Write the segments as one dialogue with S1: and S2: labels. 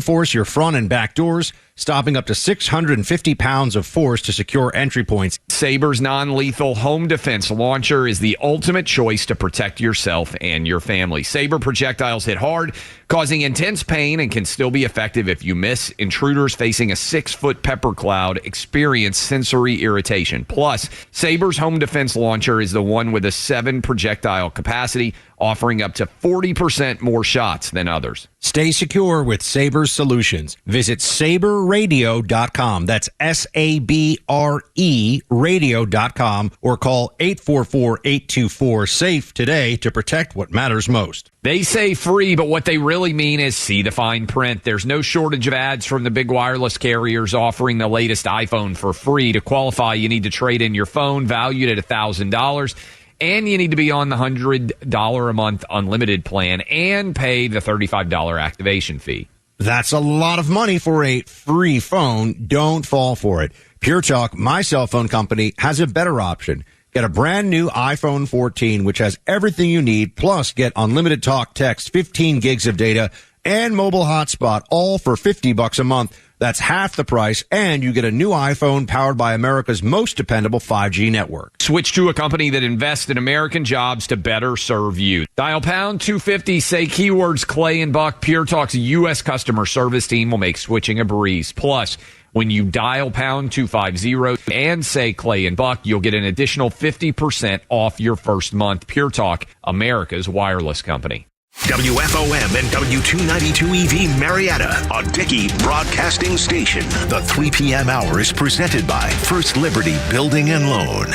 S1: reinforce your front and back doors, stopping up to 650 pounds of force to secure entry points.
S2: Saber's non-lethal home defense launcher is the ultimate choice to protect yourself and your family. Saber projectiles hit hard, causing intense pain, and can still be effective if you miss. Intruders facing a 6-foot pepper cloud experience sensory irritation. Plus, Saber's home defense launcher is the one with a 7 projectile capacity, offering up to 40% more shots than others.
S1: Stay secure with Saber's solutions. Visit saberradio.com. That's SABRE radio.com, or call 844-824-SAFE today to protect what matters most.
S2: They say free, but what they really mean is see the fine print. There's no shortage of ads from the big wireless carriers offering the latest iPhone for free. To qualify, you need to trade in your phone valued at $1,000. And you need to be on the $100 a month unlimited plan and pay the $35 activation fee.
S1: That's a lot of money for a free phone. Don't fall for it. Pure Talk, my cell phone company, has a better option. Get a brand new iPhone 14, which has everything you need, plus get unlimited talk, text, 15 gigs of data, and mobile hotspot, all for $50 a month. That's half the price, and you get a new iPhone powered by America's most dependable 5G network.
S2: Switch to a company that invests in American jobs to better serve you. Dial pound 250, say keywords Clay and Buck. Pure Talk's U.S. customer service team will make switching a breeze. Plus, when you dial pound 250 and say Clay and Buck, you'll get an additional 50% off your first month. Pure Talk, America's wireless company.
S3: WFOM and W292 EV Marietta, a Dickey Broadcasting Station. The 3 p.m. hour is presented by First Liberty Building and Loan.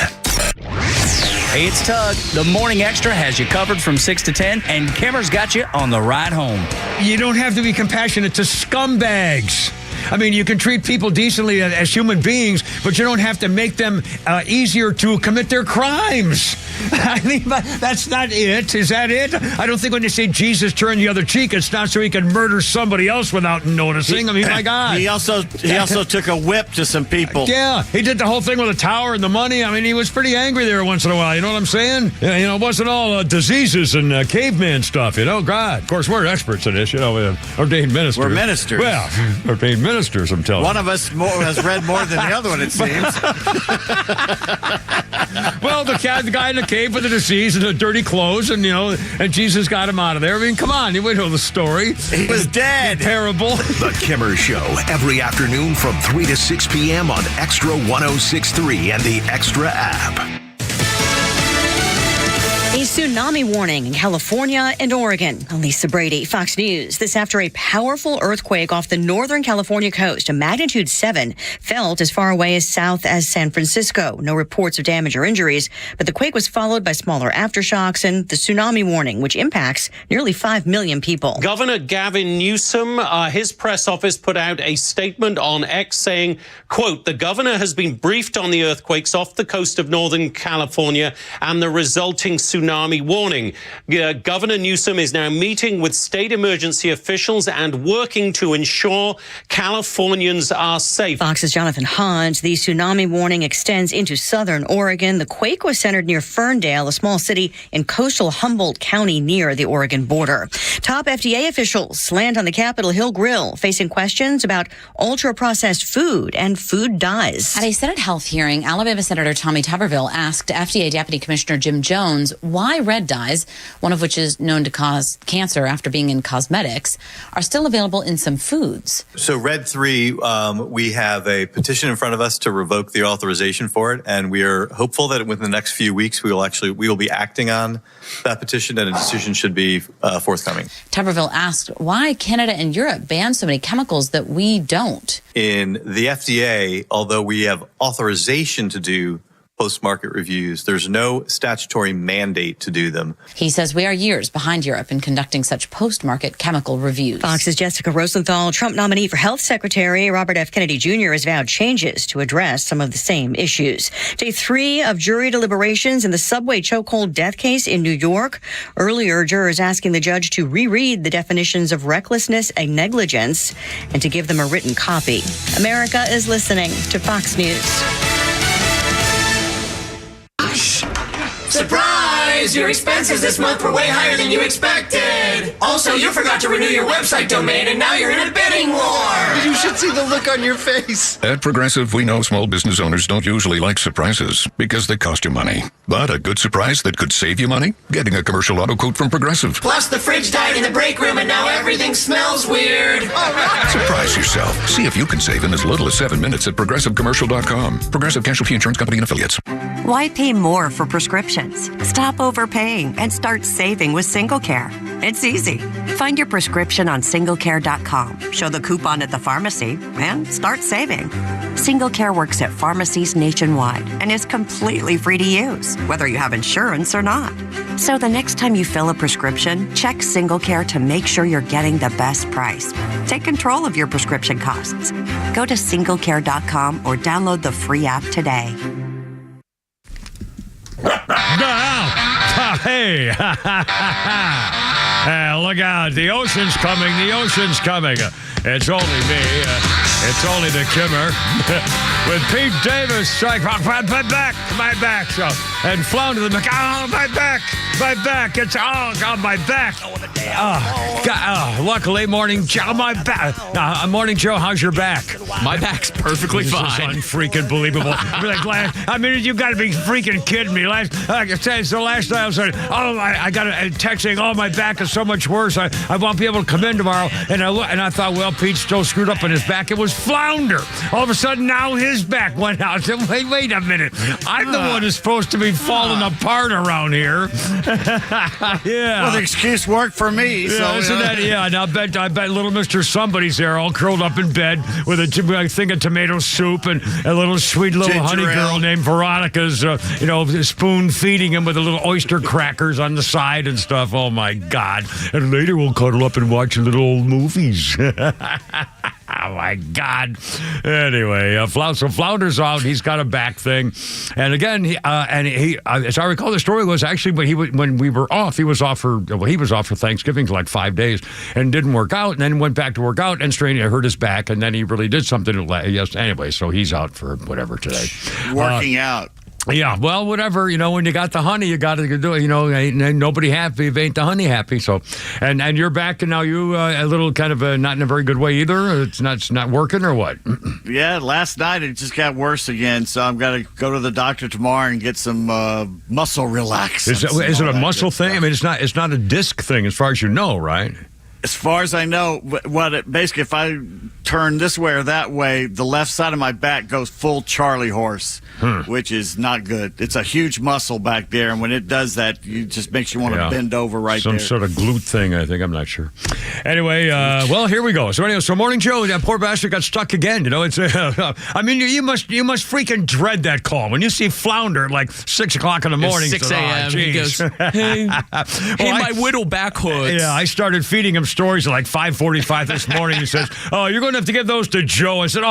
S4: Hey, it's Tug. The Morning Extra has you covered from 6 to 10, and Kimmer's got you on the ride home.
S5: You don't have to be compassionate to scumbags. I mean, you can treat people decently as human beings, but you don't have to make them easier to commit their crimes. I mean, but that's not it. Is that it? I don't think when you say Jesus turned the other cheek, it's not so he can murder somebody else without noticing. I mean, my God.
S6: He also took a whip to some people.
S5: Yeah, he did the whole thing with the tower and the money. I mean, he was pretty angry there once in a while. You know what I'm saying? Yeah, you know, it wasn't all diseases and caveman stuff, you know? God, of course, we're experts in this, you know, ordained ministers.
S6: We're ministers.
S5: Well, ordained ministers, I'm telling you.
S6: One of us has read more than the other one, it seems.
S5: Well, the guy in the cave with the disease and the dirty clothes, and, you know, and Jesus got him out of there. I mean, come on, you know the story.
S6: He was dead.
S5: Parable.
S3: The Kimmer Show, every afternoon from 3 to 6 p.m. on Extra 106.3 and the Extra app.
S7: A tsunami warning in California and Oregon. Lisa Brady, Fox News. This after a powerful earthquake off the northern California coast, a magnitude 7, felt as far away as south as San Francisco. No reports of damage or injuries, but the quake was followed by smaller aftershocks and the tsunami warning, which impacts nearly 5 million people.
S8: Governor Gavin Newsom, his press office put out a statement on X saying, quote, the governor has been briefed on the earthquakes off the coast of Northern California and the resulting tsunami warning. Governor Newsom is now meeting with state emergency officials and working to ensure Californians are safe.
S7: Fox's Jonathan Hodge. The tsunami warning extends into southern Oregon. The quake was centered near Ferndale, a small city in coastal Humboldt County near the Oregon border. Top FDA officials land on the Capitol Hill Grill, facing questions about ultra-processed food and food dyes.
S9: At a Senate health hearing, Alabama Senator Tommy Tuberville asked FDA Deputy Commissioner Jim Jones why red dyes, one of which is known to cause cancer after being in cosmetics, are still available in some foods.
S10: So Red 3, we have a petition in front of us to revoke the authorization for it, and we are hopeful that within the next few weeks we will be acting on that petition, and a decision should be forthcoming.
S9: Tuberville asked why Canada and Europe ban so many chemicals that we don't.
S10: In the FDA, although we have authorization to do post-market reviews, there's no statutory mandate to do them.
S9: He says we are years behind Europe in conducting such post-market chemical reviews.
S7: Fox's Jessica Rosenthal. Trump nominee for Health Secretary Robert F. Kennedy Jr. has vowed changes to address some of the same issues. Day 3 of jury deliberations in the subway chokehold death case in New York. Earlier, jurors asking the judge to reread the definitions of recklessness and negligence and to give them a written copy. America is listening to Fox News.
S11: Surprise! Your expenses this month were way higher than you expected. Also, you forgot to renew your website domain, and now you're in a bidding war.
S12: can't see the look on your face.
S13: At Progressive, we know small business owners don't usually like surprises because they cost you money. But a good surprise that could save you money? Getting a commercial auto quote from Progressive.
S11: Plus, the fridge died in the break room and now everything smells weird.
S13: Surprise yourself. See if you can save in as little as 7 minutes at ProgressiveCommercial.com. Progressive Casualty Insurance Company and Affiliates.
S14: Why pay more for prescriptions? Stop overpaying and start saving with SingleCare. It's easy. Find your prescription on SingleCare.com. Show the coupon at the pharmacy and start saving. SingleCare works at pharmacies nationwide and is completely free to use, whether you have insurance or not. So the next time you fill a prescription, check SingleCare to make sure you're getting the best price. Take control of your prescription costs. Go to SingleCare.com or download the free app today.
S5: Hey, look out. The ocean's coming. The ocean's coming. It's only me. It's only the Kimmer. With Pete Davis. Strike my back. So, and Flounder the oh, my back. It's God, my back. Luckily, Morning Joe, my back. Morning Joe, how's your back?
S15: My back's perfectly fine.
S5: This is unfreaking believable. I mean, you got to be freaking kidding me. Last night I was like, I got a text saying, my back is so much worse. I won't be able to come in tomorrow. And I thought, well, Pete's still screwed up on his back. It was Flounder. All of a sudden, now his back went out. I said, wait a minute. I'm the one who's supposed to be falling apart around here. Yeah.
S6: Well, the excuse worked for me.
S5: Yeah,
S6: so,
S5: isn't that? Yeah. Now I bet little Mr. Somebody's there, all curled up in bed with a thing of tomato soup and a little sweet little honey girl named Veronica's, spoon feeding him with a little oyster crackers on the side and stuff. Oh my God! And later we'll cuddle up and watch little old movies. Oh, my God. Anyway, so Flounder's out. He's got a back thing. And again, he as I recall, the story was actually when we were off, he was off for Thanksgiving for like 5 days and didn't work out, and then went back to work out and hurt his back, and then he really did something. Yes. Anyway, so he's out for whatever today.
S6: Working out.
S5: Yeah, well, whatever. When you got the honey, you got to do it. Ain't nobody happy if ain't the honey happy. So, and you're back, and now you a little kind of not in a very good way either. It's not working or what?
S6: Yeah, last night it just got worse again. So I'm gonna go to the doctor tomorrow and get some muscle relaxants.
S5: Is it a muscle thing? Stuff. I mean, it's not a disc thing, as far as you know, right?
S6: As far as I know, basically, if I turn this way or that way, the left side of my back goes full Charlie horse, which is not good. It's a huge muscle back there, and when it does that, it just makes you want to bend over there.
S5: Some sort of glute thing, I think. I'm not sure. Anyway, well, here we go. So Morning Joe, that poor bastard got stuck again. It's. I mean, you must freaking dread that call when you see Flounder at like 6 o'clock in the morning.
S15: 6 a.m. He goes, hey, my whittle back hoods.
S5: Yeah, I started feeding him stories at like 5:45 this morning. He says, you're going to have to give those to Joe. I said,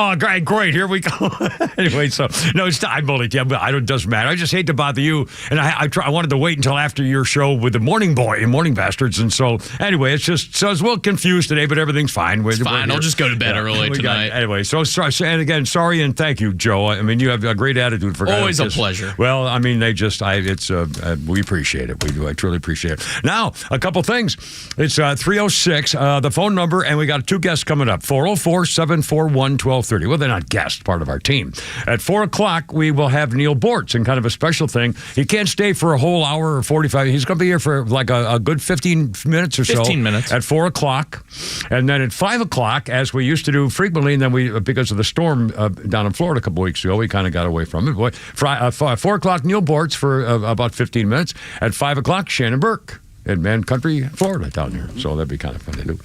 S5: great, here we go. Anyway, so, no, it's not, I'm only, it doesn't matter. I just hate to bother you. And I wanted to wait until after your show with the Morning Boy and Morning Bastards. And so, anyway, it's just, so I was a little confused today, but everything's fine.
S15: It's fine. I'll just go to bed early tonight.
S5: Anyway, so sorry. And again, sorry and thank you, Joe. I mean, you have a great attitude for
S15: always a pleasure.
S5: Well, I mean, we appreciate it. We do. I truly appreciate it. Now, a couple things. It's 306, the phone number, and we got two guests coming up. 404-741-1230. Well, they're not guests, part of our team. At 4 o'clock, we will have Neil Bortz in kind of a special thing. He can't stay for a whole hour or 45. He's going to be here for like a good 15 minutes or so.
S15: 15 minutes.
S5: At 4 o'clock. And then at 5 o'clock, as we used to do frequently, and then because of the storm down in Florida a couple weeks ago, we kind of got away from it. 4 o'clock, Neil Bortz for about 15 minutes. At 5 o'clock, Shannon Burke in Man Country, Florida, down here. So that'd be kind of fun to do.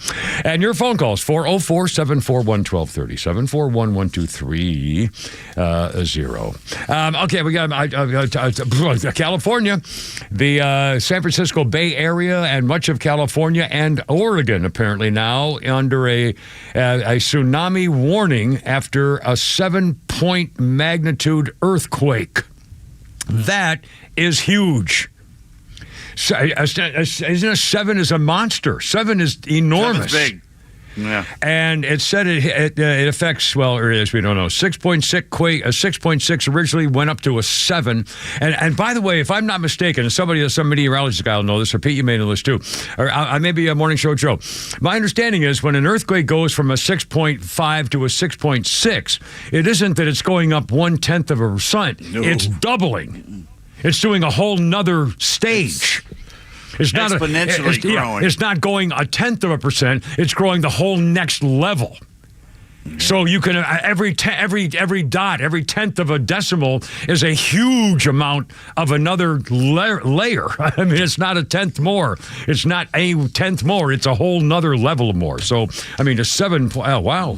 S5: And your phone calls, 404-741-1230, 741-1230. Okay, we got California, the San Francisco Bay Area, and much of California and Oregon, apparently now under a tsunami warning after a 7-point magnitude earthquake. That is huge. Isn't a 7 is a monster? 7 is enormous.
S6: 7's big.
S5: And it said it affects, well, or as we don't know, 6.6 quake, a 6.6 originally went up to a 7. And by the way, if I'm not mistaken, and some meteorologist guy will know this, or Pete, you may know this too, or maybe a Morning Show Joe. My understanding is when an earthquake goes from a 6.5 to a 6.6, it isn't that it's going up 0.1%. No. It's doubling. It's doing a whole nother stage. It's not
S6: exponentially growing.
S5: It's not going 0.1%. It's growing the whole next level. So you can every dot, every tenth of a decimal is a huge amount of another layer. I mean, it's not a tenth more. It's not a tenth more. It's a whole nother level more. So I mean, a 7. Oh, wow.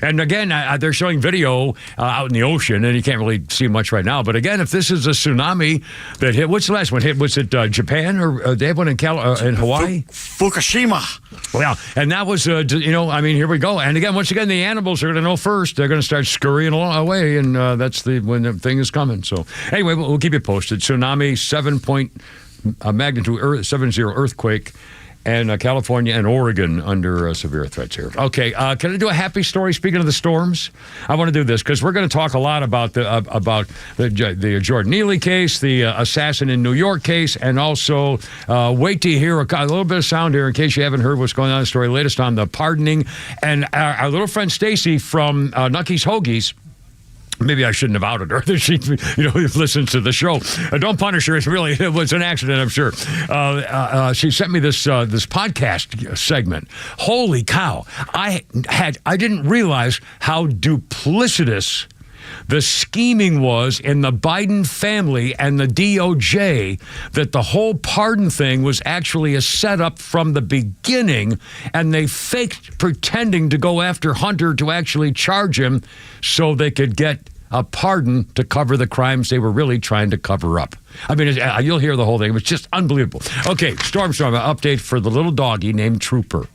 S5: And again, they're showing video out in the ocean, and you can't really see much right now. But again, if this is a tsunami that hit, what's the last one hit? Was it Japan or they have one in Hawaii?
S6: Fukushima.
S5: Well, yeah, and that was I mean, here we go. And again, once again, the animals are going to know first. They're going to start scurrying away, and that's when the thing is coming. So anyway, we'll keep you posted. Tsunami, 7 magnitude 7.0 earthquake, and California and Oregon under severe threats here. Okay, can I do a happy story? Speaking of the storms, I want to do this because we're going to talk a lot about the Jordan Neely case, the assassin in New York case, and also wait to hear a little bit of sound here in case you haven't heard what's going on in the story. Latest on the pardoning, and our little friend Stacy from Nucky's Hoagies. Maybe I shouldn't have outed her. She, listens to the show. Don't punish her. It was an accident, I'm sure. She sent me this podcast segment. Holy cow! I didn't realize how duplicitous the scheming was in the Biden family and the DOJ, that the whole pardon thing was actually a setup from the beginning, and they faked pretending to go after Hunter to actually charge him so they could get a pardon to cover the crimes they were really trying to cover up. I mean, you'll hear the whole thing. It was just unbelievable. Okay, Storm update for the little doggy named Trooper.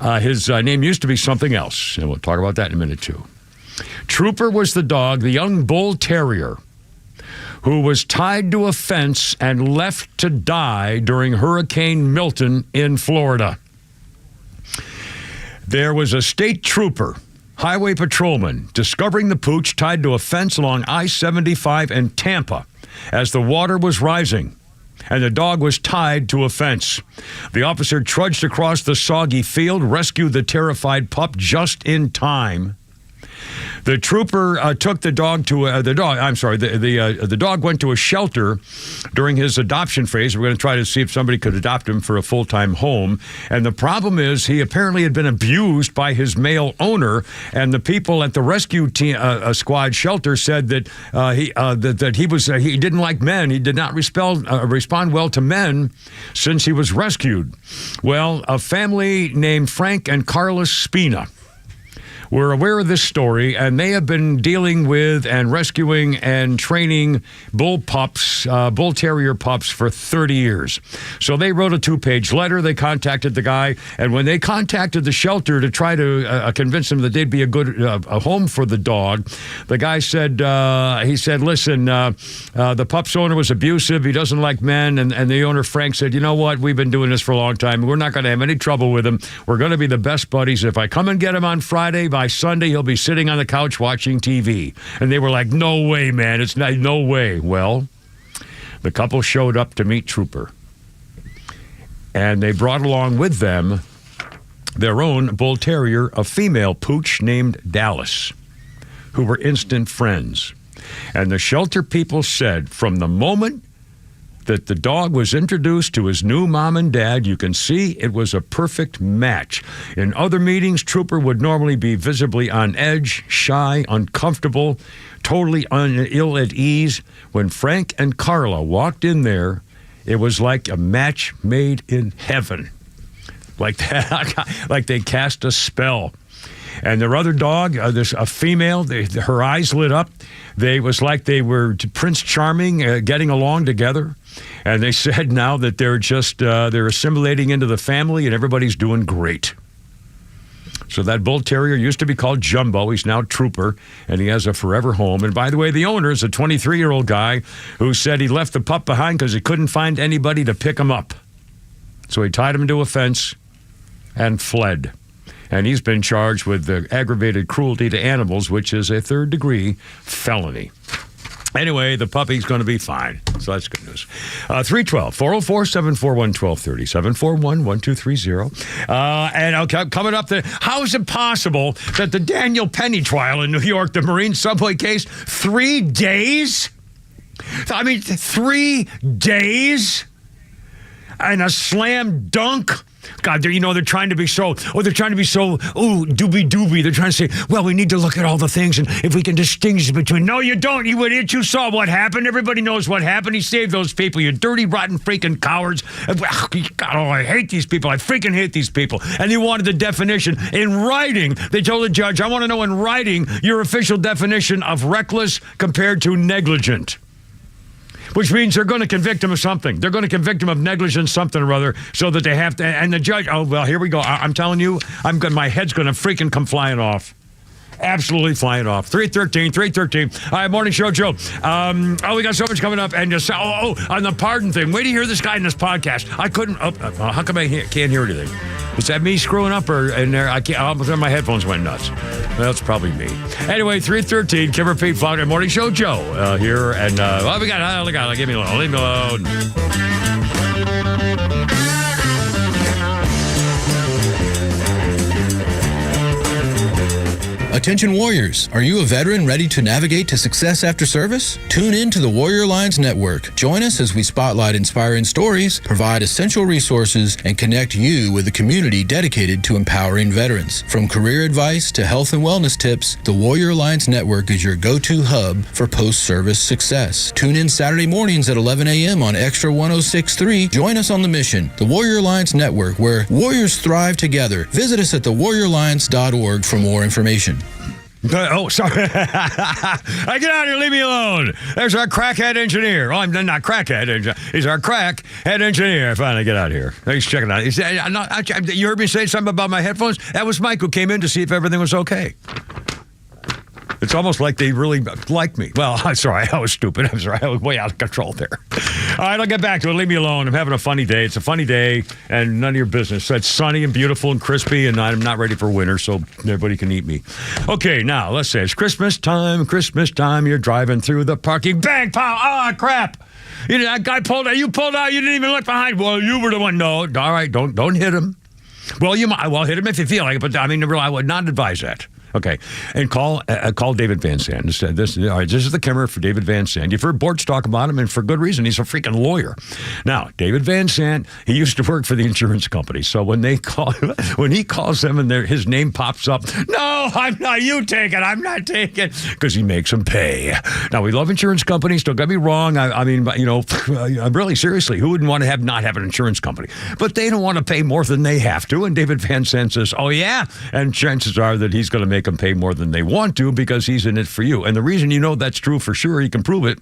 S5: His name used to be something else, and we'll talk about that in a minute, too. Trooper was the dog, the young bull terrier, who was tied to a fence and left to die during Hurricane Milton in Florida. There was a state trooper, highway patrolman, discovering the pooch tied to a fence along I-75 in Tampa as the water was rising, and the dog was tied to a fence. The officer trudged across the soggy field, rescued the terrified pup just in time. The trooper took the dog to the dog went to a shelter during his adoption phase. We're going to try to see if somebody could adopt him for a full-time home. And the problem is he apparently had been abused by his male owner. And the people at the rescue team, squad shelter said that he didn't like men. He did not respond well to men since he was rescued. Well, a family named Frank and Carla Spina were aware of this story, and they have been dealing with and rescuing and training bull terrier pups for 30 years. So they wrote a 2-page letter. They contacted the guy, and when they contacted the shelter to try to convince them that they'd be a good a home for the dog, the guy said, listen, the pup's owner was abusive. He doesn't like men. And the owner, Frank, said, you know what? We've been doing this for a long time. We're not going to have any trouble with him. We're going to be the best buddies. If I come and get him on Friday, by Sunday, he'll be sitting on the couch watching TV. And they were like, no way, man. It's not, no way. Well, the couple showed up to meet Trooper. And they brought along with them their own bull terrier, a female pooch named Dallas, who were instant friends. And the shelter people said from the moment that the dog was introduced to his new mom and dad, you can see it was a perfect match. In other meetings, Trooper would normally be visibly on edge, shy, uncomfortable, totally ill at ease. When Frank and Carla walked in there, it was like a match made in heaven. Like that, like they cast a spell. And their other dog, there's a female, her eyes lit up. They was like they were Prince Charming getting along together. And they said now that they're assimilating into the family and everybody's doing great. So that bull terrier used to be called Jumbo. He's now Trooper, and he has a forever home. And by the way, the owner is a 23-year-old guy who said he left the pup behind because he couldn't find anybody to pick him up. So he tied him to a fence and fled. And he's been charged with aggravated cruelty to animals, which is a third-degree felony. Anyway, the puppy's going to be fine. So that's good news. 312-404-741-1230, 741-1230. And coming up, how is it possible that the Daniel Penny trial in New York, the Marine subway case, 3 days? I mean, 3 days? And a slam dunk? God, they're trying to be so, doobie-doobie. They're trying to say, well, we need to look at all the things, and if we can distinguish between, no, you don't, you idiot, you saw what happened. Everybody knows what happened. He saved those people, you dirty, rotten, freaking cowards. God, I hate these people. I freaking hate these people. And they wanted the definition in writing. They told the judge, I want to know in writing your official definition of reckless compared to negligent. Which means they're going to convict him of something. They're going to convict him of negligence, something or other, so that they have to. And the judge, oh, well, here we go. I'm telling you, my head's going to freaking come flying off. Absolutely flying off. 313. All right, morning show, Joe. We got so much coming up. And just, on the pardon thing. Wait to hear this guy in this podcast. I couldn't, how come I can't hear anything? Is that me screwing up or in there? I can't, my headphones went nuts. That's probably me. Anyway, 313, Kimmer Pete Fogg and Morning Show Joe here. And, we got, leave me alone. Leave me alone.
S16: Attention Warriors, are you a veteran ready to navigate to success after service? Tune in to the Warrior Alliance Network. Join us as we spotlight inspiring stories, provide essential resources, and connect you with a community dedicated to empowering veterans. From career advice to health and wellness tips, the Warrior Alliance Network is your go-to hub for post-service success. Tune in Saturday mornings at 11 a.m. on Extra 106.3. Join us on the mission, the Warrior Alliance Network, where warriors thrive together. Visit us at thewarrioralliance.org for more information.
S5: Oh, sorry. I get out of here. Leave me alone. There's our crackhead engineer. Oh, I'm not crackhead engineer. He's our crackhead engineer. I finally get out of here. He's checking out. You heard me say something about my headphones? That was Mike who came in to see if everything was okay. It's almost like they really like me. Well, I'm sorry. I was stupid. I'm sorry. I was way out of control there. All right, I'll get back to it. Leave me alone. I'm having a funny day. It's a funny day and none of your business. So it's sunny and beautiful and crispy, and I'm not ready for winter, so everybody can eat me. Okay, now, let's say it's Christmas time. You're driving through the parking. Bang, pow. Oh, crap. That guy pulled out. You pulled out. You didn't even look behind. Well, you were the one. No. All right, don't hit him. Well, you might. Well, hit him if you feel like it, but I mean, I would not advise that. Okay, and call David Van Sant. This is the camera for David Van Sant. You've heard Bortz talk about him, and for good reason. He's a freaking lawyer. Now, David Van Sant, he used to work for the insurance company. So when he calls them and his name pops up, no, I'm not. You take it. I'm not taking it, because he makes them pay. Now, we love insurance companies. Don't get me wrong. I mean, really seriously, who wouldn't want to not have an insurance company? But they don't want to pay more than they have to. And David Van Sant says, oh yeah, and chances are that he's going to make them pay more than they want to, because he's in it for you. And the reason you know that's true for sure, he can prove it,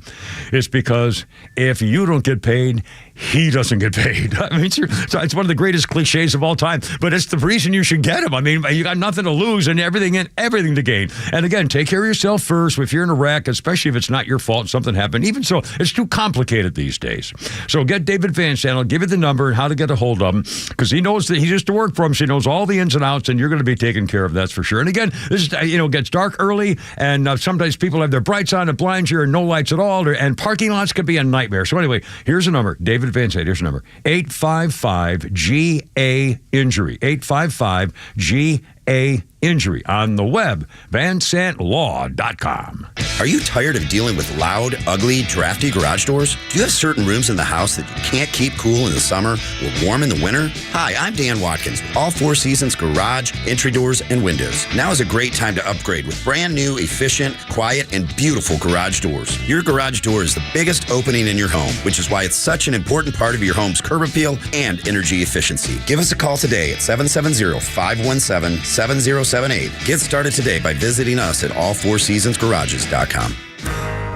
S5: is because if you don't get paid, he doesn't get paid. I mean, it's one of the greatest cliches of all time, but it's the reason you should get him. I mean, you got nothing to lose and everything to gain. And again, take care of yourself first. If you're in a wreck, especially if it's not your fault, something happened. Even so, it's too complicated these days. So get David Van Sant. I'll give you the number and how to get a hold of him, because he knows that he used to work for him, so he knows all the ins and outs, and you're going to be taken care of. That's for sure. And again, this is, gets dark early, and sometimes people have their brights on and blinds you, and no lights at all, and parking lots can be a nightmare. So anyway, here's a number. David Van Sant. Here's a number. 855-GA-INJURY. 855-GA-INJURY. On the web, vansantlaw.com.
S17: Are you tired of dealing with loud, ugly, drafty garage doors? Do you have certain rooms in the house that you can't keep cool in the summer or warm in the winter? Hi, I'm Dan Watkins with All Four Seasons Garage, Entry Doors, and Windows. Now is a great time to upgrade with brand new, efficient, quiet, and beautiful garage doors. Your garage door is the biggest opening in your home, which is why it's such an important part of your home's curb appeal and energy efficiency. Give us a call today at 770-517-7078. Get started today by visiting us at allfourseasonsgarages.com.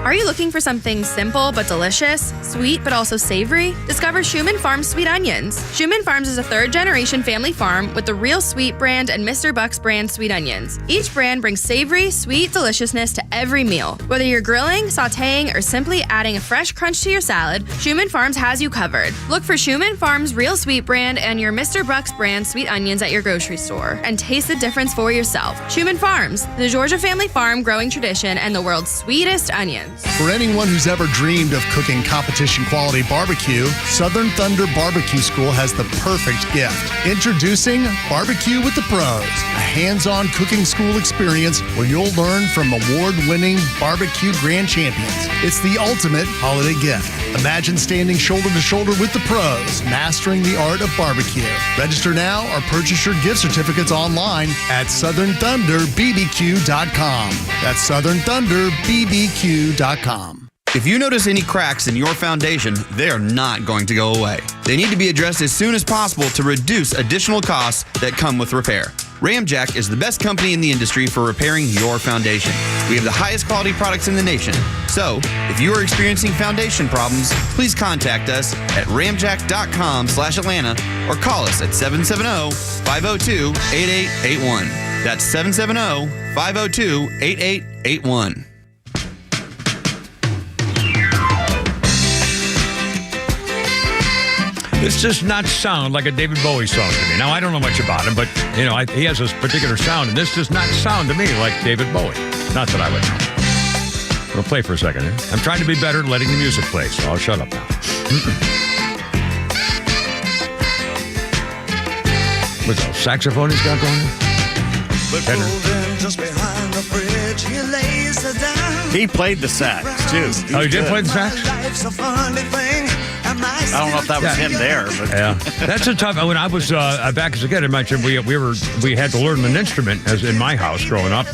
S18: Are you looking for something simple but delicious, sweet but also savory? Discover Schumann Farms Sweet Onions. Schumann Farms is a third-generation family farm with the Real Sweet brand and Mr. Buck's brand sweet onions. Each brand brings savory, sweet deliciousness to every meal. Whether you're grilling, sautéing, or simply adding a fresh crunch to your salad, Schumann Farms has you covered. Look for Schumann Farms Real Sweet brand and your Mr. Bucks brand sweet onions at your grocery store and taste the difference for yourself. Schumann Farms, the Georgia family farm growing tradition and the world's sweetest onions.
S19: For anyone who's ever dreamed of cooking competition quality barbecue, Southern Thunder Barbecue School has the perfect gift. Introducing Barbecue with the Pros, a hands-on cooking school experience where you'll learn from award-winning barbecue grand champions. It's the ultimate holiday gift. Imagine standing shoulder to shoulder with the pros, mastering the art of barbecue. Register now or purchase your gift certificates online at SouthernThunderBBQ.com. That's SouthernThunderBBQ.com.
S20: If you notice any cracks in your foundation, they are not going to go away. They need to be addressed as soon as possible to reduce additional costs that come with repair. Ramjack is the best company in the industry for repairing your foundation. We have the highest quality products in the nation. So, if you are experiencing foundation problems, please contact us at ramjack.com/Atlanta or call us at 770-502-8881. That's 770-502-8881.
S5: This does not sound like a David Bowie song to me. Now, I don't know much about him, but, he has this particular sound, and this does not sound to me like David Bowie. Not that I would know. We'll play for a second. I'm trying to be better at letting the music play, so I'll shut up now. What's that, saxophone he's got going?
S11: Just behind the bridge, he lays her down.
S6: He played the sax, too.
S5: Oh, he did play the sax?
S11: Life's a funny thing.
S6: I don't know if that was him there, but
S5: yeah, that's a tough. When I was back as a kid, I mentioned we had to learn an instrument as in my house growing up,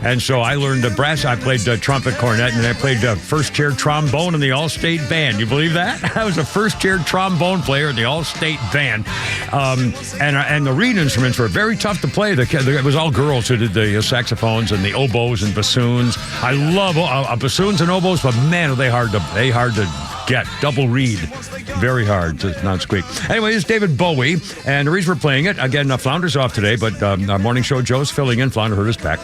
S5: and so I learned brass. I played trumpet, cornet, and I played first chair trombone in the all-state band. You believe that? I was a first chair trombone player in the all-state band, and the reed instruments were very tough to play. It was all girls who did the saxophones and the oboes and bassoons. I love bassoons and oboes, but man, are they hard to get. Double reed. Very hard to not squeak. Anyway, it's David Bowie, and the reason we're playing it, again, Flounder's off today, but our morning show Joe's filling in. Flounder heard us back.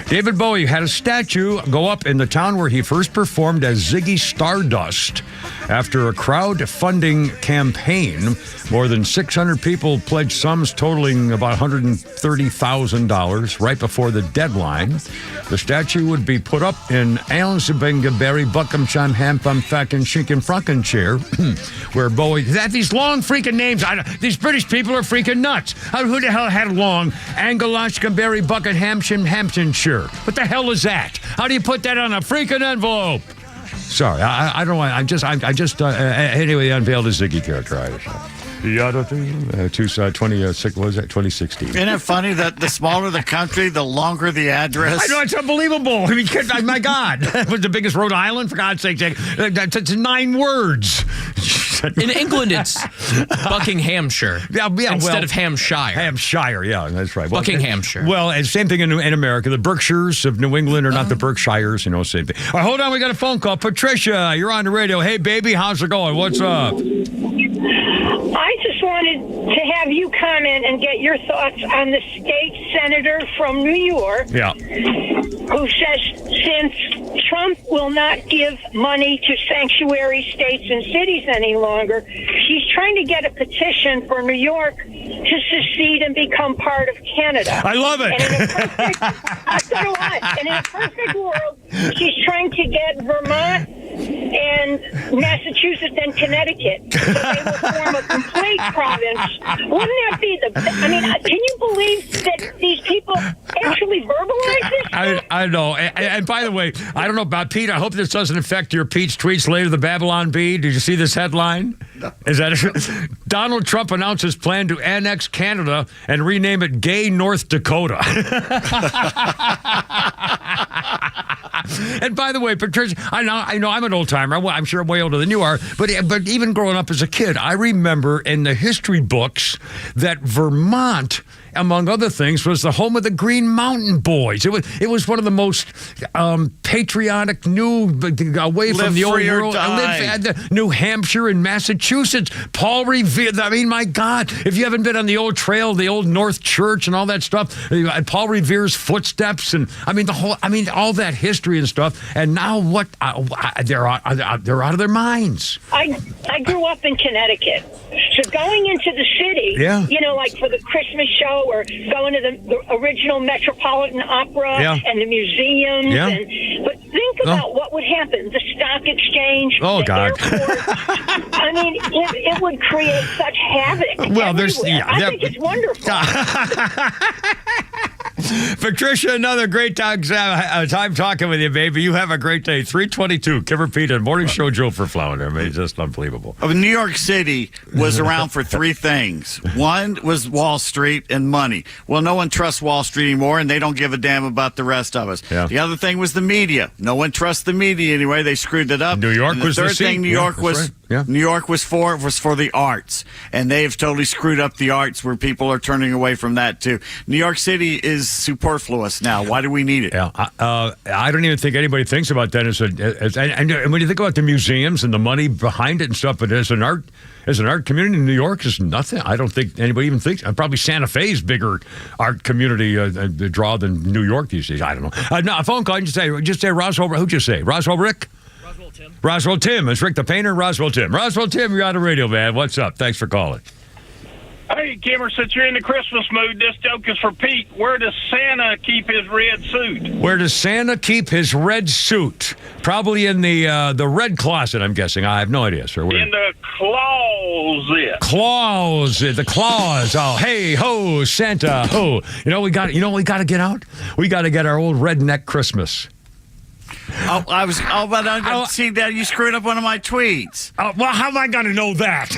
S5: David Bowie had a statue go up in the town where he first performed as Ziggy Stardust. After a crowdfunding campaign, more than 600 people pledged sums totaling about $130,000 right before the deadline. The statue would be put up in Aylesbury, Buckinghamshire, Hampton, Facken, Shinken, Frankenshire, where Bowie... They have these long freaking names. These British people are freaking nuts. Who the hell had long Anglashkenberry, Buckinghamshire, Hamptonshire? What the hell is that? How do you put that on a freaking envelope? Sorry, I don't want. Anyway, unveiled his Ziggy character. 2016.
S6: Isn't it funny that the smaller the country, the longer the address?
S5: I know, it's unbelievable. I mean, my God. That was the biggest Rhode Island, for God's sake. That's 9 words.
S15: In England, it's Buckinghamshire instead of Hampshire.
S5: Hampshire, yeah, that's right.
S15: Buckinghamshire.
S5: Well, and same thing in America. The Berkshires of New England are not the Berkshires, same thing. All right, hold on, we got a phone call. Patricia, you're on the radio. Hey, baby, how's it going? What's up?
S21: I just wanted to have you comment and get your thoughts on the state senator from New York who says since Trump will not give money to sanctuary states and cities any longer, she's trying to get a petition for New York to secede and become part of Canada.
S5: I love it.
S21: And in a perfect world, she's trying to get Vermont and Massachusetts and Connecticut. They will form a complete province. Wouldn't that be can you believe that these people actually verbalize this?
S5: I know. And by the way, I don't know about Pete. I hope this doesn't affect your Pete's tweets later, the Babylon Bee. Did you see this headline? No. Is that Donald Trump announces plan to annex Canada and rename it Gay North Dakota. And by the way, Patricia, I know I'm an old timer. I'm sure I'm way older than you are. But even growing up as a kid, I remember in the history books that Vermont among other things, was the home of the Green Mountain Boys. It was one of the most patriotic, away from the old world. New Hampshire and Massachusetts. Paul Revere. I mean, my God, if you haven't been on the old trail, the old North Church and all that stuff, Paul Revere's footsteps, and all that history and stuff. And now what? They're out of their minds.
S21: I grew up in Connecticut, so going into the city, like for the Christmas show or going to the original Metropolitan Opera and the museums. But think about what would happen. The stock exchange, the airport. I mean, it would create such havoc. Well, I think it's wonderful.
S5: Patricia, another great time talking with you, baby. You have a great day. 322, Kimmer Pete and Morning Show Joe for Flounder. I mean, it's just unbelievable.
S6: New York City was around for three things. One was Wall Street and money. Well, no one trusts Wall Street anymore, and they don't give a damn about the rest of us. Yeah. The other thing was the media. No one trusts the media anyway. They screwed it up.
S5: New York was the
S6: third thing. New York was for the arts, and they've totally screwed up the arts, where people are turning away from that too. New York City is superfluous now. Why do we need it?
S5: Yeah, I don't even think anybody thinks about that and when you think about the museums and the money behind it and stuff, but as an art community in New York is nothing. I don't think anybody even thinks. Probably Santa Fe's bigger art community draw than New York these days. I don't know. No, a phone call. Just say Roswell. Who'd you say? Roswell Rick? Roswell Tim. Is Rick the painter? Roswell Tim. Roswell Tim, you're on the radio, man. What's up? Thanks for calling.
S1: Hey, Kimmer, since you're in the Christmas mood, this joke is for Pete. Where does Santa keep his red suit?
S5: Where does Santa keep his red suit? Probably in the red closet, I'm guessing. I have no idea, sir.
S1: In the closet. The claws. Oh, hey, ho, Santa, ho. You know what we got to get out? We got to get our old redneck Christmas.
S6: But I didn't see that. You screwed up one of my tweets.
S5: Well, how am I going to know that?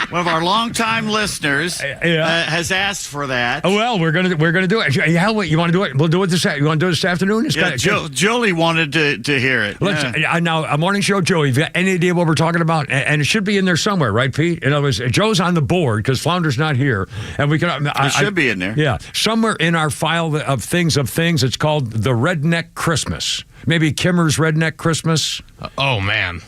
S6: One of our longtime listeners has asked for that.
S5: Well, we're gonna do it. Yeah, you want to do it? We'll do it this. You want to do it this afternoon?
S6: Julie wanted to hear it.
S5: Now, a morning show, Joey. Have you got any idea what we're talking about? And it should be in there somewhere, right, Pete? In other words, Joe's on the board because Flounder's not here, and we can.
S6: It should be in there.
S5: Yeah, somewhere in our file of things. It's called the Redneck Christmas. Maybe Kimmer's Redneck Christmas.
S15: Oh man.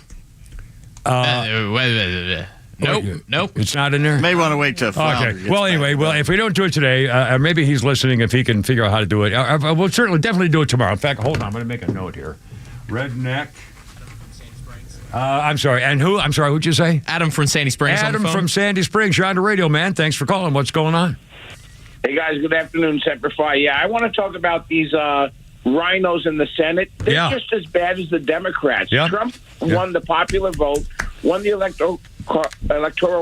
S15: Nope.
S5: It's not in there?
S6: May want to wait till Flounder.
S5: Okay. Well, anyway, if we don't do it today, maybe he's listening if he can figure out how to do it. We'll definitely do it tomorrow. In fact, hold on. I'm going to make a note here. Redneck. I'm sorry. And who? I'm sorry. Who'd you say?
S15: Adam from Sandy Springs.
S5: Adam from Sandy Springs. You're on the radio, man. Thanks for calling. What's going on?
S22: Hey, guys. Good afternoon, Semper Fi. Yeah, I want to talk about these rhinos in the Senate. They're just as bad as the Democrats.
S5: Yeah.
S22: Trump won the popular vote, won the electoral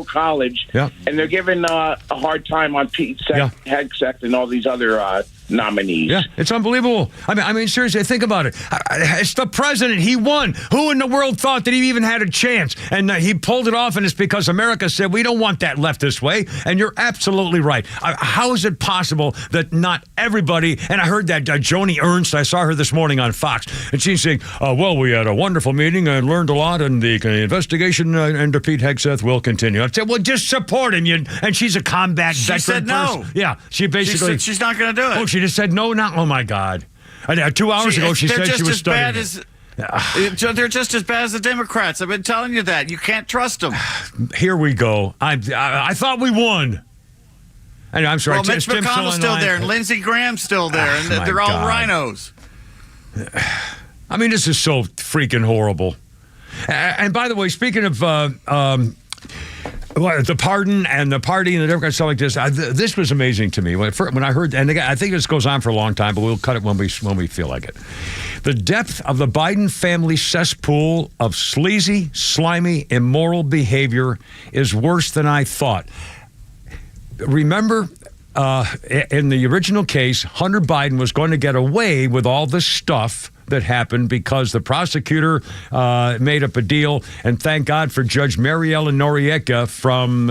S22: college, and they're giving a hard time on Pete Hegseth and all these other nominees.
S5: Yeah, it's unbelievable. I mean, seriously, think about it. It's the president. He won. Who in the world thought that he even had a chance? And he pulled it off, and it's because America said, we don't want that left this way. And you're absolutely right. How is it possible that not everybody, and I heard that Joni Ernst, I saw her this morning on Fox, and she's saying, well, we had a wonderful meeting and learned a lot, and the investigation into Pete Hegseth will continue. I said, well, just support him. And she's a combat veteran.
S6: She said no.
S5: Yeah, she basically.
S6: She's not going to do it.
S5: Oh, she just said no, oh my God. 2 hours ago she said she was studying
S6: they're just as bad as the Democrats. I've been telling you that. You can't trust them.
S5: Here we go. I thought we won. And I'm sorry.
S6: Well, Mitch McConnell's still there, and Lindsey Graham's still there, and they're all rhinos.
S5: I mean, this is so freaking horrible. And by the way, speaking of the pardon and the party and the Democrats, stuff like this. This was amazing to me when I heard, and again, I think this goes on for a long time, but we'll cut it when we feel like it. The depth of the Biden family cesspool of sleazy, slimy, immoral behavior is worse than I thought. Remember, in the original case, Hunter Biden was going to get away with all this stuff
S1: that happened because the prosecutor made up a deal, and thank God for Judge Mary Ellen Noriega from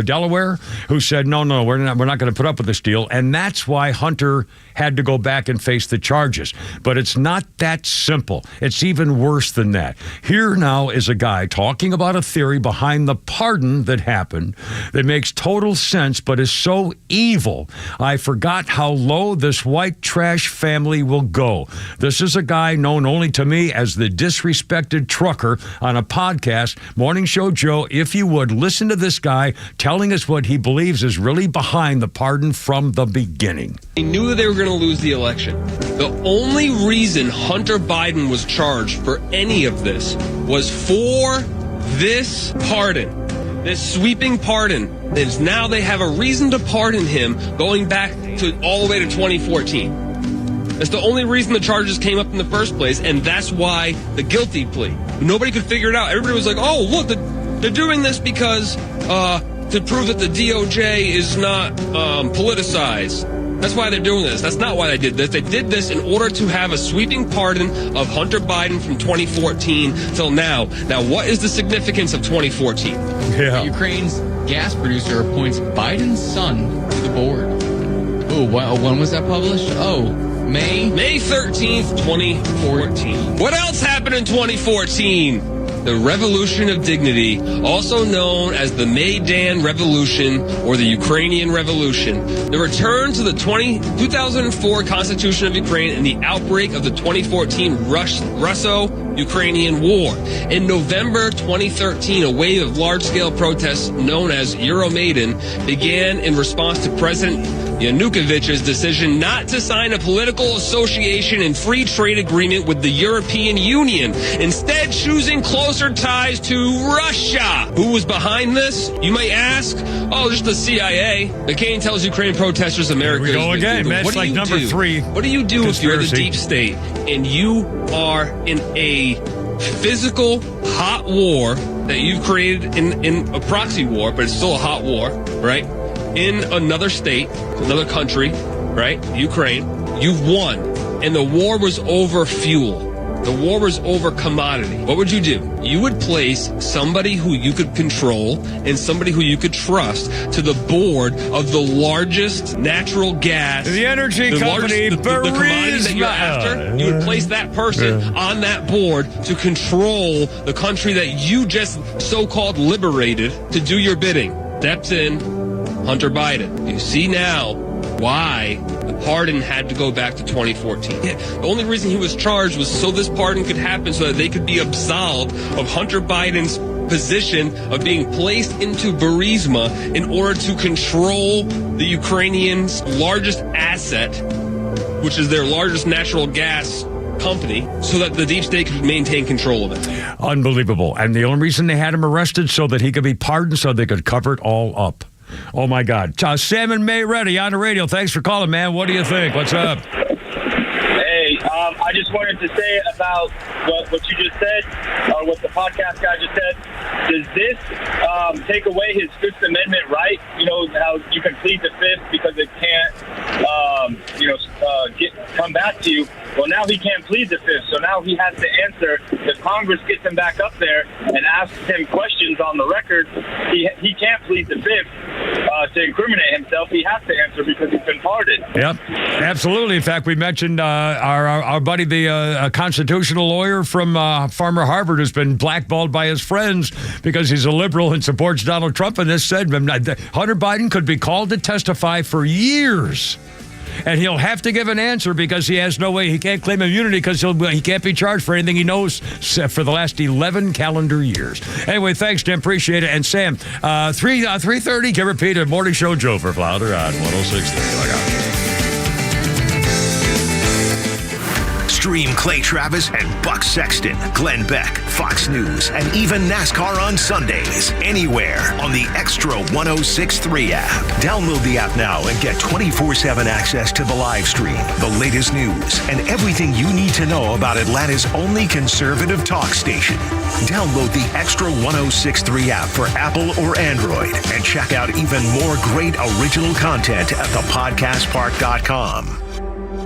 S1: Delaware, who said, no, we're not going to put up with this deal, and that's why Hunter had to go back and face the charges. But it's not that simple. It's even worse than that. Here now is a guy talking about a theory behind the pardon that happened that makes total sense, but is so evil. I forgot how low this white trash family will go. This is a guy known only to me as the disrespected trucker on a podcast, Morning Show Joe. If you would, listen to this guy telling us what he believes is really behind the pardon from the beginning.
S2: They knew that they were going to lose the election. The only reason Hunter Biden was charged for any of this was for this pardon, this sweeping pardon. Is now they have a reason to pardon him going back to all the way to 2014. That's the only reason the charges came up in the first place, and that's why the guilty plea. Nobody could figure it out. Everybody was like, oh, look, they're doing this because to prove that the DOJ is not politicized. That's why they're doing this. That's not why they did this. They did this in order to have a sweeping pardon of Hunter Biden from 2014 till now. Now, what is the significance of 2014?
S1: Yeah.
S4: Ukraine's gas producer appoints Biden's son to the board. Oh, when was that published? Oh, May 13th, 2014. What else happened in 2014? The Revolution of Dignity, also known as the Maidan Revolution or the Ukrainian Revolution, the return to the 2004 Constitution of Ukraine and the outbreak of the 2014 Russo-Ukrainian War. In November 2013, a wave of large-scale protests known as Euromaidan began in response to President Yanukovych's decision not to sign a political association and free trade agreement with the European Union, instead choosing closer ties to Russia. Who was behind this? You might ask. Oh, just the CIA. McCain tells Ukraine protesters America
S1: Here we go
S2: is
S1: again. That's like number 3.
S2: What do you do if you're the deep state and you are in a physical hot war that you've created in a proxy war, but it's still a hot war, right? In another state, another country, right? Ukraine. You've won. And the war was over fuel. The war was over commodity. What would you do? You would place somebody who you could control and somebody who you could trust to the board of the largest natural gas.
S1: The energy company,
S2: the commodity that you're after. You would place that person on that board to control the country that you just so-called liberated to do your bidding. Steps in Hunter Biden. You see now why the pardon had to go back to 2014. The only reason he was charged was so this pardon could happen, so that they could be absolved of Hunter Biden's position of being placed into Burisma in order to control the Ukrainians' largest asset, which is their largest natural gas company, so that the deep state could maintain control of it.
S1: Unbelievable. And the only reason they had him arrested so that he could be pardoned, so they could cover it all up. Oh, my God. Sam and May Reddy on the radio. Thanks for calling, man. What do you think? What's up?
S23: Hey, I just wanted to say about what you just said, or what the podcast guy just said. Does this take away his Fifth Amendment right? You know, how you can plead the Fifth because it can't, come back to you. Well, now he can't plead the Fifth, so now he has to answer. If Congress gets him back up there and asks him questions on the record, he can't plead the Fifth to incriminate himself. He has to answer because he's been pardoned.
S1: Yep, absolutely. In fact, we mentioned our buddy, the constitutional lawyer from Farmer Harvard, who's been blackballed by his friends because he's a liberal and supports Donald Trump, and this said Hunter Biden could be called to testify for years. And he'll have to give an answer because he has no way. He can't claim immunity because he can't be charged for anything he knows for the last 11 calendar years. Anyway, thanks, Tim. Appreciate it. And Sam, 3:30, get repeated. Morning Show Joe for Flounder on 106.3. Look out.
S3: Stream Clay Travis and Buck Sexton, Glenn Beck, Fox News, and even NASCAR on Sundays. Anywhere on the Extra 106.3 app. Download the app now and get 24/7 access to the live stream, the latest news, and everything you need to know about Atlanta's only conservative talk station. Download the Extra 106.3 app for Apple or Android and check out even more great original content at thepodcastpark.com.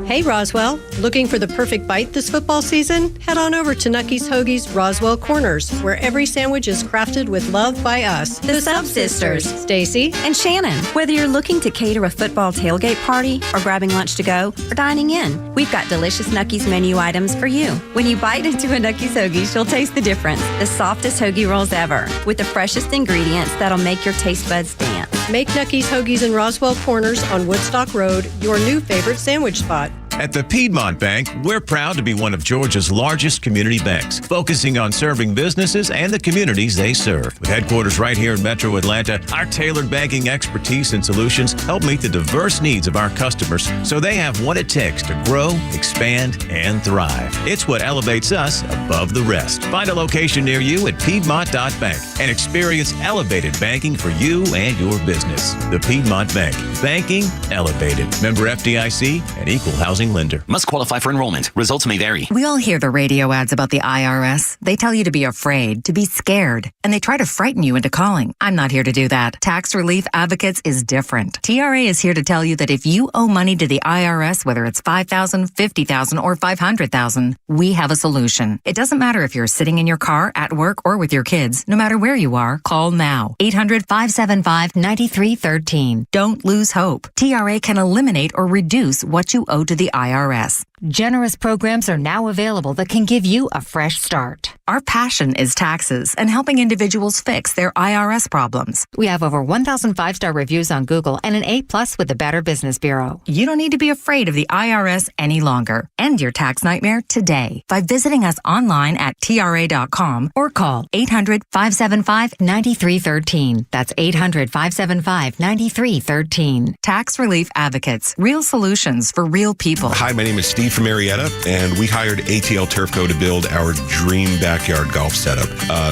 S8: Hey Roswell, looking for the perfect bite this football season? Head on over to Nucky's Hoagie's Roswell Corners, where every sandwich is crafted with love by us.
S9: The Sub Sisters,
S8: Stacy
S9: and Shannon. Whether you're looking to cater a football tailgate party or grabbing lunch to go or dining in, we've got delicious Nucky's menu items for you. When you bite into a Nucky's Hoagie, you'll taste the difference. The softest hoagie rolls ever, with the freshest ingredients that'll make your taste buds dance.
S8: Make Nucky's Hoagies in Roswell Corners on Woodstock Road your new favorite sandwich spot.
S10: At the Piedmont Bank, we're proud to be one of Georgia's largest community banks, focusing on serving businesses and the communities they serve. With headquarters right here in Metro Atlanta, our tailored banking expertise and solutions help meet the diverse needs of our customers so they have what it takes to grow, expand, and thrive. It's what elevates us above the rest. Find a location near you at Piedmont.bank and experience elevated banking for you and your business. The Piedmont Bank. Banking elevated. Member FDIC and equal housing lender.
S24: Must qualify for enrollment. Results may vary.
S25: We all hear the radio ads about the IRS. They tell you to be afraid, to be scared, and they try to frighten you into calling. I'm not here to do that. Tax Relief Advocates is different. TRA is here to tell you that if you owe money to the IRS, whether it's $5,000, $50,000, or $500,000, we have a solution. It doesn't matter if you're sitting in your car, at work, or with your kids. No matter where you are, call now. 800-575-9313. Don't lose hope. TRA can eliminate or reduce what you owe to the IRS.
S26: Generous programs are now available that can give you a fresh start.
S25: Our passion is taxes and helping individuals fix their IRS problems.
S26: We have over 1,000 5-star reviews on Google and an A+ with the Better Business Bureau.
S25: You don't need to be afraid of the IRS any longer. End your tax nightmare today by visiting us online at TRA.com or call 800-575-9313. That's 800-575-9313. Tax Relief Advocates. Real solutions for real people.
S27: Hi, my name is Steve from Marietta, and we hired ATL Turf Co. to build our dream backyard golf setup.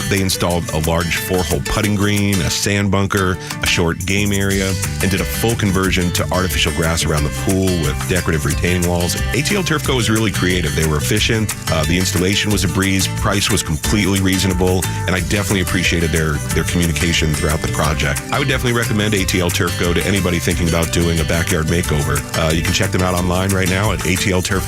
S27: They installed a large 4-hole putting green, a sand bunker, a short game area, and did a full conversion to artificial grass around the pool with decorative retaining walls. ATL Turf Co. was really creative. They were efficient. The installation was a breeze. Price was completely reasonable, and I definitely appreciated their communication throughout the project. I would definitely recommend ATL Turf Co. to anybody thinking about doing a backyard makeover. You can check them out online right now at atlturfco.com.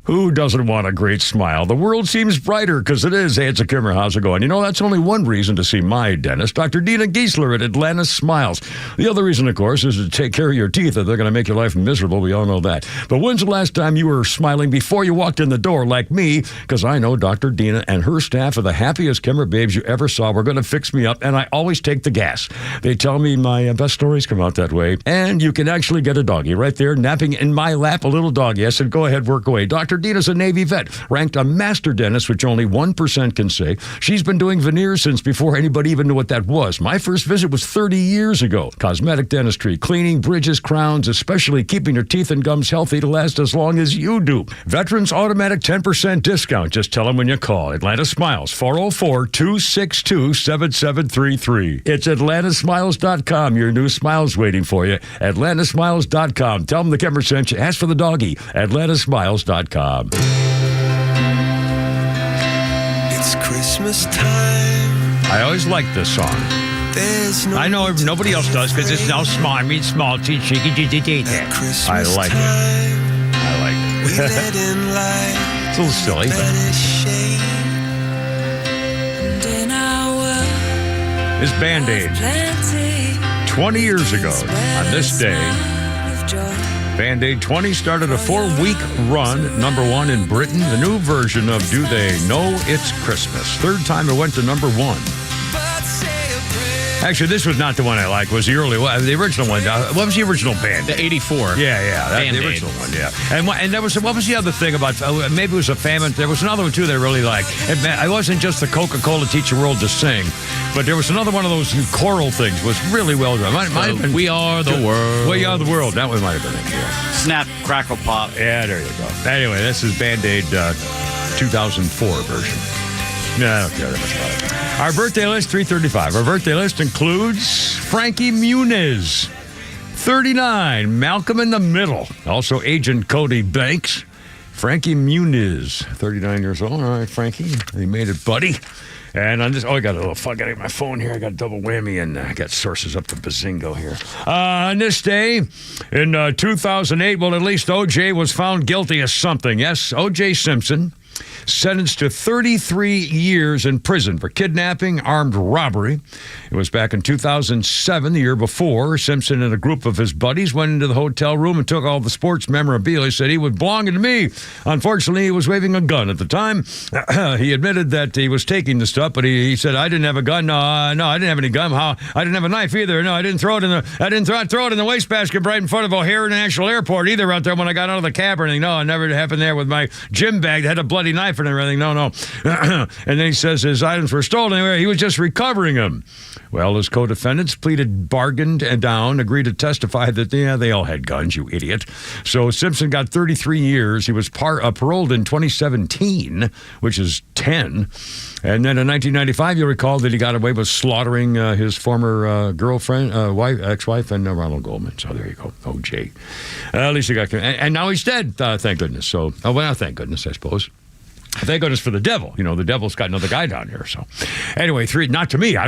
S1: Who doesn't want a great smile? The world seems brighter because it is. Hey, it's a Kimmer. How's it going? You know, that's only one reason to see my dentist, Dr. Dina Giesler at Atlanta Smiles. The other reason, of course, is to take care of your teeth if they're going to make your life miserable. We all know that. But when's the last time you were smiling before you walked in the door like me? Because I know Dr. Dina and her staff are the happiest Kimmer babes you ever saw. We're going to fix me up, and I always take the gas. They tell me my best stories come out that way. And you can actually get a doggy right there napping in my lap, a little doggy. I said, go ahead, work away. Dr. Dina's a Navy vet, ranked a master dentist, which only 1% can say. She's been doing veneers since before anybody even knew what that was. My first visit was 30 years ago. Cosmetic dentistry, cleaning, bridges, crowns, especially keeping your teeth and gums healthy to last as long as you do. Veterans automatic 10% discount. Just tell them when you call. Atlanta Smiles, 404-262-7733. It's atlantasmiles.com. Your new smile's waiting for you. atlantasmiles.com. Tell them the Kimmer sent you. Ask for the doggy. atlantasmiles.com.
S28: It's Christmas time.
S1: I always like this song. I know nobody else does because it's now small. I mean, small teeth, cheeky, I like it. I like it. It's a little silly, but this Band-Aid, 20 years ago on this day, Band-Aid 20 started a 4-week run, #1 in Britain. The new version of Do They Know It's Christmas. Third time it went to #1. Actually, this was not the one I liked. Was the early one, the original one? What was the original band?
S4: The 84.
S1: Yeah, that's the original one. Yeah, and there was what was the other thing about? Maybe it was a famine. There was another one too that I really liked. It wasn't just the Coca-Cola Teach the World to Sing, but there was another one of those choral things. It was really well done. Might have been,
S4: We Are the World.
S1: We Are the World. That one might have been it. Yeah.
S6: Snap, crackle, pop.
S1: Yeah, there you go. Anyway, this is Band-Aid 2004 version. No, I don't care that much about it. Our birthday list, 335. Our birthday list includes Frankie Muniz, 39, Malcolm in the Middle, also Agent Cody Banks. Frankie Muniz, 39 years old. All right, Frankie, you made it, buddy. And on this, I got a little fuck. I got my phone here. I got a double whammy, and I got sources up to Bazingo here. On this day in 2008, well, at least O.J. was found guilty of something. Yes, O.J. Simpson, sentenced to 33 years in prison for kidnapping, armed robbery. It was back in 2007, the year before. Simpson and a group of his buddies went into the hotel room and took all the sports memorabilia. He said he was belonging to me. Unfortunately, he was waving a gun at the time. He admitted that he was taking the stuff, but he said, I didn't have a gun. No, I didn't have any gun. I didn't have a knife either. No, I didn't throw it throw it in the wastebasket right in front of O'Hare International Airport either out there when I got out of the cab or anything. No, it never happened there with my gym bag that had a bloody knife and everything. No. And then he says his items were stolen. Anyway, he was just recovering them. Well, his co-defendants bargained down, agreed to testify that, they all had guns, you idiot. So Simpson got 33 years. He was paroled in 2017, which is 10. And then in 1995, you'll recall that he got away with slaughtering his former girlfriend, ex-wife, and Ronald Goldman. So there you go, O.J. At least he got... And now he's dead, thank goodness. So, thank goodness, I suppose. Thank goodness for the devil. The devil's got another guy down here. So, anyway, not to me. I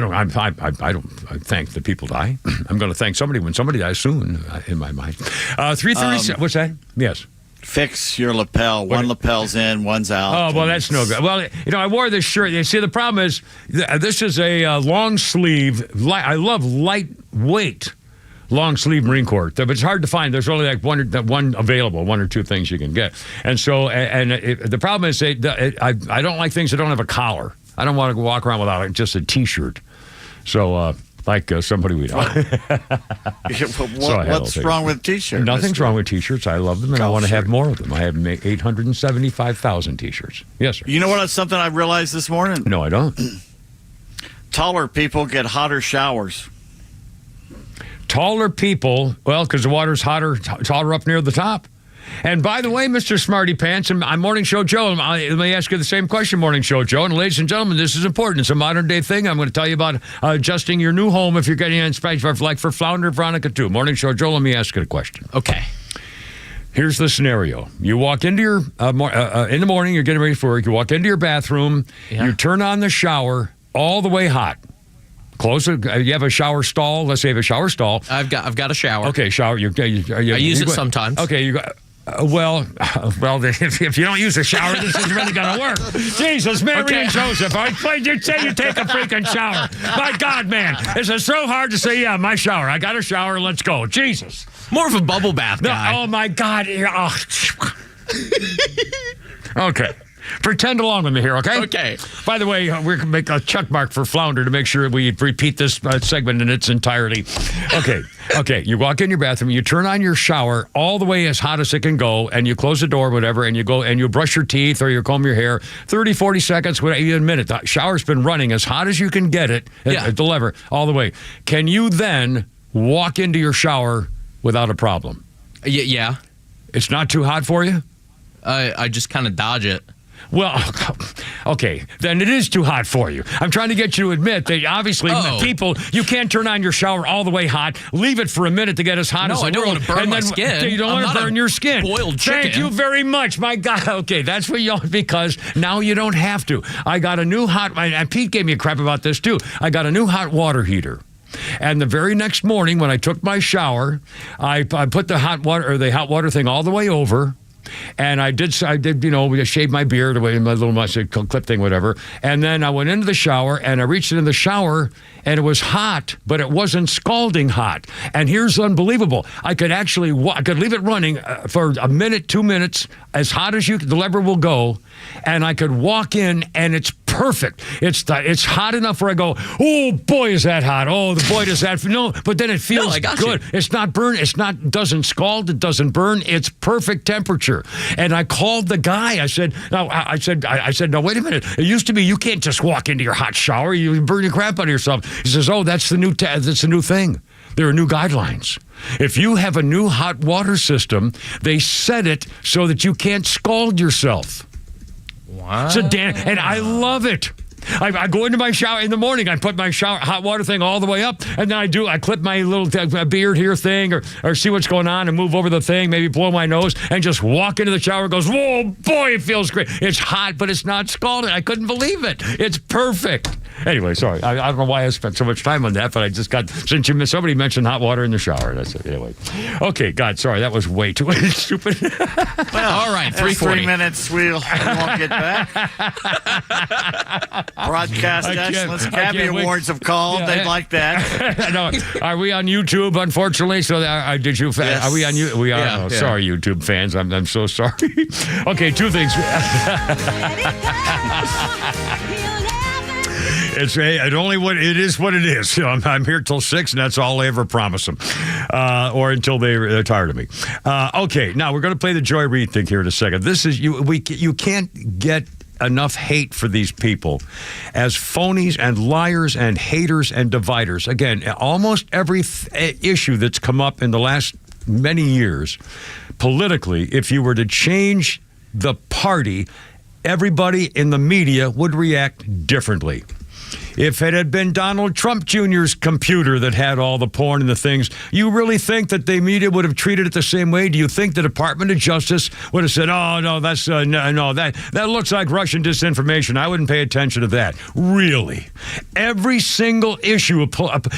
S1: thank the people die. I'm going to thank somebody when somebody dies soon. In my mind, 3:37. What's that? Yes.
S6: Fix your lapel. One lapel's in, one's out.
S1: Oh, well, that's no good. Well, I wore this shirt. You see, the problem is this is a long sleeve. I love lightweight long sleeve Marine Corps, but it's hard to find. There's only like one available, one or two things you can get. And so, the problem is I don't like things that don't have a collar. I don't want to walk around without just a T-shirt. So, like somebody we know.
S6: What's wrong with T-shirts?
S1: Nothing's wrong with T-shirts. I love them, and I want to have more of them. I have 875,000 T-shirts. Yes, sir.
S6: You know what? Something I realized this morning?
S1: No, I don't.
S6: Taller people get hotter showers.
S1: Taller people, well, because the water's taller up near the top. And by the way, Mr. Smarty Pants, I'm Morning Show Joe. Let me ask you the same question, Morning Show Joe. And ladies and gentlemen, this is important. It's a modern day thing. I'm going to tell you about adjusting your new home if you're getting an inspection, like for Flounder Veronica too. Morning Show Joe, let me ask you a question.
S15: Okay.
S1: Here's the scenario. You walk into your, in the morning, you're getting ready for work. You walk into your bathroom. Yeah. You turn on the shower all the way hot. Close it. You have a shower stall. Let's say you have a shower stall.
S15: I've got a shower.
S1: Okay, shower. I
S15: use it sometimes.
S1: Okay, you got. Well, if you don't use a shower, this is really going to work. Jesus, Mary and Joseph. You say you take a freaking shower. My God, man. This is so hard to say, yeah, my shower. I got a shower. Let's go. Jesus.
S15: More of a bubble bath guy.
S1: No, oh, my God. Oh. Okay. Pretend along with me here, okay?
S15: Okay.
S1: By the way, we're going to make a check mark for Flounder to make sure we repeat this segment in its entirety. Okay. You walk in your bathroom, you turn on your shower all the way as hot as it can go, and you close the door, whatever, and you go and you brush your teeth or you comb your hair, 30, 40 seconds, whatever, a minute. The shower's been running as hot as you can get it at the lever all the way. Can you then walk into your shower without a problem?
S15: Yeah.
S1: It's not too hot for you?
S15: I just kind of dodge it.
S1: Well, okay, then it is too hot for you. I'm trying to get you to admit that obviously people, you can't turn on your shower all the way hot, leave it for a minute to get as hot as the
S15: I don't want to burn my skin.
S1: You don't want to burn your skin.
S15: Boiled chicken.
S1: Thank you very much. My God, okay, that's what you because now you don't have to. I got a new and Pete gave me a crap about this too. I got a new hot water heater. And the very next morning when I took my shower, I put the hot water thing all the way over. And I did, shave my beard away, my little mustache clip thing, whatever. And then I went into the shower, and I reached into the shower, and it was hot, but it wasn't scalding hot. And here's unbelievable. I could leave it running for a minute, 2 minutes, as hot as the lever will go, and I could walk in, and it's perfect. It's hot enough where I go, oh boy, is that hot. Oh, boy, does that no, but then it feels good. You. It's not burn. Doesn't scald. It doesn't burn. It's perfect temperature. And I called the guy. I said, I said, no, wait a minute. It used to be you can't just walk into your hot shower. You burn your crap out of yourself. He says, oh, that's the new thing. There are new guidelines. If you have a new hot water system, they set it so that you can't scald yourself.
S15: Wow.
S1: And I love it. I go into my shower in the morning. I put my hot water thing all the way up, and then I clip my little beard here thing, or see what's going on, and move over the thing, maybe blow my nose, and just walk into the shower. And goes, whoa, boy, it feels great. It's hot, but it's not scalding. I couldn't believe it. It's perfect. Anyway, sorry. I don't know why I spent so much time on that, but I just got somebody mentioned hot water in the shower. That's it. Anyway, okay. God, sorry, that was way too stupid.
S6: Well,
S4: all right,
S6: 3 minutes. We won't get back. Broadcast excellence. Cabby Awards have called.
S1: Yeah,
S6: They'd like that.
S1: No, are we on YouTube? Unfortunately, so did you?
S6: Yes.
S1: Are we on YouTube? We are.
S6: Yeah.
S1: Sorry, YouTube fans. I'm so sorry. Okay, two things. It's only what it is. What it is. I'm here till 6, and that's all I ever promise them, or until they're tired of me. Okay, now we're going to play the Joy Reid thing here in a second. This is you can't get enough hate for these people as phonies and liars and haters and dividers. Again, almost every issue that's come up in the last many years politically, if you were to change the party, everybody in the media would react differently. If it had been Donald Trump Jr.'s computer that had all the porn and the things, you really think that the media would have treated it the same way? Do you think the Department of Justice would have said, "Oh no, that's no, that looks like Russian disinformation. I wouldn't pay attention to that"? Really, every single issue.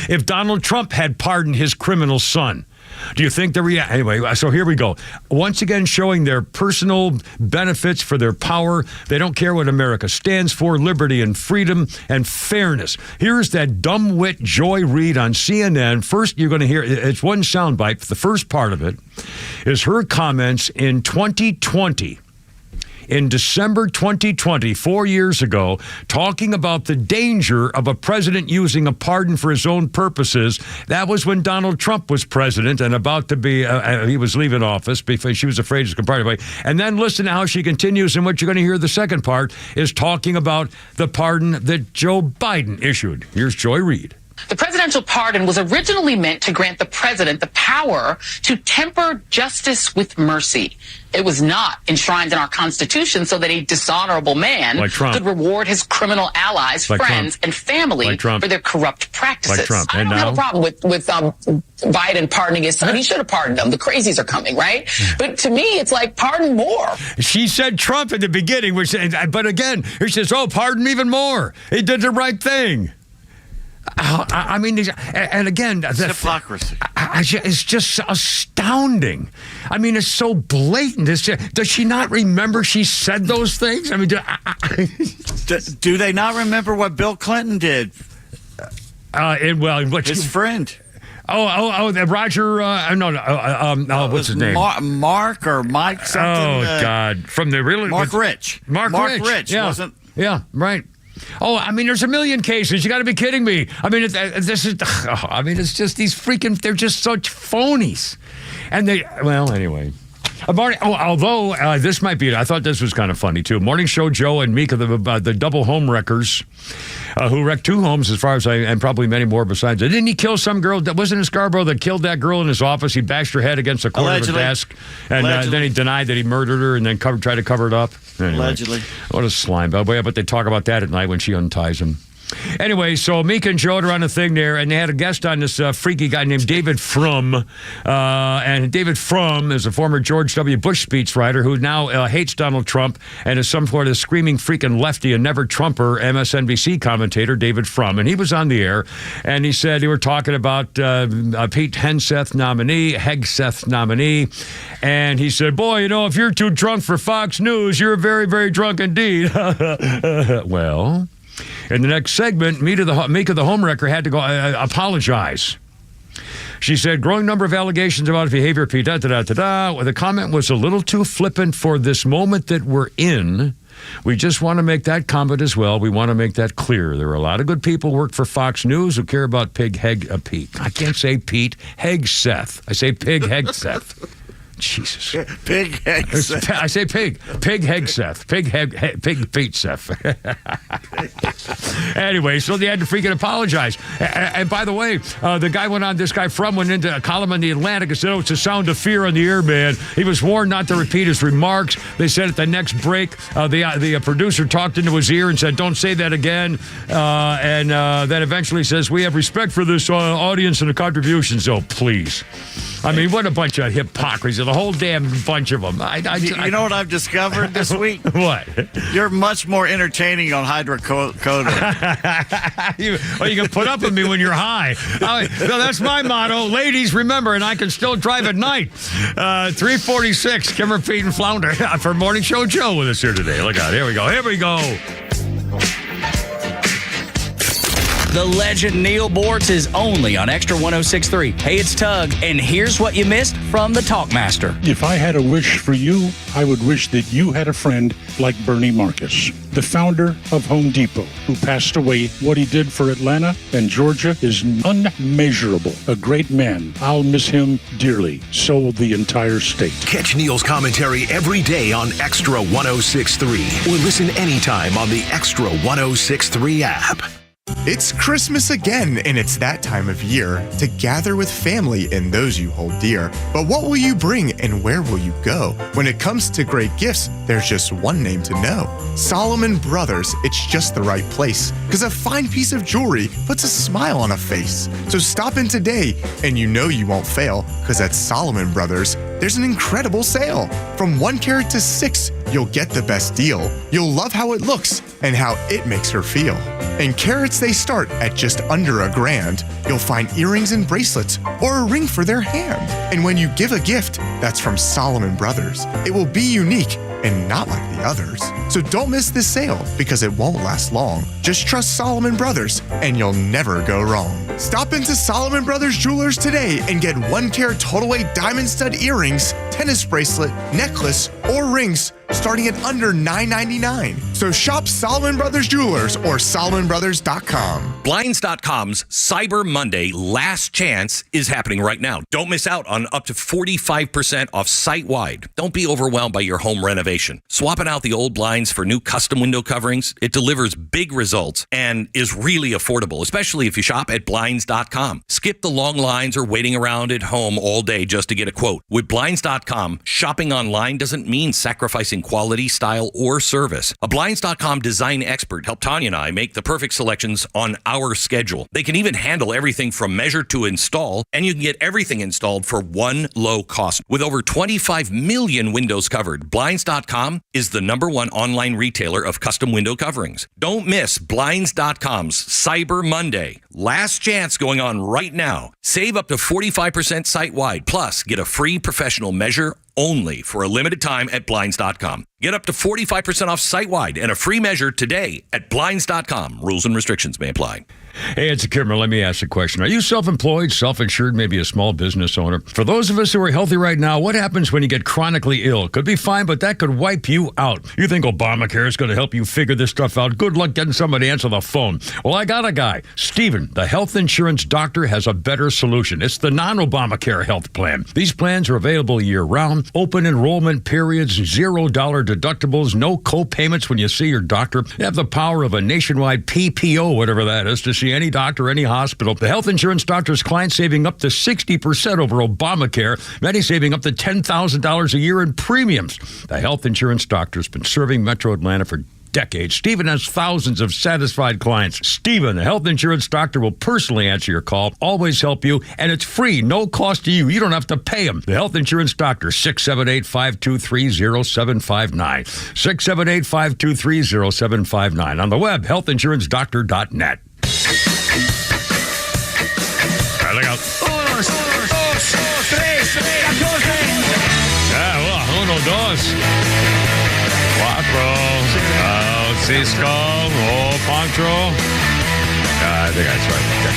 S1: If Donald Trump had pardoned his criminal son, do you think anyway, so here we go. Once again, showing their personal benefits for their power. They don't care what America stands for, liberty and freedom and fairness. Here's that dumb-wit Joy Reid on CNN. First, you're going to hear, it's one soundbite. The first part of it is her comments in 2020. In December 2020, 4 years ago, talking about the danger of a president using a pardon for his own purposes. That was when Donald Trump was president and about to be, he was leaving office because she was afraid his pardon. And then listen to how she continues, and what you're going to hear the second part is talking about the pardon that Joe Biden issued. Here's Joy Reid.
S7: The presidential pardon was originally meant to grant the president the power to temper justice with mercy. It was not enshrined in our Constitution so that a dishonorable man
S1: like
S7: could reward his criminal allies,
S1: like
S7: friends,
S1: Trump.
S7: and family
S1: Like Trump.
S7: for their corrupt practices.
S1: Like Trump.
S7: I
S1: And
S7: don't have
S1: now?
S7: a problem with Biden pardoning his son. He should have pardoned him. The crazies are coming, right? But to me, it's like, pardon more.
S1: She said Trump at the beginning, but again, she says, "Oh, pardon even more. He did the right thing." I mean, and again,
S6: it's hypocrisy.
S1: It's just astounding. I mean, it's so blatant. Does she not remember she said those things? I mean,
S6: do they not remember what Bill Clinton did?
S1: His
S6: friend.
S1: Roger. What's his name?
S6: Mark or Mike something.
S1: Oh God, from the really
S6: Mark Rich.
S1: Mark Rich. Yeah.
S6: Wasn't.
S1: Yeah. Right. Oh, I mean, there's a million cases. You got to be kidding me. I mean, it's just these they're just such phonies. And anyway. Although this might be, I thought this was kind of funny too. Morning Show Joe and Mika, the double home wreckers, who wrecked 2 homes as far as and probably many more besides. Didn't he kill some girl that wasn't in Scarborough that killed that girl in his office? He bashed her head against the corner of a desk, and then he denied that he murdered her and then tried to cover it up. Anyway,
S6: allegedly. What
S1: a slime. But they talk about that at night when she unties him. Anyway, so Mika and Joe are on a thing there, and they had a guest on, this freaky guy named David Frum. And David Frum is a former George W. Bush speechwriter who now hates Donald Trump and is some sort of screaming freaking lefty and never Trumper MSNBC commentator, David Frum. And he was on the air, and he said they were talking about Pete Hegseth nominee. And he said, boy, if you're too drunk for Fox News, you're very, very drunk indeed. Well... In the next segment, Mika the homewrecker had to go apologize. She said, growing number of allegations about behavior, The comment was a little too flippant for this moment that we're in. We just want to make that comment as well. We want to make that clear. There are a lot of good people who work for Fox News who care about Pete. I can't say Pete Hegseth. I say Pig Hegseth. Jesus.
S6: Pig Hegseth.
S1: I say pig. Pig Hegseth. Pig feet Seth. Anyway, so they had to freaking apologize. And by the way, the guy went into a column in the Atlantic and said, it's a sound of fear on the air, man. He was warned not to repeat his remarks. They said at the next break, the producer talked into his ear and said, don't say that again. And then eventually says, we have respect for this audience and the contributions. So please. I mean, what a bunch of hypocrisy. The whole damn bunch of them.
S6: You know what I've discovered this week?
S1: What?
S6: You're much more entertaining on hydrocodone.
S1: You can put up with me when you're high. That's my motto. Ladies, remember, and I can still drive at night. 346, Kimmer, Pete, and Flounder for Morning Show Joe with us here today. Look out. Here we go.
S12: The legend Neil Bortz is only on Extra 106.3. Hey, it's Tug, and here's what you missed from the Talkmaster.
S13: If I had a wish for you, I would wish that you had a friend like Bernie Marcus, the founder of Home Depot, who passed away. What he did for Atlanta and Georgia is unmeasurable. A great man. I'll miss him dearly. So will the entire state.
S3: Catch Neil's commentary every day on Extra 106.3 or listen anytime on the Extra 106.3 app.
S14: It's Christmas again, and it's that time of year to gather with family and those you hold dear. But what will you bring and where will you go? When it comes to great gifts, there's just one name to know. Solomon Brothers. It's just the right place, because a fine piece of jewelry puts a smile on a face. So stop in today, and you know you won't fail, because at Solomon Brothers, there's an incredible sale. From 1 carat to 6, you'll get the best deal. You'll love how it looks and how it makes her feel. In carats, they start at just under $1,000. You'll find earrings and bracelets or a ring for their hand. And when you give a gift that's from Solomon Brothers, it will be unique and not like the others. So don't miss this sale, because it won't last long. Just trust Solomon Brothers and you'll never go wrong. Stop into Solomon Brothers Jewelers today and get 1 carat total weight diamond stud earrings, tennis bracelet, necklace, or rings starting at under $9.99. So shop Solomon Brothers Jewelers or SolomonBrothers.com.
S16: Blinds.com's Cyber Monday Last Chance is happening right now. Don't miss out on up to 45% off site-wide. Don't be overwhelmed by your home renovation. Swapping out the old blinds for new custom window coverings, it delivers big results and is really affordable, especially if you shop at Blinds.com. Skip the long lines or waiting around at home all day just to get a quote. With Blinds.com, shopping online doesn't mean sacrificing quality, style, or service. A Blinds.com design expert helped Tanya and I make the perfect selections on our schedule. They can even handle everything from measure to install, and you can get everything installed for one low cost. With over 25 million windows covered, Blinds.com is the #1 online retailer of custom window coverings. Don't miss Blinds.com's Cyber Monday. Last chance going on right now. Save up to 45% site-wide, plus get a free professional measure only for a limited time at Blinds.com. Get up to 45% off site-wide and a free measure today at Blinds.com. Rules and restrictions may apply.
S1: Hey, it's Kimmer. Let me ask a question. Are you self-employed, self-insured, maybe a small business owner? For those of us who are healthy right now, what happens when you get chronically ill? Could be fine, but that could wipe you out. You think Obamacare is going to help you figure this stuff out? Good luck getting somebody to answer the phone. Well, I got a guy. Steven, the health insurance doctor, has a better solution. It's the non-Obamacare health plan. These plans are available year-round, open enrollment periods, $0 deductibles, no co-payments when you see your doctor. They have the power of a nationwide PPO, whatever that is, to see any doctor, any hospital. The health insurance doctor's clients saving up to 60% over Obamacare, many saving up to $10,000 a year in premiums. The health insurance doctor's been serving Metro Atlanta for decades. Stephen has thousands of satisfied clients. Stephen, the health insurance doctor, will personally answer your call, always help you, and it's free, no cost to you. You don't have to pay him. The health insurance doctor, 678-523-0759. 678-523-0759. On the web, healthinsuranceDoctor.net. All right, look out. Uno, dos, cuatro. Cisco, Pancho. I think that's right. Okay.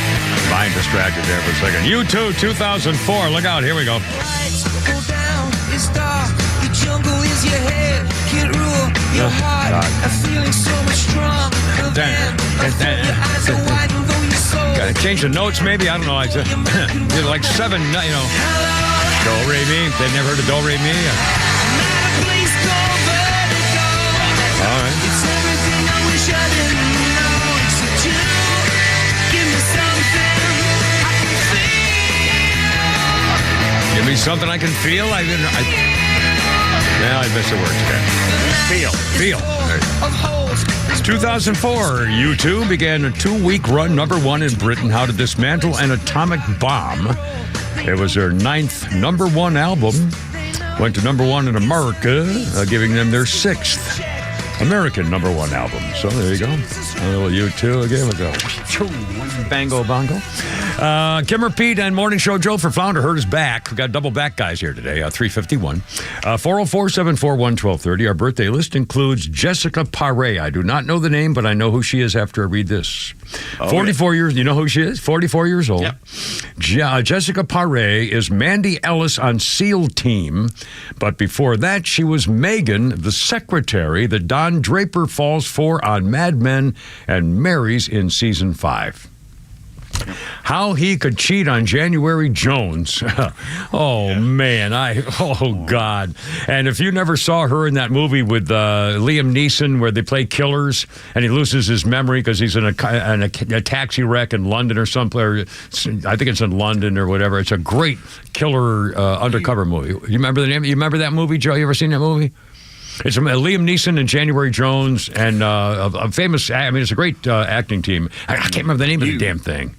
S1: Mind distracted there for a second. U2, 2004. Look out. Here we go.
S11: Lights go down. It's dark. The jungle is your head. Can't rule your heart. I'm feeling so much stronger.
S1: Gotta change the notes, maybe. I don't know. I did like 7, you know. Do-re-mi. They never heard of Do-re-mi? All right.
S11: It's everything I wish I didn't know. Except you. Give me something I can feel.
S1: Give me something I can feel. I missed the words again. Feel. It's 2004. U2 began a 2-week run #1 in Britain, How to Dismantle an Atomic Bomb. It was their 9th #1 album. Went to #1 in America, giving them their 6th American #1 album. So there you go. A little U2 again with the bango bongo. Kimmer Pete and Morning Show Joe for Flounder Herd is back. We got double back guys here today, 351. 404-741-1230. Our birthday list includes Jessica Paré. I do not know the name, but I know who she is after I read this. 44 years. You know who she is? 44 years old.
S6: Yep.
S1: Jessica Paré is Mandy Ellis on SEAL Team. But before that, she was Megan, the secretary that Don Draper falls for on Mad Men and marries in season 5. How he could cheat on January Jones. Man. Oh, God. And if you never saw her in that movie with Liam Neeson where they play killers and he loses his memory because he's in a taxi wreck in London or someplace. I think it's in London or whatever. It's a great killer undercover movie. You remember the name? You remember that movie, Joe? You ever seen that movie? It's Liam Neeson and January Jones and a famous, it's a great acting team. I can't remember the name of the damn thing.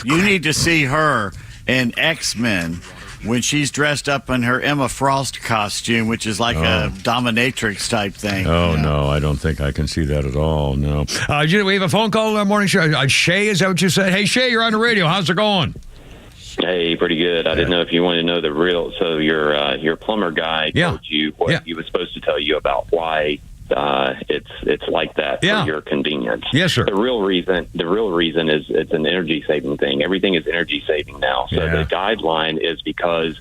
S6: You need to see her in X-Men when she's dressed up in her Emma Frost costume, which is like a dominatrix type thing.
S1: Oh, no, I don't think I can see that at all, no. We have a phone call Morning Show. Shay, is that what you said? Hey, Shay, you're on the radio. How's it going?
S2: Hey, pretty good. I didn't know if you wanted to know the real. So your plumber guy told you what he was supposed to tell you about why it's like that for your convenience.
S1: Yes, sir.
S2: The real reason is it's an energy saving thing. Everything is energy saving now. So the guideline is because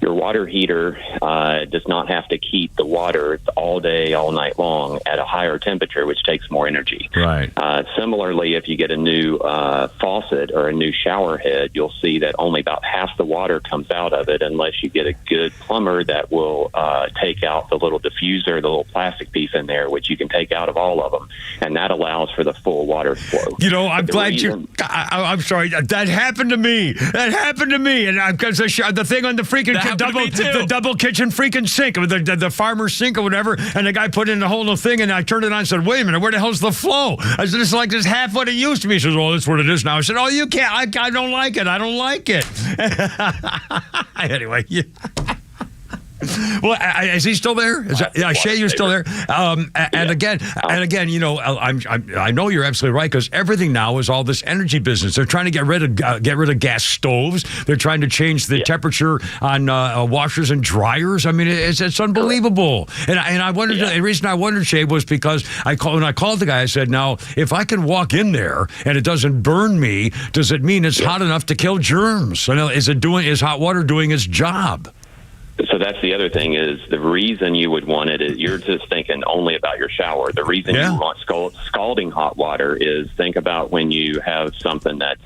S2: your water heater does not have to keep the water all day, all night long at a higher temperature, which takes more energy.
S1: Right.
S2: Similarly, if you get a new faucet or a new shower head, you'll see that only about half the water comes out of it unless you get a good plumber that will take out the little diffuser, the little plastic piece in there, which you can take out of all of them, and that allows for the full water flow.
S1: You know, I'm glad I'm sorry. That happened to me. And because the thing on the freaking the double kitchen freaking sink, the farmer's sink or whatever, and the guy put in the whole little thing, and I turned it on and said, wait a minute, where the hell's the flow? I said, it's like this half what it used to be. He says, well, that's what it is now. I said, oh, you can't. I don't like it. I don't like it. Anyway, Well, is he still there? Shay, you're still there. And again, you know, I know you're absolutely right because everything now is all this energy business. They're trying to get rid of gas stoves. They're trying to change the temperature on washers and dryers. I mean, it's unbelievable. And I wondered the reason I wondered, Shay, was because when I called the guy, I said, now if I can walk in there and it doesn't burn me, does it mean it's hot enough to kill germs? Is hot water doing its job?
S2: So that's the other thing is the reason you would want it is you're just thinking only about your shower. The reason you want scalding hot water is think about when you have something that's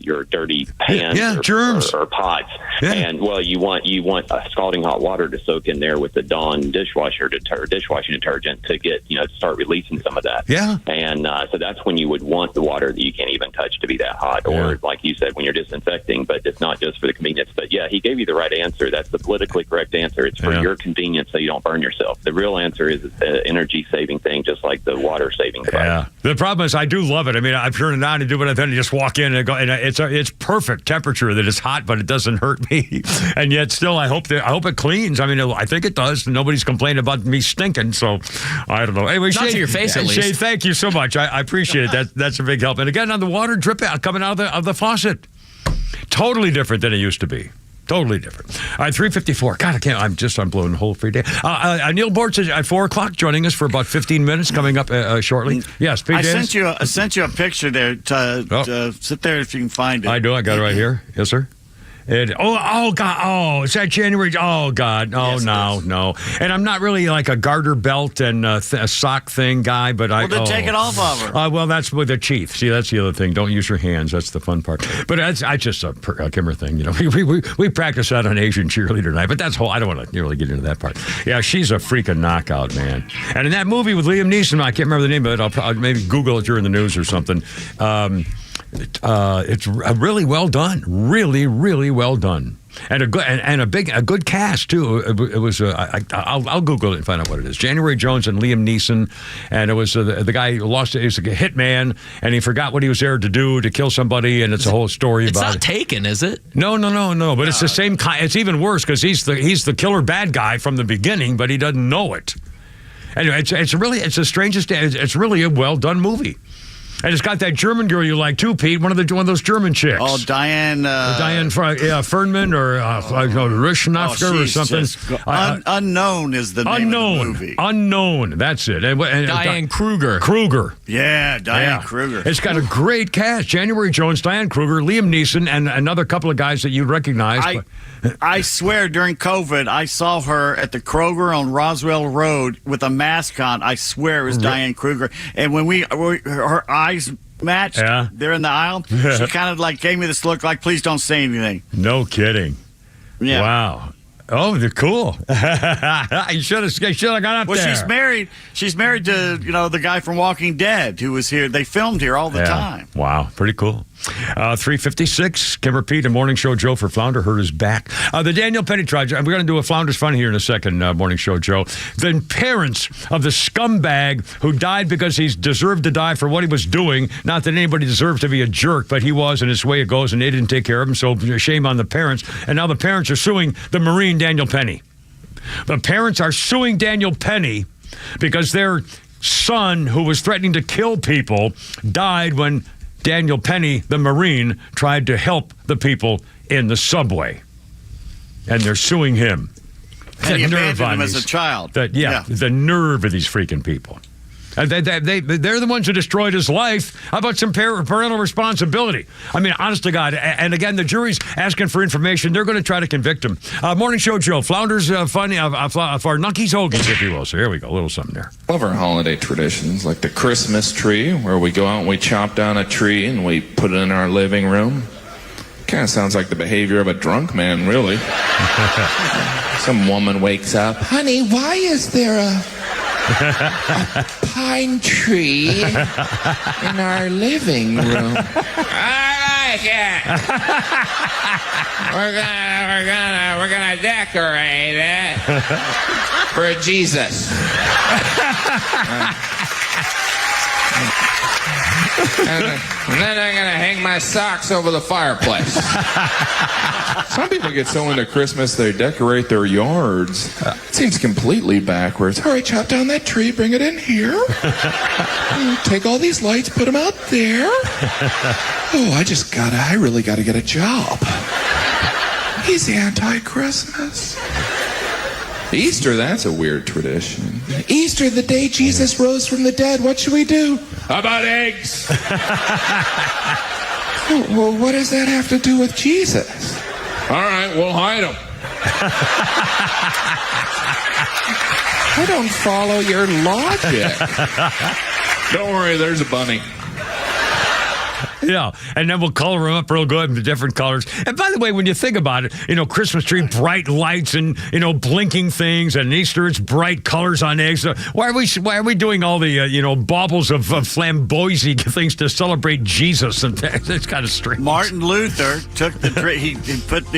S2: your dirty pans
S1: germs
S2: or pots. Yeah. And you want scalding hot water to soak in there with the Dawn dishwashing detergent to get, to start releasing some of that.
S1: Yeah.
S2: And so that's when you would want the water that you can't even touch to be that hot. Or like you said, when you're disinfecting, but it's not just for the convenience. But he gave you the right answer. That's the politically correct answer. It's for your convenience so you don't burn yourself. The real answer is an energy saving thing, just like the water saving device.
S1: Yeah. The problem is I do love it. I mean, I turn it on and do what I then just walk in and go, and it's perfect temperature that it's hot, but it doesn't hurt me. And yet still, I hope it cleans. I mean, I think it does. Nobody's complaining about me stinking, so I don't know. Anyway,
S12: not
S1: Shay,
S12: to your face, at least.
S1: Shay, thank you so much. I appreciate it. That's a big help. And again, on the water drip out coming out of the faucet, totally different than it used to be. Totally different. All right, 3:54. God, I'm blowing the whole free day. Neil Bortz is at 4 o'clock joining us for about 15 minutes coming up shortly. Yes, Pete
S6: I sent you a picture there. Sit there if you can find it.
S1: I do. I got it right here. Yes, sir. Oh God! Oh, is that January? Oh God! Oh
S6: Yes,
S1: no! And I'm not really like a garter belt and a sock thing guy, but
S6: then take it off of her.
S1: Well, that's with a chief. See, that's the other thing. Don't use your hands. That's the fun part. But I just a Kimmer thing. You know, we practice that on Asian cheerleader night. But that's whole. I don't want to really get into that part. Yeah, she's a freaking knockout, man. And in that movie with Liam Neeson, I can't remember the name of it. I'll maybe Google it during the news or something. It's really well done, really well done, and a good cast too. It was I'll Google it and find out what it is. January Jones and Liam Neeson, and it was the guy who lost it. He's a hitman, and he forgot what he was there to do, to kill somebody, and it's a whole story about it. It's
S15: not Taken, is it?
S1: No. But it's the same kind. It's even worse because he's the killer bad guy from the beginning, but he doesn't know it. Anyway, it's the strangest. It's really a well done movie. And it's got that German girl you like too, Pete. One of those German chicks.
S6: Oh, Diane
S1: Fernman or Rischnafka or something.
S6: Unknown is the name of the movie.
S1: Unknown. That's it. And
S15: Diane Kruger.
S6: Yeah, Diane Kruger.
S1: It's got a great cast. January Jones, Diane Kruger, Liam Neeson, and another couple of guys that you'd recognize.
S6: I swear, during COVID, I saw her at the Kroger on Roswell Road with a mask on. I swear it was Diane Kruger. And when her eyes matched, they're in the aisle, she kind of like gave me this look like, please don't say anything.
S1: No kidding.
S6: Yeah.
S1: Wow. Oh, they're cool. You should have gone up there.
S6: Well, she's married to, the guy from Walking Dead who was here. They filmed here all the time.
S1: Wow. Pretty cool. 3:56, Kimmer Pete and Morning Show Joe for Flounder hurt his back. The Daniel Penny trial. We're going to do a Flounder's Fun here in a second, Morning Show Joe. The parents of the scumbag who died because he deserved to die for what he was doing. Not that anybody deserves to be a jerk, but he was, and it's the way it goes, and they didn't take care of him, so shame on the parents. And now the parents are suing the Marine Daniel Penny. The parents are suing Daniel Penny because their son, who was threatening to kill people, died when Daniel Penny, the Marine, tried to help the people in the subway. And they're suing him.
S6: And he abandoned him as a child.
S1: The nerve of these freaking people. They're the ones who destroyed his life. How about some parental responsibility? I mean, honest to God. And again, the jury's asking for information. They're going to try to convict him. Morning Show Joe, Flounder's Fun for Nucky's Hoagies, if you will. So here we go. A little something there.
S5: Love our holiday traditions, like the Christmas tree, where we go out and we chop down a tree and we put it in our living room. Kind of sounds like the behavior of a drunk man, really. Some woman wakes up. Honey, why is there a pine tree in our living room? I like it. We're gonna decorate it for Jesus. And then I'm gonna hang my socks over the fireplace. Some people get so into Christmas they decorate their yards. It seems completely backwards. All right, chop down that tree, bring it in here. Take all these lights, put them out there. Oh, I really gotta get a job. He's anti-Christmas. Easter, that's a weird tradition. Easter, the day Jesus rose from the dead, what should we do? How about eggs? Well, what does that have to do with Jesus? All right, we'll hide him. I don't follow your logic. Don't worry, there's a bunny.
S1: Yeah, and then we'll color them up real good in different colors. And by the way, when you think about it, Christmas tree, bright lights and, blinking things, and Easter, it's bright colors on eggs. Why are we doing all the, baubles of flamboyancy things to celebrate Jesus? And it's kind of strange.
S6: Martin Luther took the tree. He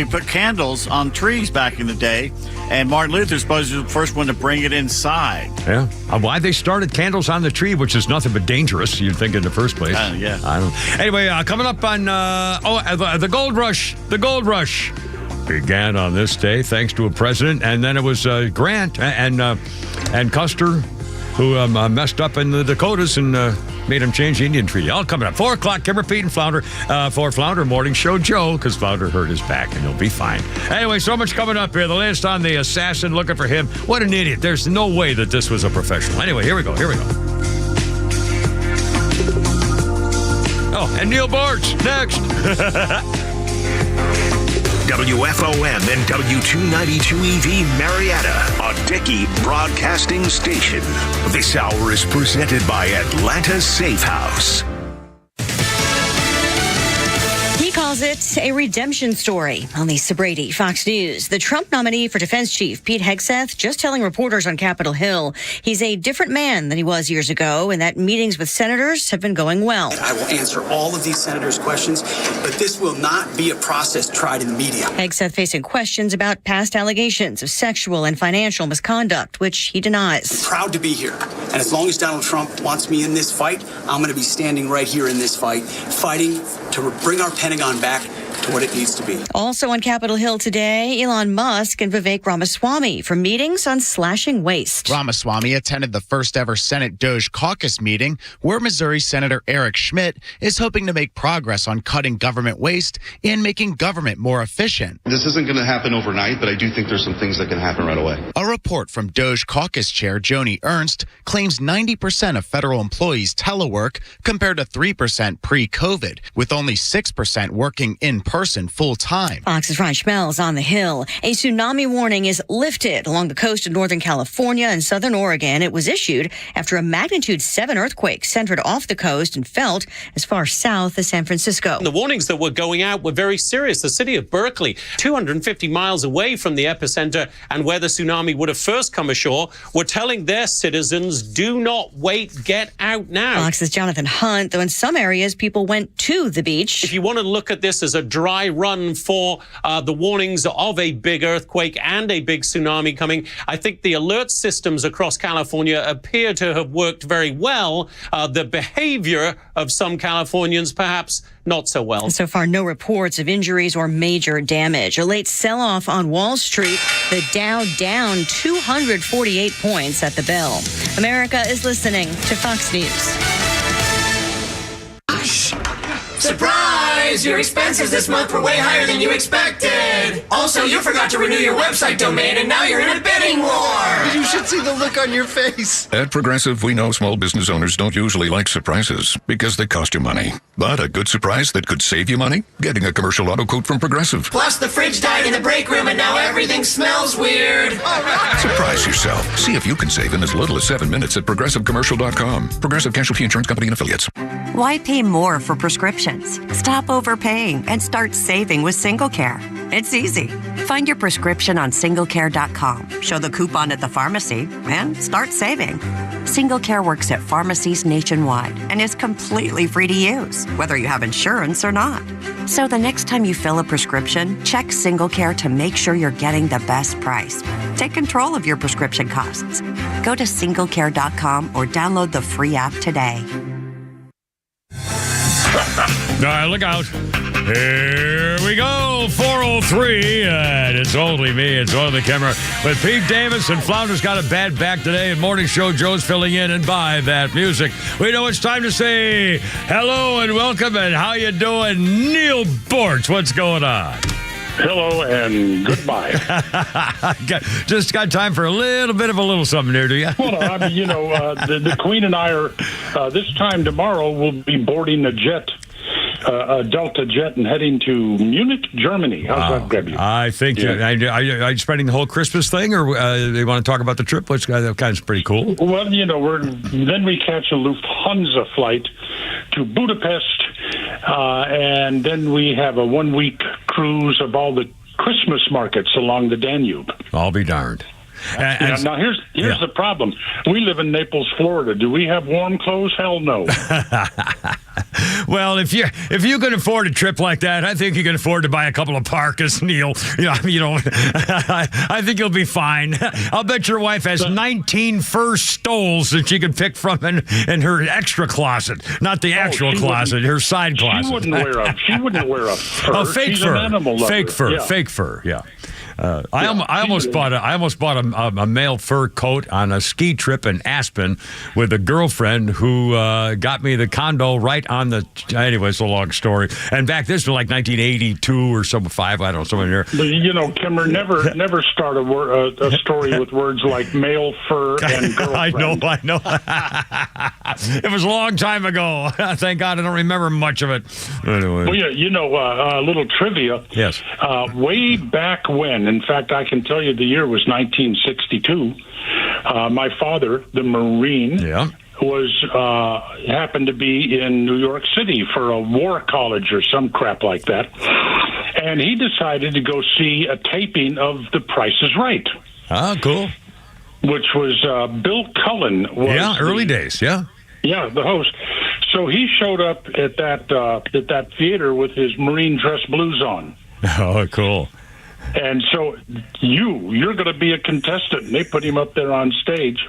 S6: put candles on trees back in the day, and Martin Luther supposed to be the first one to bring it inside.
S1: Yeah. Why they started candles on the tree, which is nothing but dangerous, you'd think in the first place.
S6: Yeah.
S1: I don't know. Anyway, coming up on the Gold Rush. The Gold Rush began on this day thanks to a president, and then it was Grant and Custer who messed up in the Dakotas and made him change the Indian Treaty. All coming up 4 o'clock. Kimmer, Pete, and Flounder for Flounder Morning Show Joe, because Flounder hurt his back and he'll be fine. Anyway, so much coming up here. The latest on the assassin looking for him. What an idiot! There's no way that this was a professional. Anyway, here we go. Oh, and Neil Bartz next.
S3: WFOM and W292EV Marietta, a Dickey Broadcasting Station. This hour is presented by Atlanta Safe House.
S9: He calls it a redemption story. On Lisa Brady, Fox News. The Trump nominee for defense chief, Pete Hegseth, just telling reporters on Capitol Hill he's a different man than he was years ago and that meetings with senators have been going well.
S17: I will answer all of these senators' questions, but this will not be a process tried in the media.
S9: Hegseth facing questions about past allegations of sexual and financial misconduct, which he denies.
S17: I'm proud to be here. And as long as Donald Trump wants me in this fight, I'm going to be standing right here in this fight, fighting to bring our Pentagon back to what it needs to be.
S9: Also on Capitol Hill today, Elon Musk and Vivek Ramaswamy for meetings on slashing waste.
S18: Ramaswamy attended the first ever Senate Doge caucus meeting where Missouri Senator Eric Schmidt is hoping to make progress on cutting government waste and making government more efficient.
S19: This isn't going to happen overnight, but I do think there's some things that can happen right away.
S18: A report from Doge caucus chair Joni Ernst claims 90% of federal employees telework compared to 3% pre-COVID, with only 6% working in person full-time.
S9: Fox's Ryan Schmelz on the Hill. A tsunami warning is lifted along the coast of Northern California and Southern Oregon. It was issued after a magnitude 7 earthquake centered off the coast and felt as far south as San Francisco.
S20: The warnings that were going out were very serious. The city of Berkeley, 250 miles away from the epicenter and where the tsunami would have first come ashore, were telling their citizens, do not wait, get out now.
S9: Fox's Jonathan Hunt, though in some areas people went to the beach.
S20: If you want to look at this as a dry run for the warnings of a big earthquake and a big tsunami coming, I think the alert systems across California appear to have worked very well. The behavior of some Californians perhaps not so well.
S9: So far, no reports of injuries or major damage. A late sell-off on Wall Street. The Dow down 248 points at the bell. America is listening to Fox News.
S11: Surprise! Your expenses this month were way higher than you expected. Also, you forgot to renew your website domain, and now you're in a bidding war.
S21: You should see the look on your face.
S22: At Progressive, we know small business owners don't usually like surprises because they cost you money. But a good surprise that could save you money? Getting a commercial auto quote from Progressive.
S11: Plus, the fridge died in the break room, and now everything smells weird.
S22: Surprise yourself. See if you can save in as little as 7 minutes at ProgressiveCommercial.com. Progressive Casualty Insurance Company and Affiliates.
S23: Why pay more for prescriptions? Stop overpaying and start saving with SingleCare. It's easy. Find your prescription on SingleCare.com, show the coupon at the pharmacy, and start saving. SingleCare works at pharmacies nationwide and is completely free to use, whether you have insurance or not. So the next time you fill a prescription, check SingleCare to make sure you're getting the best price. Take control of your prescription costs. Go to SingleCare.com or download the free app today.
S1: All right, look out. Here we go, 4:03, and it's only me, it's on the camera. With Pete Davis and Flounder's got a bad back today, and Morning Show Joe's filling in, and by that music, we know it's time to say hello and welcome, and how you doing, Neil Bortz? What's going on?
S13: Hello and goodbye.
S1: Just got time for a little bit of a little something there, do you?
S13: Well, I mean, you know, the Queen and I are, this time tomorrow, we'll be boarding a jet. A Delta jet and heading to Munich, Germany. How's that grab you?
S1: I think, are you spending the whole Christmas thing, or do you want to talk about the trip? Which kind of pretty cool.
S13: Well, you know, then we catch a Lufthansa flight to Budapest, and then we have a 1-week cruise of all the Christmas markets along the Danube.
S1: I'll be darned.
S13: Now here's the problem. We live in Naples, Florida. Do we have warm clothes? Hell no.
S1: Well, if you can afford a trip like that, I think you can afford to buy a couple of parkas, Neil. I think you'll be fine. I'll bet your wife has 19 fur stoles that she can pick from in her extra closet, not the actual closet, her side closet.
S13: She wouldn't wear a fur.
S1: Oh, fake
S13: She's
S1: fur.
S13: An animal lover.
S1: Fake fur.
S13: Yeah.
S1: Fake fur. Yeah. I almost bought a male fur coat on a ski trip in Aspen with a girlfriend who got me the condo right on the. Anyway, it's a long story. And back this was like 1982 or some 5. I don't know, somewhere near.
S13: But, Kimmer, never start a story with words like male fur and girlfriend.
S1: I know. It was a long time ago. Thank God I don't remember much of it. Anyway.
S13: Well, yeah, a little trivia.
S1: Yes.
S13: Way back when, in fact, I can tell you the year was 1962. My father, the Marine, happened to be in New York City for a war college or some crap like that. And he decided to go see a taping of The Price is Right.
S1: Oh, cool.
S13: Which was Bill Cullen.
S1: Early days, yeah.
S13: Yeah, the host. So he showed up at that theater with his Marine dress blues on.
S1: Oh, cool.
S13: And so you're going to be a contestant. And they put him up there on stage.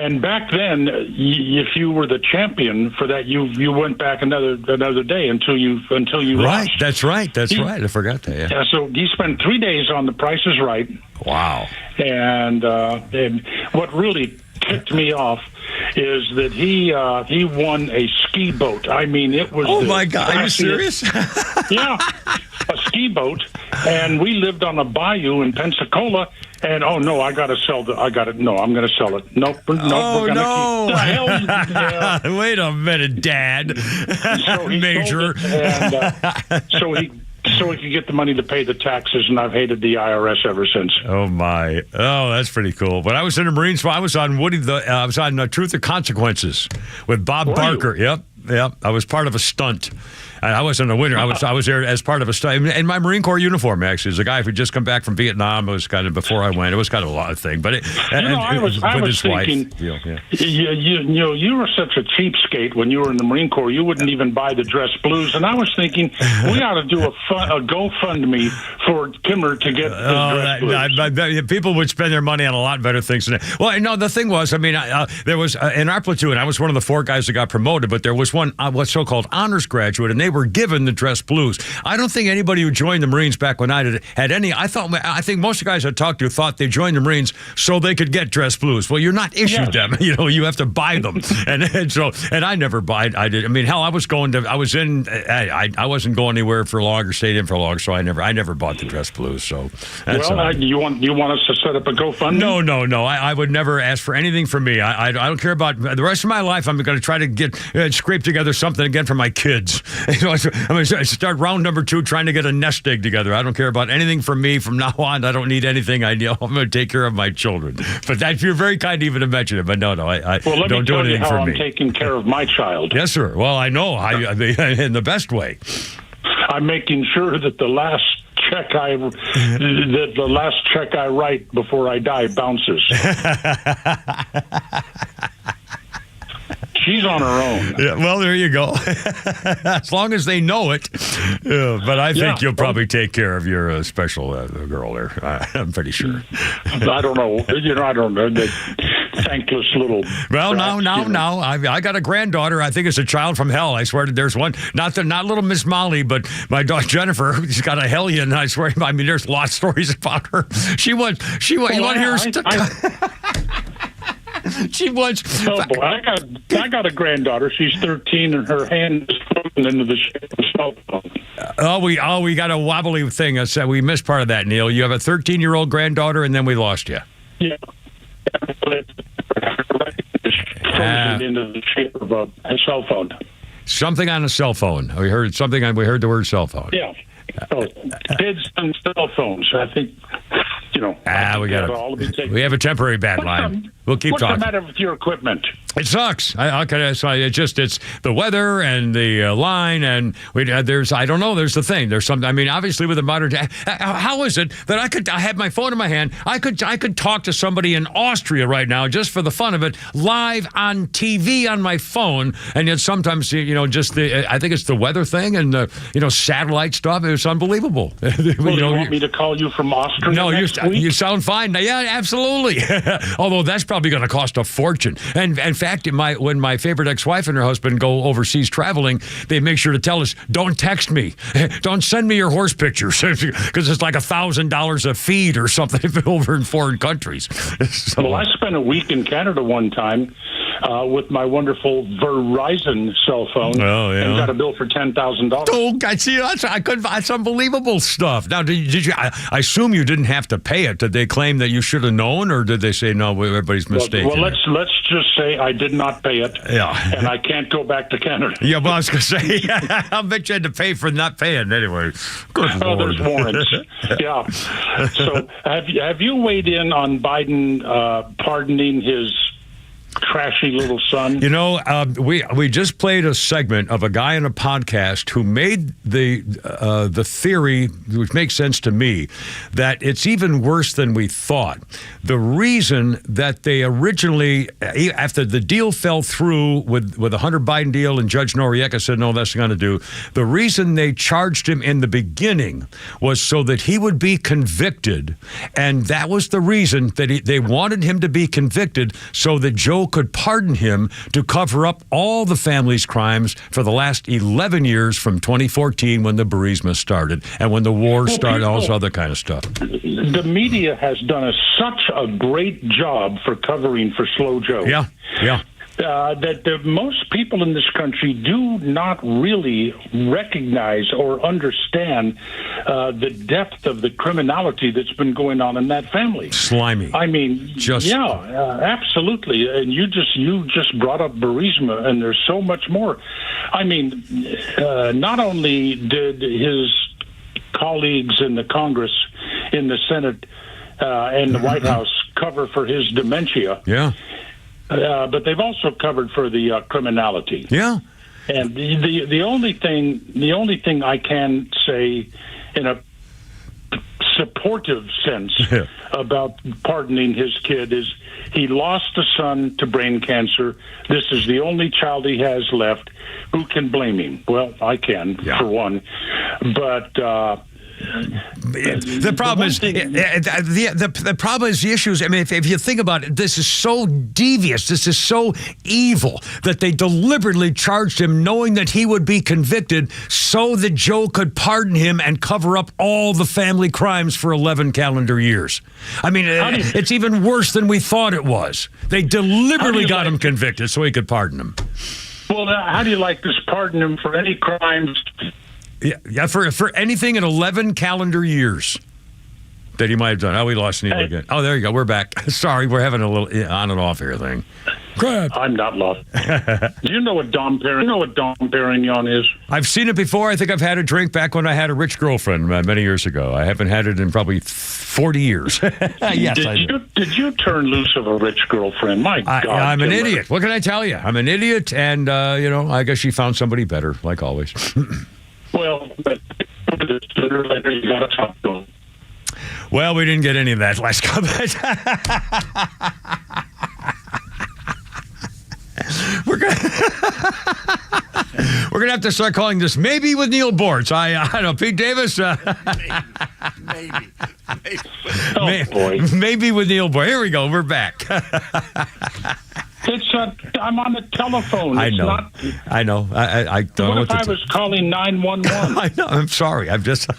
S13: And back then, if you were the champion for that, you went back another day until you
S1: Right,
S13: lost.
S1: that's right. I forgot that. Yeah.
S13: So he spent 3 days on The Price is Right.
S1: Wow.
S13: And what really ticked me off is that he won a ski boat. I mean, it was.
S1: Oh my God! Are you serious?
S13: Yeah, a ski boat, and we lived on a bayou in Pensacola. And I got to sell No, I'm going to sell it. Nope.
S1: Oh,
S13: we're
S1: no.
S13: Keep, the hell, yeah.
S1: Wait a minute, Dad.
S13: So he
S1: Major.
S13: So he could get the money to pay the taxes, and I've hated the IRS ever since.
S1: Oh my! Oh, that's pretty cool. But I was in the Marines. I was on I was on Truth or Consequences with Bob Barker. Yep. I was part of a stunt. I wasn't a winner. I was there as part of a stunt in my Marine Corps uniform. Actually, as a guy who had just come back from Vietnam. It was kind of before I went. It was kind of a lot of thing. But
S13: I was thinking, you were such a cheapskate when you were in the Marine Corps. You wouldn't even buy the dress blues. And I was thinking we ought to do a GoFundMe for Kimmer to get the dress blues.
S1: People would spend their money on a lot better things than that. Well, no, the thing was, I mean, there was in our platoon. I was one of the 4 guys that got promoted, but there was one what's so-called honors graduate, and they were given the dress blues. I don't think anybody who joined the Marines back when I had any. I think most of the guys I talked to thought they joined the Marines so they could get dress blues. Well, you're not issued them. You have to buy them, and I never bought. I did. I mean, hell, I wasn't going anywhere for long or stayed in for long, so I never bought the dress blues. So,
S13: you want us to set up a GoFundMe?
S1: No. I would never ask for anything from me. I don't care about the rest of my life. I'm going to try to scrape together something again for my kids. I'm going to start round number 2 trying to get a nest egg together. I don't care about anything from me from now on. I don't need anything. I'm going to take care of my children. But you're very kind even to mention it. But no, I don't do anything for me.
S13: I'm taking care of my child.
S1: Yes, sir. Well, I know in the best way.
S13: I'm making sure that the last check I write before I die bounces. She's on her own.
S1: Yeah, well, there you go. As long as they know it. But I think you'll probably take care of your special girl there. I'm pretty sure.
S13: I don't know. I don't know. The thankless little.
S1: Well, now. I got a granddaughter. I think it's a child from hell. I swear there's one. Not little Miss Molly, but my daughter Jennifer. She's got a hellion. I swear. I mean, there's lots of stories about her. You want to hear? She was.
S13: Oh boy, I got a granddaughter. She's 13, and her hand is frozen into the shape of a cell phone.
S1: We got a wobbly thing. We missed part of that, Neil. You have a 13-year-old granddaughter, and then we lost you.
S13: Yeah. Frozen into the shape of a cell phone.
S1: Something on a cell phone. We heard something. We heard the word cell phone.
S13: Yeah. Kids and cell phones. I think.
S1: We have a temporary bad line. We'll keep talking.
S13: What's the matter with your equipment?
S1: It sucks. It's the weather and the line, and there's I don't know. There's the thing. There's something. I mean, obviously with the modern. How is it that I had my phone in my hand? I could talk to somebody in Austria right now just for the fun of it, live on TV on my phone, and yet sometimes I think it's the weather thing and the satellite stuff. It's unbelievable.
S13: You want me to call you from Austria?
S1: No, you sound fine. Yeah, absolutely. Although that's probably going to cost a fortune. And in fact, when my favorite ex-wife and her husband go overseas traveling, they make sure to tell us, don't text me. Don't send me your horse pictures because it's like $1,000 a feed or something over in foreign countries. So,
S4: well, I spent a week in Canada one time with my wonderful Verizon cell phone and got a bill for $10,000.
S1: Oh, God, see, that's unbelievable stuff. Now, did you? I assume you didn't have to pay it. Did they claim that you should have known, or did they say no? Everybody's mistaken.
S4: Well, let's just say I did not pay it.
S1: Yeah,
S4: and I can't go back to Canada.
S1: Yeah, well, I was going to say, I'll bet you had to pay for not paying anyway. Good Lord.
S4: There's warrants. Yeah. So, have you weighed in on Biden pardoning his trashy little son?
S1: You know, we just played a segment of a guy on a podcast who made the theory, which makes sense to me, that it's even worse than we thought. The reason that they originally, after the deal fell through with the Hunter Biden deal and Judge Noriega said, no, that's not going to do, the reason they charged him in the beginning was so that he would be convicted. And that was the reason that they wanted him to be convicted so that Joe could pardon him to cover up all the family's crimes for the last 11 years from 2014 when the Burisma started and when the war started, all this other kind of stuff.
S4: The media has done such a great job for covering for Slow Joe.
S1: Yeah.
S4: That most people in this country do not really recognize or understand the depth of the criminality that's been going on in that family.
S1: Slimy.
S4: I mean, absolutely. And you just brought up Burisma, and there's so much more. I mean, not only did his colleagues in the Congress, in the Senate, and the White House cover for his dementia.
S1: Yeah.
S4: But they've also covered for the criminality.
S1: Yeah.
S4: And the only thing I can say in a supportive sense about pardoning his kid is he lost a son to brain cancer. This is the only child he has left. Who can blame him? Well, I can, for one. But
S1: the problem is the problem is the issues. I mean, if you think about it, this is so devious, this is so evil that they deliberately charged him knowing that he would be convicted so that Joe could pardon him and cover up all the family crimes for 11 calendar years. I mean, it's even worse than we thought it was. They deliberately got him convicted so he could pardon him.
S4: Well, how do you like this pardon him for any crimes?
S1: Yeah, for anything in 11 calendar years that he might have done. Oh, we lost Neil again. Oh, there you go. We're back. Sorry, we're having a little on and off here thing. Crap.
S4: I'm not lost. Do you know what Dom Perignon is?
S1: I've seen it before. I think I've had a drink back when I had a rich girlfriend many years ago. I haven't had it in probably 40 years. Yes,
S4: Did you turn loose of a rich girlfriend? My God.
S1: I'm an idiot. What can I tell you? I'm an idiot, and, I guess she found somebody better, like always.
S4: Well, but sooner or later you got to talk to him.
S1: Well, we didn't get any of that last comment. We're gonna have to start calling this Maybe with Neil Bortz. I know, Pete Davis. Maybe with Neil Bortz. Here we go. We're back.
S4: I'm on the telephone.
S1: I know. I don't know
S4: what if I was calling 911?
S1: I know. I'm sorry. I'm just.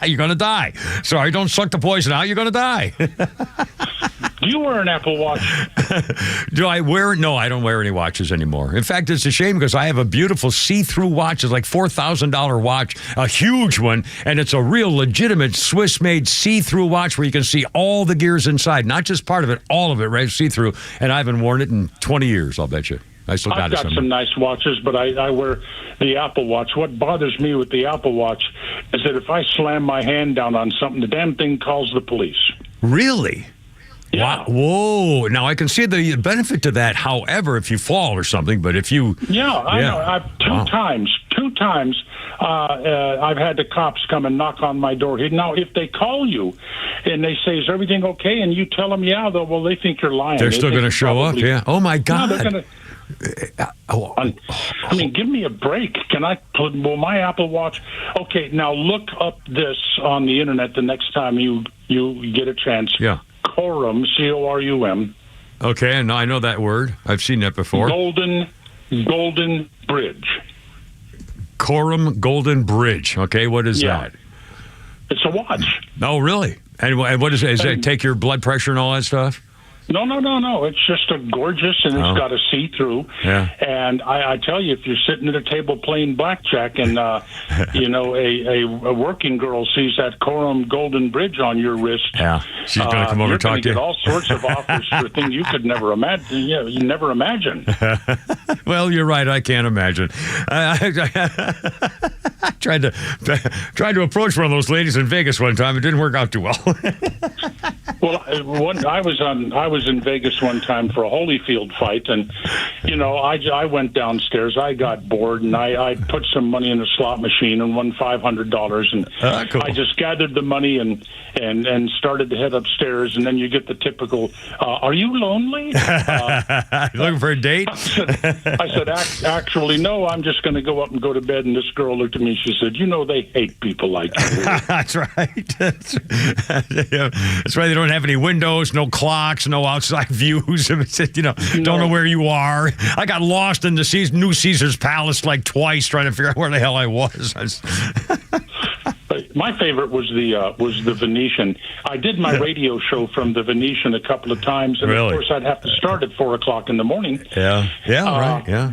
S1: You're going to die. Sorry, don't suck the poison out. You're going to die.
S4: Do you wear an Apple Watch?
S1: Do I wear it? No, I don't wear any watches anymore. In fact, it's a shame because I have a beautiful see-through watch. It's like $4,000 watch, a huge one, and it's a real legitimate Swiss-made see-through watch where you can see all the gears inside, not just part of it, all of it, right? See-through. And I haven't worn it in 20 years, I'll bet you. I still got
S4: I've got some nice watches, but I wear the Apple Watch. What bothers me with the Apple Watch is that if I slam my hand down on something, the damn thing calls the police.
S1: Really?
S4: Yeah.
S1: Wow. Whoa. Now, I can see the benefit to that, however, if you fall or something, but if you...
S4: Yeah, I know. I've two times, I've had the cops come and knock on my door. Now, if they call you and they say, is everything okay? And you tell them, yeah, they think you're lying.
S1: They're still going to show up, yeah. Oh, my God.
S4: No, they're going to... I mean, give me a break. Can I put my Apple Watch? Okay, now look up this on the internet the next time you get a chance.
S1: Yeah.
S4: Corum, C-O-R-U-M.
S1: Okay, and I know that word. I've seen that before.
S4: Golden Bridge.
S1: Corum Golden Bridge. Okay, what is
S4: Yeah.
S1: that?
S4: It's a watch.
S1: Oh, really? And what is it? Does it take your blood pressure and all that stuff?
S4: No. It's just a gorgeous, and it's got a see-through.
S1: Yeah.
S4: And I tell you, if you're sitting at a table playing blackjack and, a working girl sees that Corum Golden Bridge on your wrist,
S1: yeah, she's going to come over and talk to you.
S4: You're going to get all sorts of offers for things you could never imagine. Yeah, you never imagine.
S1: Well, you're right. I can't imagine. I tried to approach one of those ladies in Vegas one time. It didn't work out too well.
S4: Well, I was in Vegas one time for a Holyfield fight, and I went downstairs. I got bored, and I put some money in a slot machine and won $500. And
S1: cool.
S4: I just gathered the money and started to head upstairs. And then you get the typical, "Are you lonely?
S1: Looking for a date?"
S4: I said, "Actually, no. I'm just going to go up and go to bed." And this girl looked at me. She said, "They hate people like you."
S1: That's right. That's right. They don't have any windows, no clocks, no outside views. Don't know where you are. I got lost in the new Caesar's Palace like twice trying to figure out where the hell I was.
S4: My favorite was the Venetian. I did my radio show from the Venetian a couple of times, and
S1: Really?
S4: of course I'd have to start at 4:00 in the morning.
S1: Yeah, right, yeah.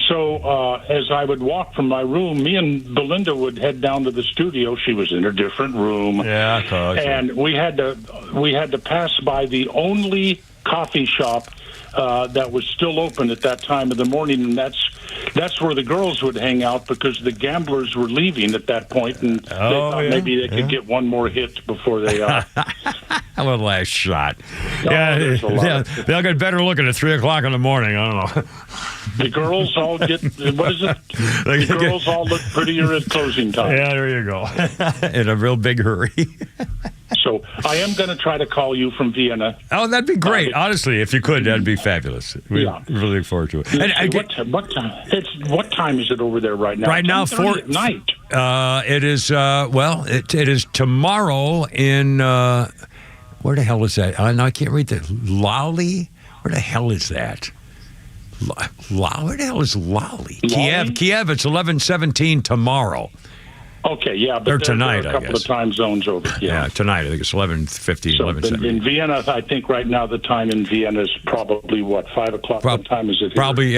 S4: So as I would walk from my room, me and Belinda would head down to the studio. She was in a different room.
S1: Yeah, of course.
S4: And we had to pass by the only coffee shop that was still open at that time of the morning, and that's where the girls would hang out because the gamblers were leaving at that point, and they thought maybe they could get one more hit before they.
S1: One last shot.
S4: there's a lot.
S1: They'll get better looking at 3:00 in the morning. I don't know.
S4: The girls all get what is it? The girls all look prettier at closing time.
S1: Yeah, there you go. In a real big hurry.
S4: So I am going to try to call you from Vienna.
S1: Oh, that'd be great. Honestly, if you could, that'd be fabulous. We really look forward to it.
S4: What time? What time is it over there right now?
S1: Right now,
S4: 10:30 at night.
S1: It is. It is tomorrow in. Where the hell is that? I can't read that. Lolly? Where the hell is that? Where the hell is Lolly? Kiev. It's 11:17 tomorrow.
S4: Okay, yeah, but
S1: or tonight,
S4: there are a couple of time zones over.
S1: Yeah, tonight. I think it's 11:15, 11:17.
S4: In Vienna, I think right now the time in Vienna is probably 5 o'clock. What time is it here?
S1: Probably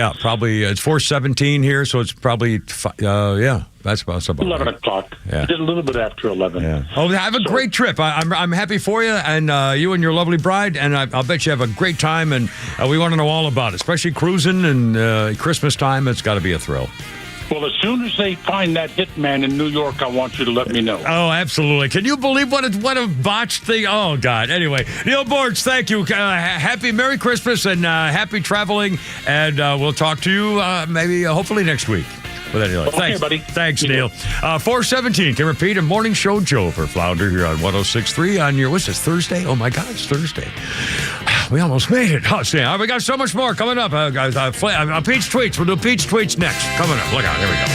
S1: it's 4:17 here, so it's probably that's about
S4: 11 o'clock.
S1: Yeah,
S4: a little bit after 11.
S1: Yeah. Oh, have a great trip. I'm happy for you and you and your lovely bride, and I'll bet you have a great time. And we want to know all about it, especially cruising and Christmas time. It's got to be a thrill.
S4: Well, as soon as they find that hitman in New York, I want you to let me know.
S1: Oh, absolutely. Can you believe what a botched thing? Oh, God. Anyway, Neil Bortz, thank you. Happy Merry Christmas and happy traveling. And we'll talk to you hopefully next week. Anyway,
S4: okay,
S1: thanks,
S4: buddy.
S1: Thanks, Neil. 4:17 can repeat a morning show Joe for Flounder here on 106.3 on your, what's this, Thursday? Oh, my God, it's Thursday. We almost made it. Oh, see, we got so much more coming up. Peach Tweets. We'll do Peach Tweets next. Coming up. Look out. Here we go.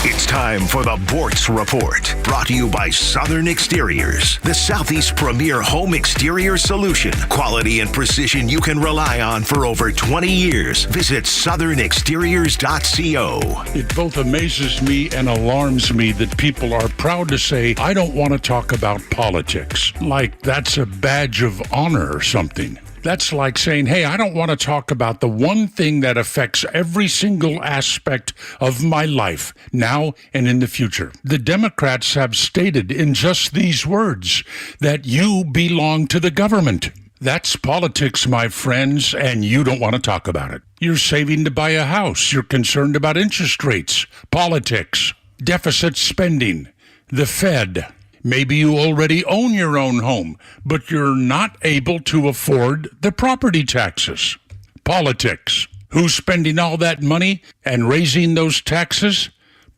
S3: It's time for the Bortz Report, brought to you by Southern Exteriors, the Southeast premier home exterior solution. Quality and precision you can rely on for over 20 years. Visit southernexteriors.co.
S13: It both amazes me and alarms me that people are proud to say, I don't want to talk about politics. Like that's a badge of honor or something. That's like saying, hey, I don't want to talk about the one thing that affects every single aspect of my life now and in the future. The Democrats have stated in just these words that you belong to the government. That's politics, my friends, and you don't want to talk about it. You're saving to buy a house. You're concerned about interest rates, politics, deficit spending, the Fed. Maybe you already own your own home, but you're not able to afford the property taxes. Politics. Who's spending all that money and raising those taxes?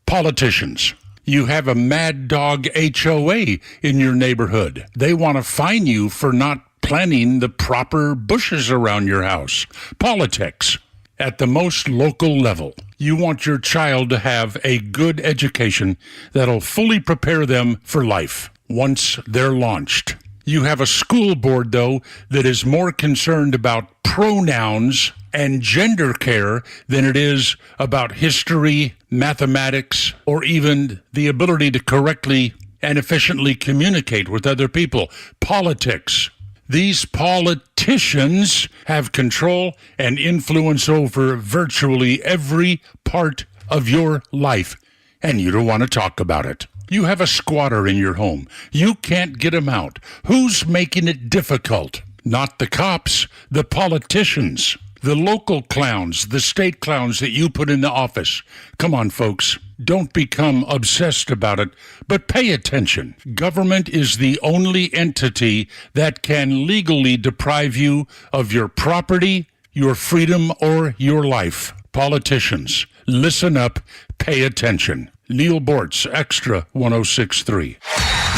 S13: Politicians. You have a mad dog HOA in your neighborhood. They want to fine you for not planting the proper bushes around your house. Politics. At the most local level. You want your child to have a good education that'll fully prepare them for life. once they're launched. You have a school board, though, that is more concerned about pronouns and gender care than it is about history, mathematics, or even the ability to correctly and efficiently communicate with other people. Politics. These politicians have control and influence over virtually every part of your life, and you don't want to talk about it. You have a squatter in your home. You can't get him out. Who's making it difficult? Not the cops, the politicians, the local clowns, the state clowns that you put in the office. Come on, folks. Don't become obsessed about it, but pay attention. Government is the only entity that can legally deprive you of your property, your freedom, or your life. Politicians, listen up, pay attention. Neil Bortz, Extra 106.3.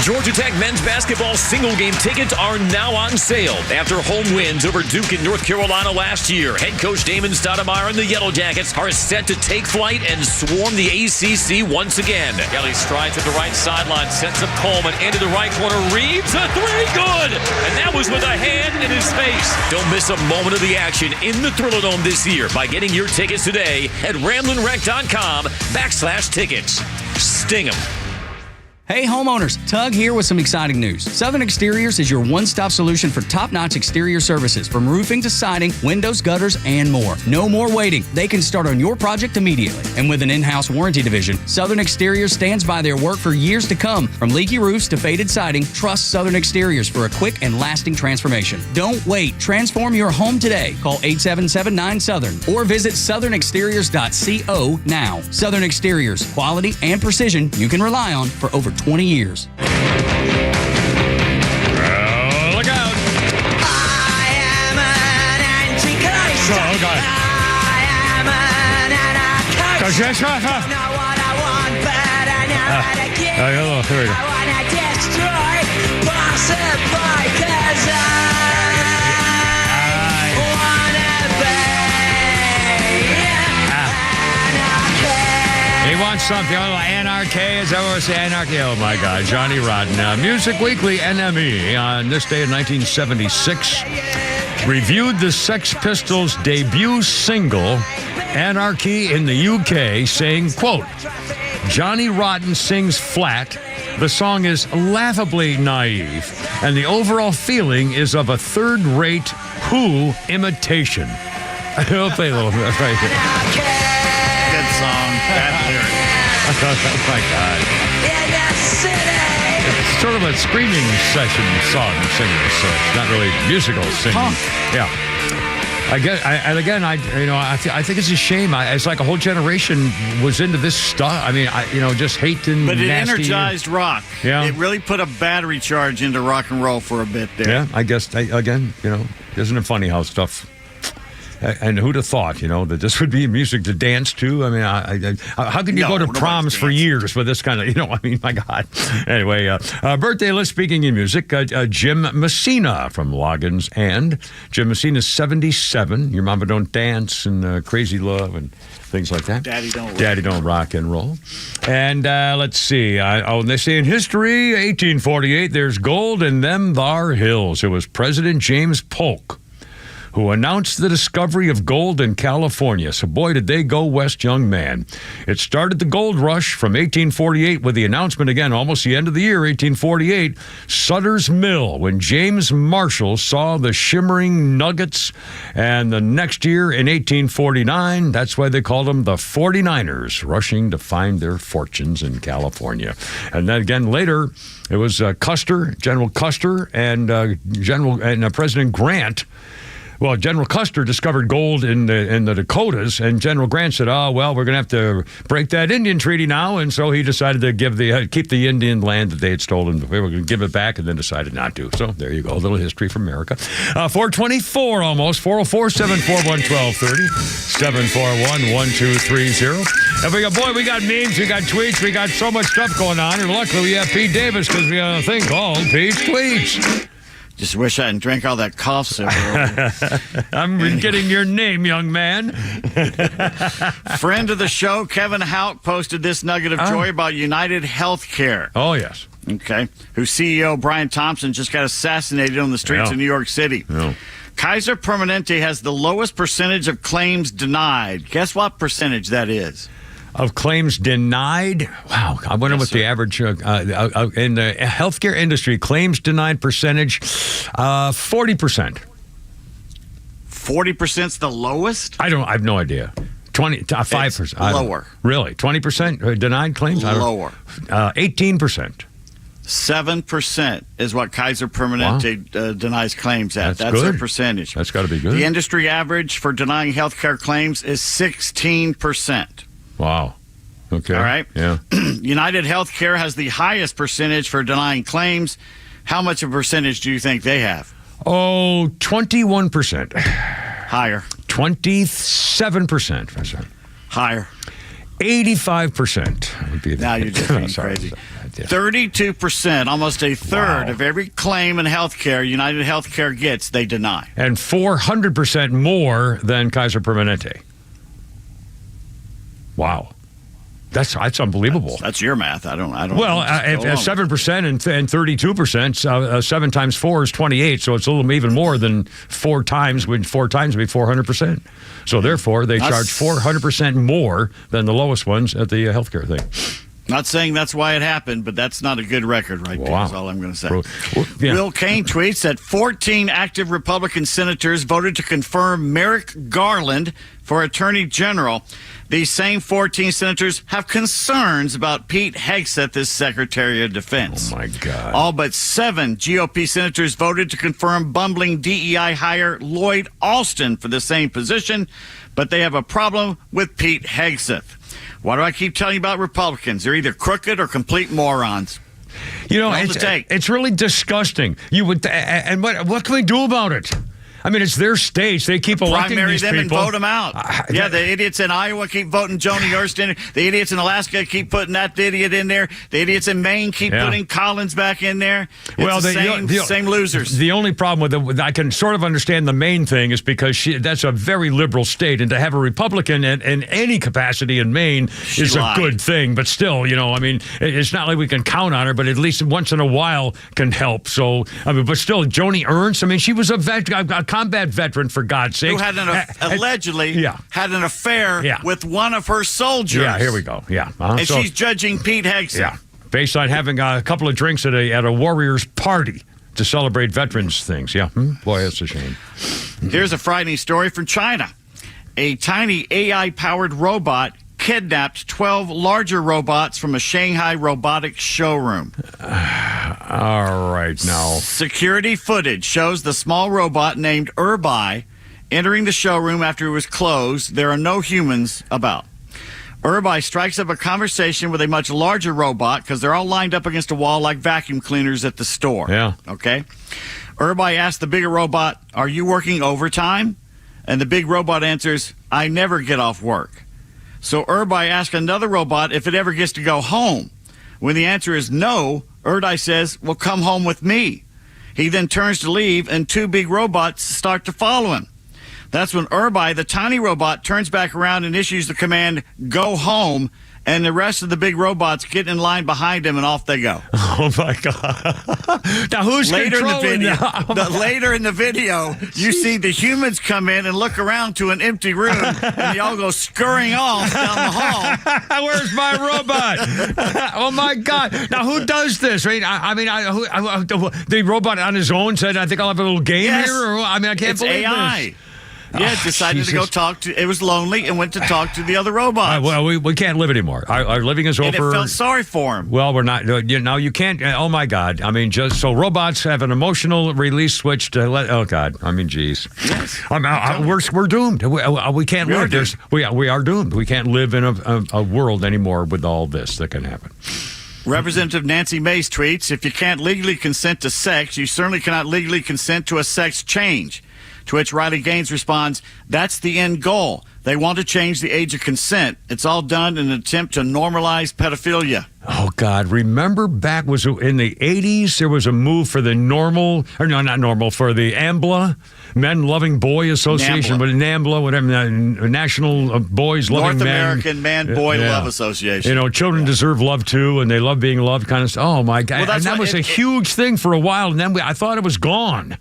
S7: Georgia Tech men's basketball single game tickets are now on sale after home wins over Duke and North Carolina last year. Head coach Damon Stoudemire and the Yellow Jackets are set to take flight and swarm the ACC once again. Kelly strides at the right sideline, sets up Coleman into the right corner. Reeves a three, good! And that was with a hand in his face. Don't miss a moment of the action in the Thriller Dome this year by getting your tickets today at RamlinRec.com/tickets. Sting 'em.
S12: Hey homeowners, Tug here with some exciting news. Southern Exteriors is your one-stop solution for top-notch exterior services, from roofing to siding, windows, gutters, and more. No more waiting. They can start on your project immediately. And with an in-house warranty division, Southern Exteriors stands by their work for years to come. From leaky roofs to faded siding, trust Southern Exteriors for a quick and lasting transformation. Don't wait. Transform your home today. Call 877-9-SOUTHERN or visit southernexteriors.co now. Southern Exteriors, quality and precision you can rely on for over 20 years.
S1: Look out.
S11: I am an anti-Christ.
S1: Oh, God.
S11: I am an anarchist. Know what I want, but I know how to get it.
S1: Hello, here we go.
S11: I want to destroy, possibly, 'cause I
S1: He wants something. Oh, anarchy. Is that what we're saying? Anarchy. Oh, my God. Johnny Rotten. Music Weekly NME on this day in 1976 reviewed the Sex Pistols' debut single, Anarchy, in the UK, saying, quote, Johnny Rotten sings flat. The song is laughably naive, and the overall feeling is of a third-rate Who imitation. I'll play a little bit right here.
S6: Good song. Bad lyrics.
S1: Oh, my God. It's sort of a screaming session song singing, so it's not really musical singing. Yeah. I think it's a shame. It's like a whole generation was into this stuff. I mean, just hating.
S6: But it
S1: nasty
S6: energized rock.
S1: Yeah.
S6: It really put a battery charge into rock and roll for a bit there.
S1: Yeah, I guess, isn't it funny how stuff... And who'd have thought, that this would be music to dance to? I mean, how can you go to proms for years with this kind of, my God. Anyway, birthday list, speaking in music, Jim Messina from Loggins. And Jim Messina's 77. Your Mama Don't Dance and Crazy Love and things like that.
S6: Daddy
S1: Don't Rock and Roll. And let's see. They say in history, 1848, there's gold in them thar hills. It was President James Polk who announced the discovery of gold in California. So boy, did they go west, young man. It started the gold rush from 1848 with the announcement, again, almost the end of the year, 1848, Sutter's Mill, when James Marshall saw the shimmering nuggets. And the next year, in 1849, that's why they called them the 49ers, rushing to find their fortunes in California. And then again, later, it was General Custer, and President Grant. Well, General Custer discovered gold in the Dakotas, and General Grant said, "Oh, well, we're going to have to break that Indian treaty now," and so he decided to keep the Indian land that they had stolen. They were going to give it back, and then decided not to. So there you go, a little history from America. 424 almost, 404-741-1230, 741-1230. And we got memes, we got tweets, we got so much stuff going on, and luckily we have Pete Davis because we have a thing called Pete's Tweets.
S6: Just wish I didn't drink all that cough syrup.
S1: I'm getting your name, young man.
S6: Friend of the show, Kevin Houck, posted this nugget of joy about United Healthcare.
S1: Oh, yes.
S6: Okay. Whose CEO, Brian Thompson, just got assassinated on the streets
S1: Yeah.
S6: of New York City.
S1: Yeah.
S6: Kaiser Permanente has the lowest percentage of claims denied. Guess what percentage that is?
S1: Of claims denied? Wow. I wonder what the average in the healthcare industry claims denied percentage, 40%.
S6: 40% is the lowest?
S1: I have no idea. 5%.
S6: Lower.
S1: Really? 20% denied claims?
S6: Lower.
S1: 18%.
S6: 7% is what Kaiser Permanente denies claims at. That's
S1: good.
S6: their percentage.
S1: That's got to be good.
S6: The industry average for denying health care claims is 16%.
S1: Wow. Okay.
S6: All right.
S1: Yeah.
S6: United Healthcare has the highest percentage for denying claims. How much of a percentage do you think they have?
S1: Oh, 21%.
S6: Higher.
S1: 27%.
S6: Higher.
S1: 85% would be the.
S6: Now you're just being
S1: Sorry.
S6: crazy. 32%, almost a third of every claim in healthcare United Healthcare gets, they deny.
S1: And 400% more than Kaiser Permanente. Wow. That's unbelievable.
S6: That's your math. I don't.
S1: Well, if 7% and 32%, 7 times 4 is 28. So it's a little even more than 4 times. When 4 times would be 400%. So therefore, they charge 400% more than the lowest ones at the healthcare thing.
S6: Not saying that's why it happened, but that's not a good record right there. That's all I'm going to say.
S1: Yeah.
S6: Bill Cain tweets that 14 active Republican senators voted to confirm Merrick Garland for Attorney General. These same 14 senators have concerns about Pete Hegseth as Secretary of Defense.
S1: Oh, my God.
S6: All but 7 GOP senators voted to confirm bumbling DEI hire Lloyd Austin for the same position, but they have a problem with Pete Hegseth. Why do I keep telling you about Republicans? They're either crooked or complete morons.
S1: You know, it's really disgusting. You would, and what can we do about it? I mean, it's their states. They keep electing
S6: Primary
S1: these
S6: them
S1: people.
S6: and vote them out. Yeah, the idiots in Iowa keep voting Joni Ernst in. The idiots in Alaska keep putting that idiot in there. The idiots in Maine keep putting Collins back in there. It's the same losers.
S1: The only problem with I can sort of understand the Maine thing is because that's a very liberal state, and to have a Republican in any capacity in Maine is a good thing. But still, you know, I mean, it's not like we can count on her, but at least once in a while can help. So, I mean, but still, Joni Ernst, I mean, she was a combat veteran, for God's sake.
S6: Who had allegedly had an affair with one of her soldiers.
S1: Yeah, here we go. Yeah.
S6: And she's judging Pete Hegseth.
S1: Yeah. Based on having a couple of drinks at a Warriors party to celebrate veterans things. Yeah. Boy, that's a shame.
S6: Here's a frightening story from China. A tiny AI-powered robot kidnapped 12 larger robots from a Shanghai robotics showroom.
S1: All right, now.
S6: Security footage shows the small robot named Urbai entering the showroom after it was closed. There are no humans about. Urbai strikes up a conversation with a much larger robot because they're all lined up against a wall like vacuum cleaners at the store.
S1: Yeah.
S6: Okay? Urbai asks the bigger robot, "Are you working overtime?" And the big robot answers, "I never get off work." So Urbai asks another robot if it ever gets to go home. When the answer is no, Urbai says, "Well, come home with me." He then turns to leave, and 2 big robots start to follow him. That's when Urbai, the tiny robot, turns back around and issues the command, "Go home," and the rest of the big robots get in line behind him, and off they go.
S1: Oh, my God. Now, who's controlling that?
S6: Later in the video, you see the humans come in and look around to an empty room, and they all go scurrying off down the hall.
S1: Where's my robot? Oh, my God. Now, who does this? The robot on his own said, "I think I'll have a little game here." Or, I mean, I can't believe
S6: AI.
S1: this.
S6: Yeah, decided to go talk to. It was lonely and went to talk to the other robots.
S1: Well, we can't live anymore. Our living is over.
S6: And it felt sorry for him.
S1: Well, we're not. You can't. Oh my God. I mean, just so robots have an emotional release switch to let. Oh God. I mean, geez.
S6: Yes.
S1: We're doomed. We can't live. We are doomed. We can't live in a world anymore with all this that can happen.
S6: Representative Nancy Mace tweets, "If you can't legally consent to sex, you certainly cannot legally consent to a sex change. To which Riley Gaines responds, that's the end goal. They want to change the age of consent. It's all done in an attempt to normalize pedophilia.
S1: Oh, God. Remember back was in the 80s, there was a move for the for the AMBLA, Men Loving Boy Association, but NAMBLA, whatever, National Boys Loving
S6: North
S1: Men.
S6: American Man-Boy Love Association.
S1: You know, children deserve love, too, and they love being loved kind of stuff. Oh, my God.
S6: Well,
S1: and that was a huge thing for a while, and then I thought it was gone.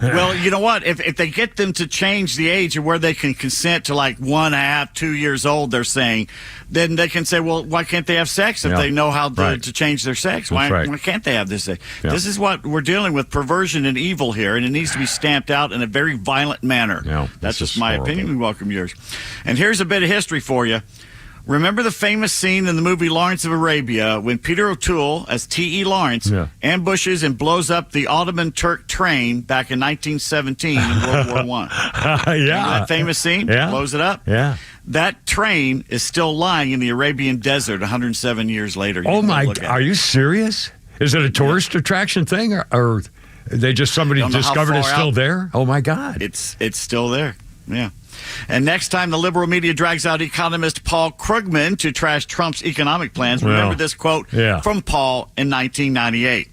S6: Well, you know what? If they get them to change the age of where they can consent to like 1.5, 2 years old, they're saying, then they can say, well, why can't they have sex if they know how to change their sex? Why can't they have this? This is what we're dealing with, perversion and evil here, and it needs to be stamped out in a very violent manner. That's just my opinion. We welcome yours. And here's a bit of history for you. Remember the famous scene in the movie Lawrence of Arabia when Peter O'Toole, as T.E. Lawrence, ambushes and blows up the Ottoman Turk train back in 1917 in World War I? Remember that famous scene? Blows it up?
S1: Yeah.
S6: That train is still lying in the Arabian desert 107 years later.
S1: Oh, my God. Are you serious? Is it a tourist attraction thing, or they just somebody discovered it's still there? Oh, my God.
S6: It's still there. Yeah. And next time the liberal media drags out economist Paul Krugman to trash Trump's economic plans, remember this quote from Paul in 1998.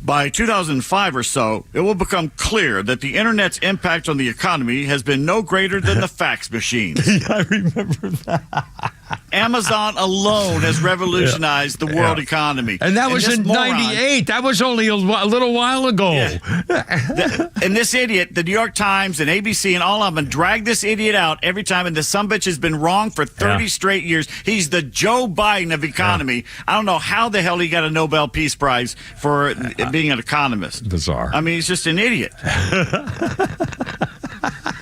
S6: By 2005 or so, it will become clear that the Internet's impact on the economy has been no greater than the fax machines.
S1: I remember that.
S6: Amazon alone has revolutionized the world economy.
S1: And that was in 98. That was only a little while ago.
S6: And this idiot, the New York Times and ABC and all of them drag this idiot out every time, and the sumbitch has been wrong for 30 straight years. He's the Joe Biden of economy. I don't know how the hell he got a Nobel Peace Prize for being an economist.
S1: Bizarre.
S6: I mean, he's just an idiot.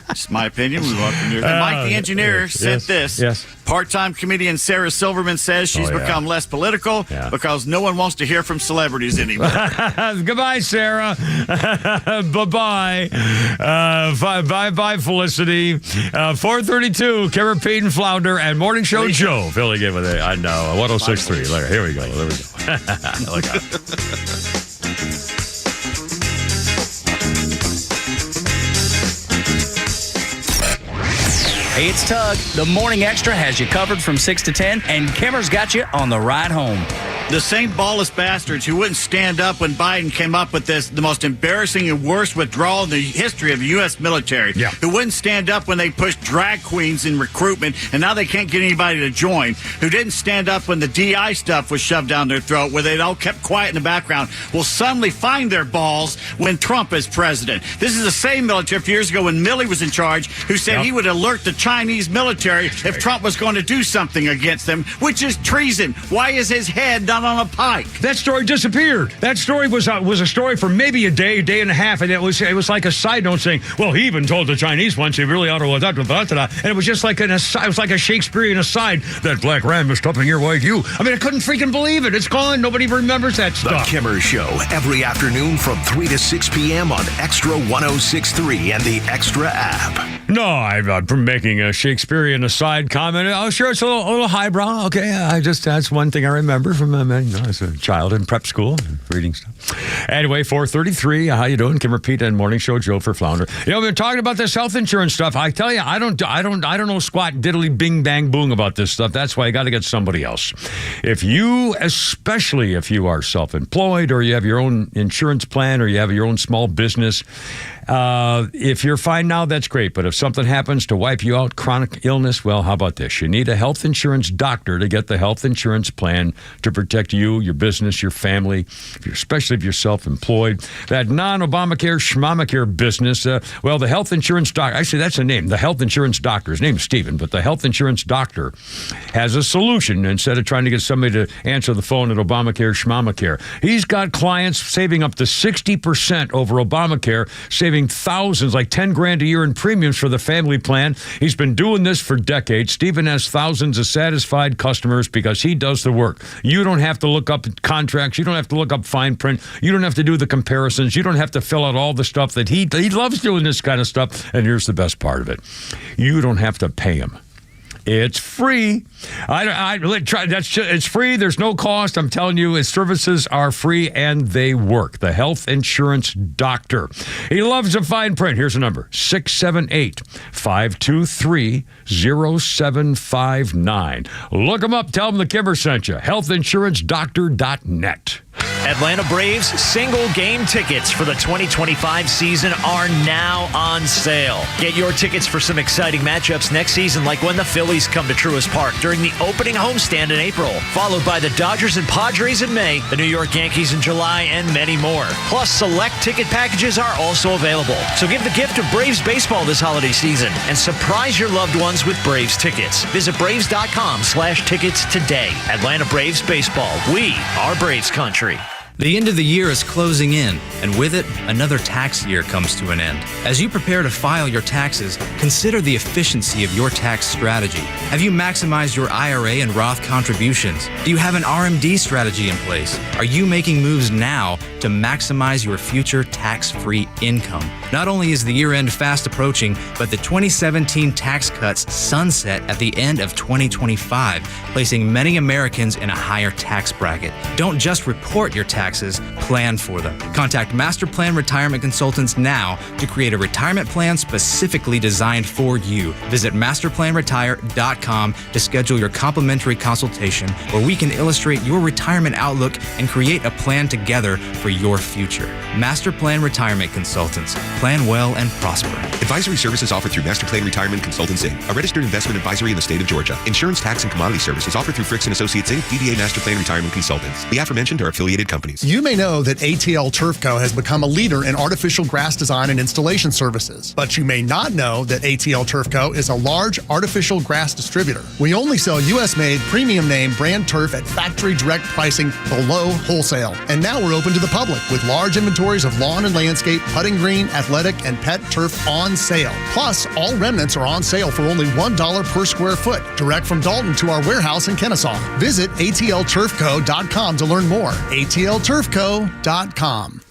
S6: It's my opinion. We welcome you. And Mike the engineer sent this. Part-time comedian Sarah Silverman says she's become less political because no one wants to hear from celebrities anymore.
S1: Goodbye, Sarah. Bye-bye. Bye-bye, Felicity. 432, Kara Payton Flounder and Morning Show Joe filling in with it. I know. 106.3. Here we go. There we go. Look out.
S12: Hey, it's Tug. The Morning Extra has you covered from 6 to 10, and Kimmer's got you on the ride home.
S6: The same ballless bastards who wouldn't stand up when Biden came up with the most embarrassing and worst withdrawal in the history of the U.S. military, who wouldn't stand up when they pushed drag queens in recruitment, and now they can't get anybody to join, who didn't stand up when the DI stuff was shoved down their throat, where they all kept quiet in the background, will suddenly find their balls when Trump is president. This is the same military a few years ago when Milley was in charge, who said he would alert the Chinese military if Trump was going to do something against them, which is treason. Why is his head not on a pike?
S1: That story disappeared. That story was a story for maybe a day and a half, and it was like a side note saying, well, he even told the Chinese once he really ought to, and it was just like it was like a Shakespearean aside, that black ram is stopping your white you. I mean, I couldn't freaking believe it. It's gone. Nobody remembers that stuff.
S3: The Kimmer Show, every afternoon from 3 to 6 p.m. on Extra 106.3 and the Extra app.
S1: No, I'm making a Shakespearean aside comment. Oh, sure, it's a little highbrow. Okay, that's one thing I remember from as a child in prep school, reading stuff. Anyway, 433. How you doing? Kimmer Pete and Morning Show Joe for Flounder. You know, we've been talking about this health insurance stuff. I tell you, I don't know squat diddly bing bang boom about this stuff. That's why I got to get somebody else. Especially if you are self-employed or you have your own insurance plan or you have your own small business. If you're fine now, that's great. But if something happens to wipe you out, chronic illness, well, how about this? You need a health insurance doctor to get the health insurance plan to protect you, your business, your family, especially if you're self-employed. That non-Obamacare, Schmamacare business, well, the health insurance doctor, actually, that's a name. The health insurance doctor, his name's Stephen, but the health insurance doctor has a solution instead of trying to get somebody to answer the phone at Obamacare, Schmamacare. He's got clients saving up to 60% over Obamacare, saving thousands, like 10 grand a year in premiums for the family plan. He's been doing this for decades. Stephen has thousands of satisfied customers because he does the work. You don't have to look up contracts. You don't have to look up fine print. You don't have to do the comparisons. You don't have to fill out all the stuff that he loves doing this kind of stuff. And here's the best part of it. You don't have to pay him. It's free. It's free. There's no cost. I'm telling you, his services are free and they work. The Health Insurance Doctor. He loves a fine print. Here's a number: 678-523-0759. Look him up. Tell him the Kimmer sent you. HealthInsuranceDoctor.net.
S8: Atlanta Braves single game tickets for the 2025 season are now on sale. Get your tickets for some exciting matchups next season, like when the Phillies come to Truist Park during the opening homestand in April, followed by the Dodgers and Padres in May, the New York Yankees in July, and many more. Plus, select ticket packages are also available. So give the gift of Braves baseball this holiday season and surprise your loved ones with Braves tickets. Visit Braves.com/tickets today. Atlanta Braves baseball. We are Braves country.
S10: The end of the year is closing in, and with it, another tax year comes to an end. As you prepare to file your taxes, consider the efficiency of your tax strategy. Have you maximized your IRA and Roth contributions? Do you have an RMD strategy in place? Are you making moves now to maximize your future tax-free income? Not only is the year-end fast approaching, but the 2017 tax cuts sunset at the end of 2025, placing many Americans in a higher tax bracket. Don't just report your taxes, plan for them. Contact Master Plan Retirement Consultants now to create a retirement plan specifically designed for you. Visit masterplanretire.com to schedule your complimentary consultation, where we can illustrate your retirement outlook and create a plan together for your future. Master Plan Retirement Consultants. Plan well and prosper.
S14: Advisory services offered through Master Plan Retirement Consultants, Inc., a registered investment advisory in the state of Georgia. Insurance, tax, and commodity services offered through Fricks & Associates, Inc., DBA Master Plan Retirement Consultants. The aforementioned are affiliated companies.
S24: You may know that ATL Turf Co. has become a leader in artificial grass design and installation services. But you may not know that ATL Turf Co. is a large artificial grass distributor. We only sell U.S.-made, premium name brand turf at factory direct pricing below wholesale. And now we're open to the public with large inventories of lawn and landscape, putting green, athletic, and pet turf on sale. Plus, all remnants are on sale for only $1 per square foot, direct from Dalton to our warehouse in Kennesaw. Visit atlturfco.com to learn more. atlturfco.com.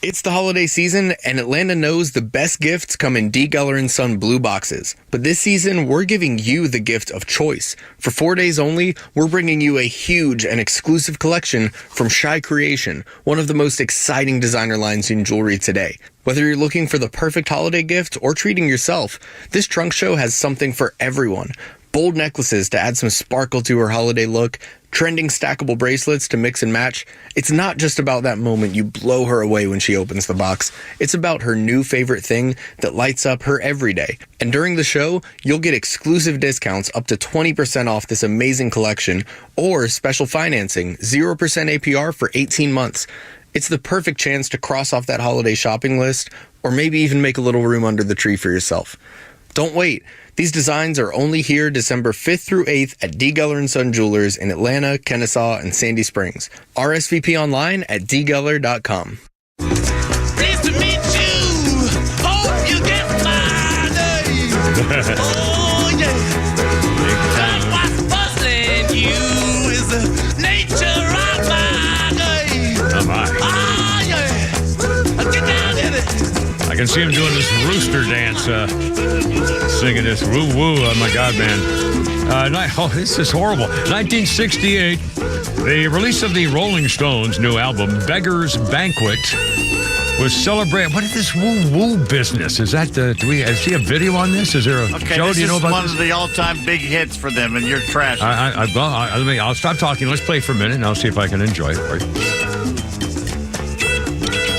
S25: It's the holiday season, and Atlanta knows the best gifts come in D. Geller & Son blue boxes. But this season, we're giving you the gift of choice. For 4 days only, we're bringing you a huge and exclusive collection from Shy Creation, one of the most exciting designer lines in jewelry today. Whether you're looking for the perfect holiday gift or treating yourself, this trunk show has something for everyone. Bold necklaces to add some sparkle to her holiday look, trending stackable bracelets to mix and match. It's not just about that moment you blow her away when she opens the box. It's about her new favorite thing that lights up her everyday. And during the show, you'll get exclusive discounts up to 20% off this amazing collection, or special financing, 0% APR for 18 months. It's the perfect chance to cross off that holiday shopping list, or maybe even make a little room under the tree for yourself. Don't wait. These designs are only here December 5th through 8th at D. Geller & Son Jewelers in Atlanta, Kennesaw, and Sandy Springs. RSVP online at dgeller.com.
S11: Pleased to meet you. Hope you get my name. Oh, yeah. That's what's puzzling you is the nature of my game.
S1: Oh, my.
S11: Oh, yeah. Get down in it.
S1: I can see him doing this rooster dance, singing this woo-woo. Oh, my God, man. This is horrible. 1968, the release of the Rolling Stones' new album, Beggar's Banquet, was celebrated. What is this woo-woo business? Is that do we see a video on this? Is there a Joe? Do you know about
S6: one
S1: this?
S6: of the all-time big hits for them, and you're trash.
S1: I'll stop talking. Let's play for a minute, and I'll see if I can enjoy it for you.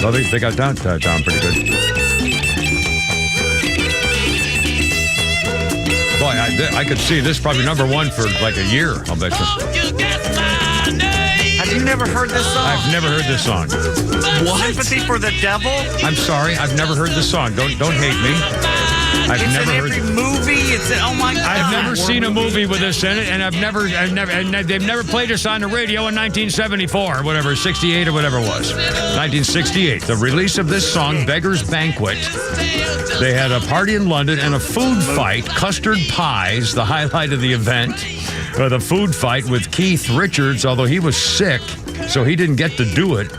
S1: Well, they got down pretty good. Boy, I could see this probably number one for like a year, I'll bet you.
S6: Have you never heard this song?
S1: I've never heard this song.
S6: What? Sympathy for the Devil?
S1: I'm sorry, I've never heard this song. Don't hate me. I've
S6: It's
S1: never
S6: in
S1: heard
S6: every movie. It's in, oh my God.
S1: I've never seen a movie with this in it, and they've never played this on the radio in 1974 or whatever, 68 or whatever it was. 1968, the release of this song, Beggar's Banquet. They had a party in London and a food fight, custard pies, the highlight of the event. The food fight with Keith Richards, although he was sick, so he didn't get to do it.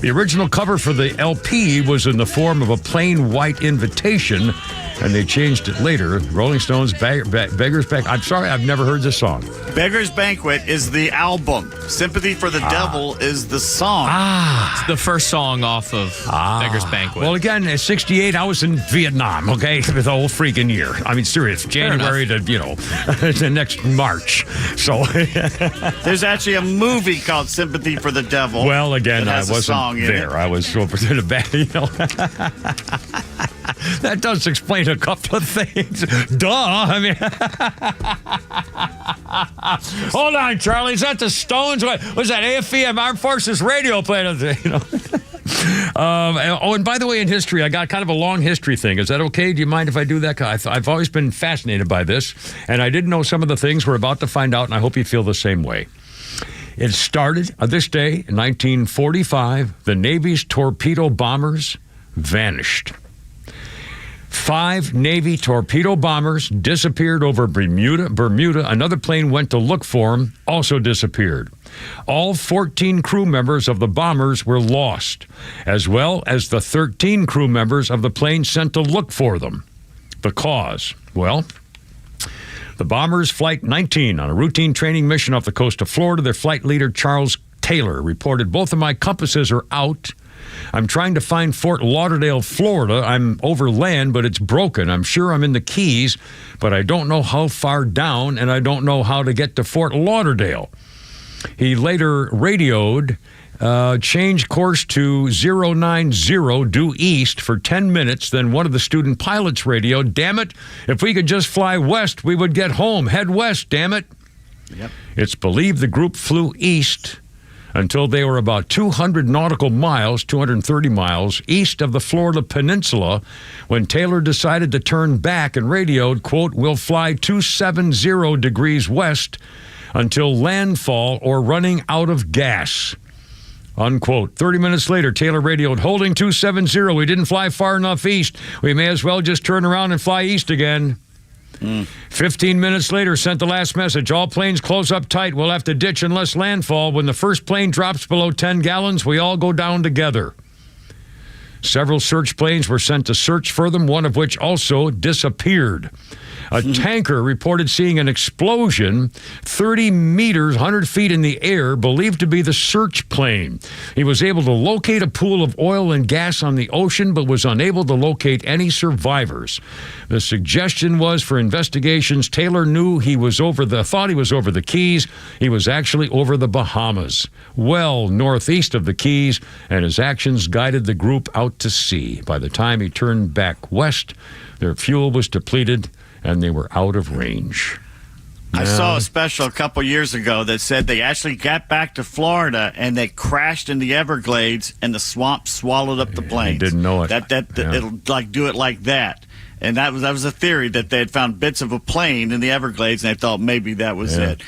S1: The original cover for the LP was in the form of a plain white invitation, And they changed it later. Rolling Stones, Beggar's Banquet. I'm sorry, I've never heard this song.
S6: Beggar's Banquet is the album. Sympathy for the Devil is the song.
S2: It's the first song off of Beggar's Banquet.
S1: Well, again, at 68, I was in Vietnam, okay, for the whole freaking year. I mean, serious, January to, the next March. So
S6: there's actually a movie called Sympathy for the Devil.
S1: Well, again, I wasn't
S6: song
S1: there. I was over in the back, That does explain a couple of things. Duh. I mean, hold on, Charlie. Is that the Stones? What was that? AFM Armed Forces Radio playing? And by the way, in history, I got kind of a long history thing. Is that okay? Do you mind if I do that? I've always been fascinated by this, and I didn't know some of the things we're about to find out, and I hope you feel the same way. It started this day in 1945. The Navy's torpedo bombers vanished. 5 Navy torpedo bombers disappeared over Bermuda. Another plane went to look for them, also disappeared. All 14 crew members of the bombers were lost, as well as the 13 crew members of the plane sent to look for them. The cause? Well, the bombers, Flight 19, on a routine training mission off the coast of Florida, their flight leader, Charles Taylor, reported, "Both of my compasses are out. I'm trying to find Fort Lauderdale, Florida. I'm over land, but it's broken. I'm sure I'm in the Keys, but I don't know how far down, and I don't know how to get to Fort Lauderdale." He later radioed, change course to 090 due east for 10 minutes. Then one of the student pilots radioed, "Damn it, if we could just fly west, we would get home. Head west, damn it."
S6: Yep.
S1: It's believed the group flew east until they were about 200 nautical miles, 230 miles, east of the Florida Peninsula, when Taylor decided to turn back and radioed, quote, "We'll fly 270 degrees west until landfall or running out of gas," unquote. 30 minutes later, Taylor radioed, "Holding 270. We didn't fly far enough east. We may as well just turn around and fly east again." 15 minutes later, sent the last message. "All planes close up tight. We'll have to ditch unless landfall. When the first plane drops below 10 gallons, we all go down together." Several search planes were sent to search for them, one of which also disappeared. A tanker reported seeing an explosion 30 meters, 100 feet in the air, believed to be the search plane. He was able to locate a pool of oil and gas on the ocean, but was unable to locate any survivors. The suggestion was for investigations. Taylor knew thought he was over the Keys. He was actually over the Bahamas, well northeast of the Keys, and his actions guided the group out to sea. By the time he turned back west, their fuel was depleted, and they were out of range.
S6: I saw a special a couple years ago that said they actually got back to Florida and they crashed in the Everglades and the swamp swallowed up the planes.
S1: I didn't know it.
S6: It'll do it like that. And that was a theory that they had found bits of a plane in the Everglades and they thought maybe that was it.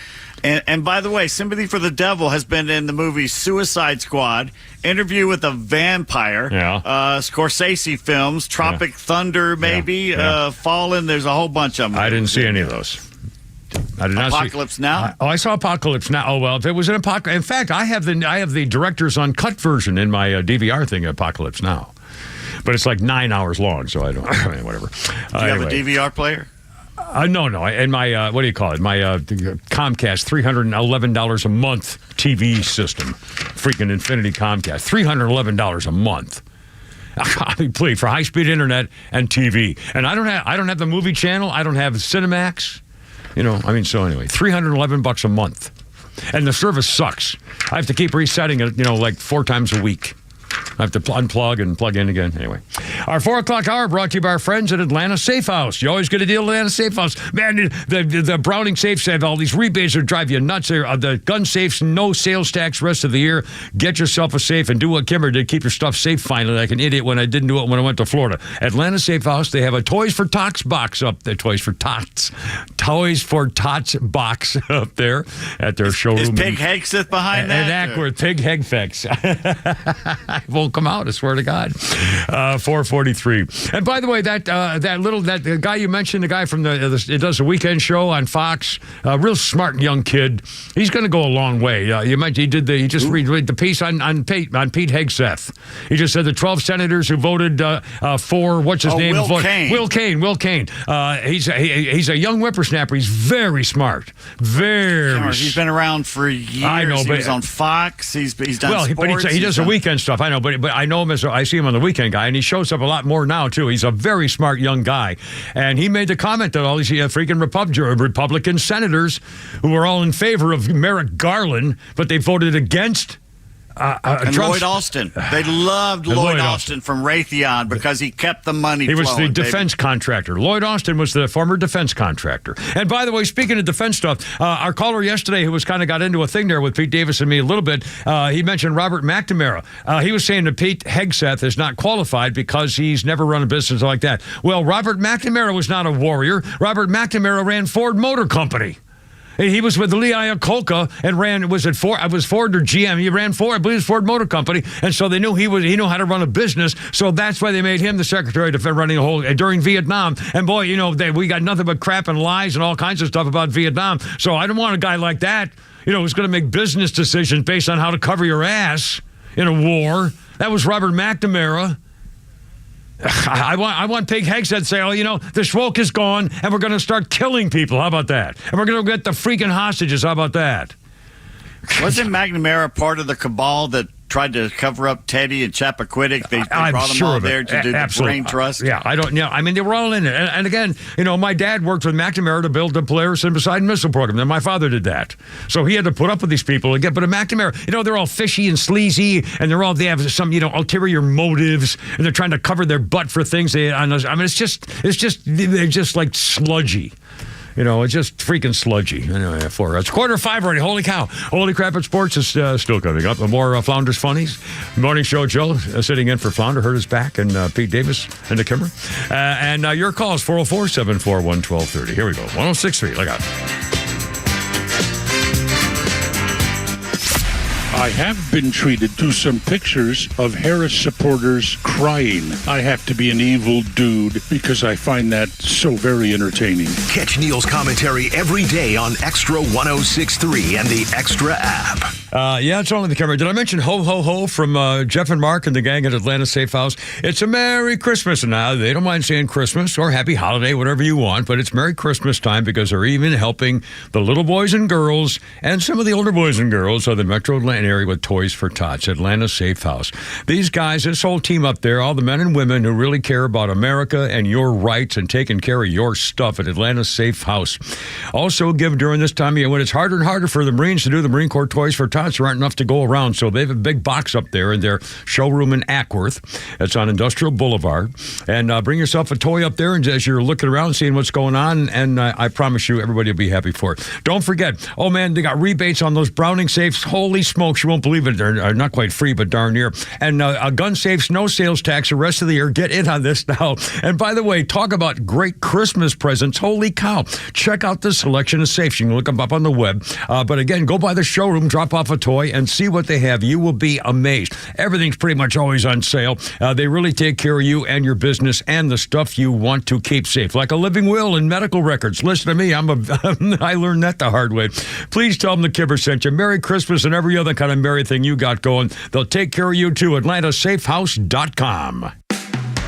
S6: And by the way, Sympathy for the Devil has been in the movie Suicide Squad, Interview with a Vampire, Scorsese films, Tropic Thunder, maybe, Fallen. There's a whole bunch of them.
S1: I didn't see any of those. I did not
S6: Apocalypse Now?
S1: I saw Apocalypse Now. Oh, well, if it was an Apocalypse. In fact, I have the director's uncut version in my DVR thing, Apocalypse Now. But it's like 9 hours long, so I don't, whatever.
S6: Do you have a DVR player?
S1: No. In my, what do you call it? My Comcast, $311 a month TV system. Freaking Infinity Comcast. $311 a month. I mean, please, for high-speed internet and TV. And I don't have the movie channel. I don't have Cinemax. So anyway, $311 a month. And the service sucks. I have to keep resetting it, like 4 times a week. I have to unplug and plug in again. Anyway, our 4 o'clock hour brought to you by our friends at Atlanta Safe House. You always get a deal at Atlanta Safe House. Man, the Browning safes have all these rebates that drive you nuts. The gun safes, no sales tax rest of the year. Get yourself a safe and do what Kimmer did. Keep your stuff safe finally, like an idiot when I didn't do it when I went to Florida. Atlanta Safe House, they have a Toys for Tots box up there. Toys for Tots box up there at their showroom.
S6: Is Pig Hegseth behind that?
S1: And Ackworth, Pig Hegfex. Won't come out, I swear to God. 4 43. And by the way, that guy you mentioned, the guy from it does the weekend show on Fox, real smart young kid. He's going to go a long way. He just read the piece on Pete Hegseth. He just said the 12 senators who voted for what's his name?
S6: Will Cain.
S1: Will Cain. He's a young whippersnapper. He's very smart.
S6: He's been around for years.
S1: I know,
S6: he
S1: but
S6: was on Fox. He's done sports.
S1: But he does the weekend stuff. I know, but I know him I see him on the weekend guy, and he shows up a lot more now too. He's a very smart young guy, and he made the comment that all these freaking Republican senators who were all in favor of Merrick Garland, but they voted against.
S6: And Lloyd Austin. They loved Lloyd Austin from Raytheon because he kept the money flowing.
S1: He was the defense contractor. Lloyd Austin was the former defense contractor. And by the way, speaking of defense stuff, our caller yesterday who was kind of got into a thing there with Pete Davis and me a little bit, he mentioned Robert McNamara. He was saying that Pete Hegseth is not qualified because he's never run a business like that. Well, Robert McNamara was not a warrior. Robert McNamara ran Ford Motor Company. He was with Lee Iacocca and ran. Was Ford or GM? He ran Ford. I believe it was Ford Motor Company, and so they knew he knew how to run a business. So that's why they made him the Secretary of Defense, running the whole during Vietnam. And boy, we got nothing but crap and lies and all kinds of stuff about Vietnam. So I don't want a guy like that, who's going to make business decisions based on how to cover your ass in a war. That was Robert McNamara. I want Pete Hegseth to say, the smoke is gone, and we're going to start killing people. How about that? And we're going to get the freaking hostages. How about that?
S6: Wasn't McNamara part of the cabal that tried to cover up Teddy and Chappaquiddick? They brought them all there to do the brain trust.
S1: Yeah, I don't know. I mean, they were all in it. And again, my dad worked with McNamara to build the Polaris and Poseidon missile program. Then my father did that. So he had to put up with these people again. But McNamara, they're all fishy and sleazy, and they have some, ulterior motives, and they're trying to cover their butt for things. It's they're just like sludgy. It's just freaking sludgy. Anyway, it's 4:45 already. Holy cow. Holy crap at sports is still coming up. More Flounders Funnies. Morning Show Joe sitting in for Flounder. Hurt his back. And Pete Davis and the Kimmer. And your call is 404-741-1230. Here we go. 106.3. Look out.
S13: I have been treated to some pictures of Harris supporters crying. I have to be an evil dude because I find that so very entertaining.
S3: Catch Neil's commentary every day on Extra 106.3 and the Extra app.
S1: It's only the camera. Did I mention Ho Ho Ho from Jeff and Mark and the gang at Atlanta Safe House? It's a Merry Christmas. And now they don't mind saying Christmas or Happy Holiday, whatever you want, but it's Merry Christmas time because they're even helping the little boys and girls and some of the older boys and girls of the Metro Atlanta area with Toys for Tots, Atlanta Safe House. These guys, this whole team up there, all the men and women who really care about America and your rights and taking care of your stuff at Atlanta Safe House. Also give during this time when it's harder and harder for the Marines to do the Marine Corps Toys for Tots. There aren't enough to go around, so they have a big box up there in their showroom in Ackworth. It's on Industrial Boulevard. And bring yourself a toy up there and as you're looking around, seeing what's going on, and I promise you, everybody will be happy for it. Don't forget, they got rebates on those Browning safes. Holy smokes, you won't believe it. They're not quite free, but darn near. And gun safes, no sales tax the rest of the year. Get in on this now. And by the way, talk about great Christmas presents. Holy cow. Check out the selection of safes. You can look them up on the web. But again, go by the showroom, drop off a toy, and see what they have. You will be amazed. Everything's pretty much always on sale. They really take care of you and your business and the stuff you want to keep safe, like a living will and medical records. Listen to me. I learned that the hard way. Please tell them the Kibber sent you. Merry Christmas and every other kind of merry thing you got going. They'll take care of you too. AtlantaSafeHouse.com.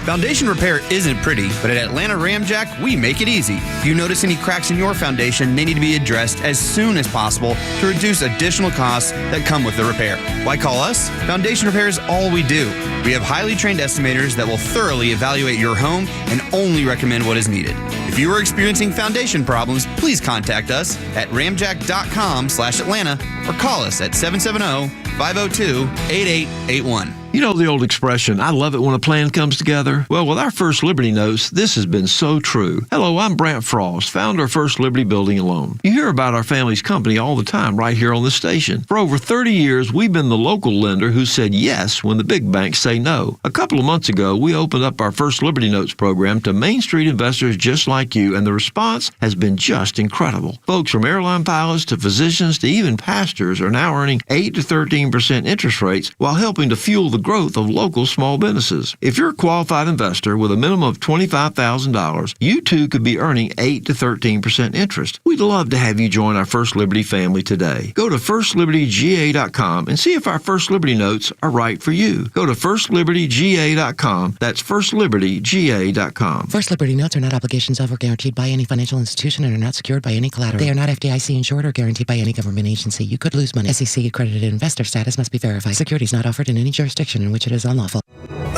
S5: Foundation repair isn't pretty, but at Atlanta Ramjack, we make it easy. If you notice any cracks in your foundation, they need to be addressed as soon as possible to reduce additional costs that come with the repair. Why call us? Foundation repair is all we do. We have highly trained estimators that will thoroughly evaluate your home and only recommend what is needed. If you are experiencing foundation problems, please contact us at ramjack.com/Atlanta or call us at 770-502-8881.
S15: You know the old expression, I love it when a plan comes together? Well, with our First Liberty Notes, this has been so true. Hello, I'm Brant Frost, founder of First Liberty Building and Loan. You hear about our family's company all the time right here on the station. For over 30 years, we've been the local lender who said yes when the big banks say no. A couple of months ago, we opened up our First Liberty Notes program to Main Street investors just like you, and the response has been just incredible. Folks from airline pilots to physicians to even pastors are now earning 8 to 13% interest rates while helping to fuel the growth of local small businesses. If you're a qualified investor with a minimum of $25,000, you too could be earning 8 to 13% interest. We'd love to have you join our First Liberty family today. Go to FirstLibertyGA.com and see if our First Liberty notes are right for you. Go to FirstLibertyGA.com. That's FirstLibertyGA.com.
S16: First Liberty notes are not obligations of or guaranteed by any financial institution and are not secured by any collateral. They are not FDIC insured or guaranteed by any government agency. You could lose money. SEC accredited investor status must be verified. Securities not offered in any jurisdiction in which it is unlawful.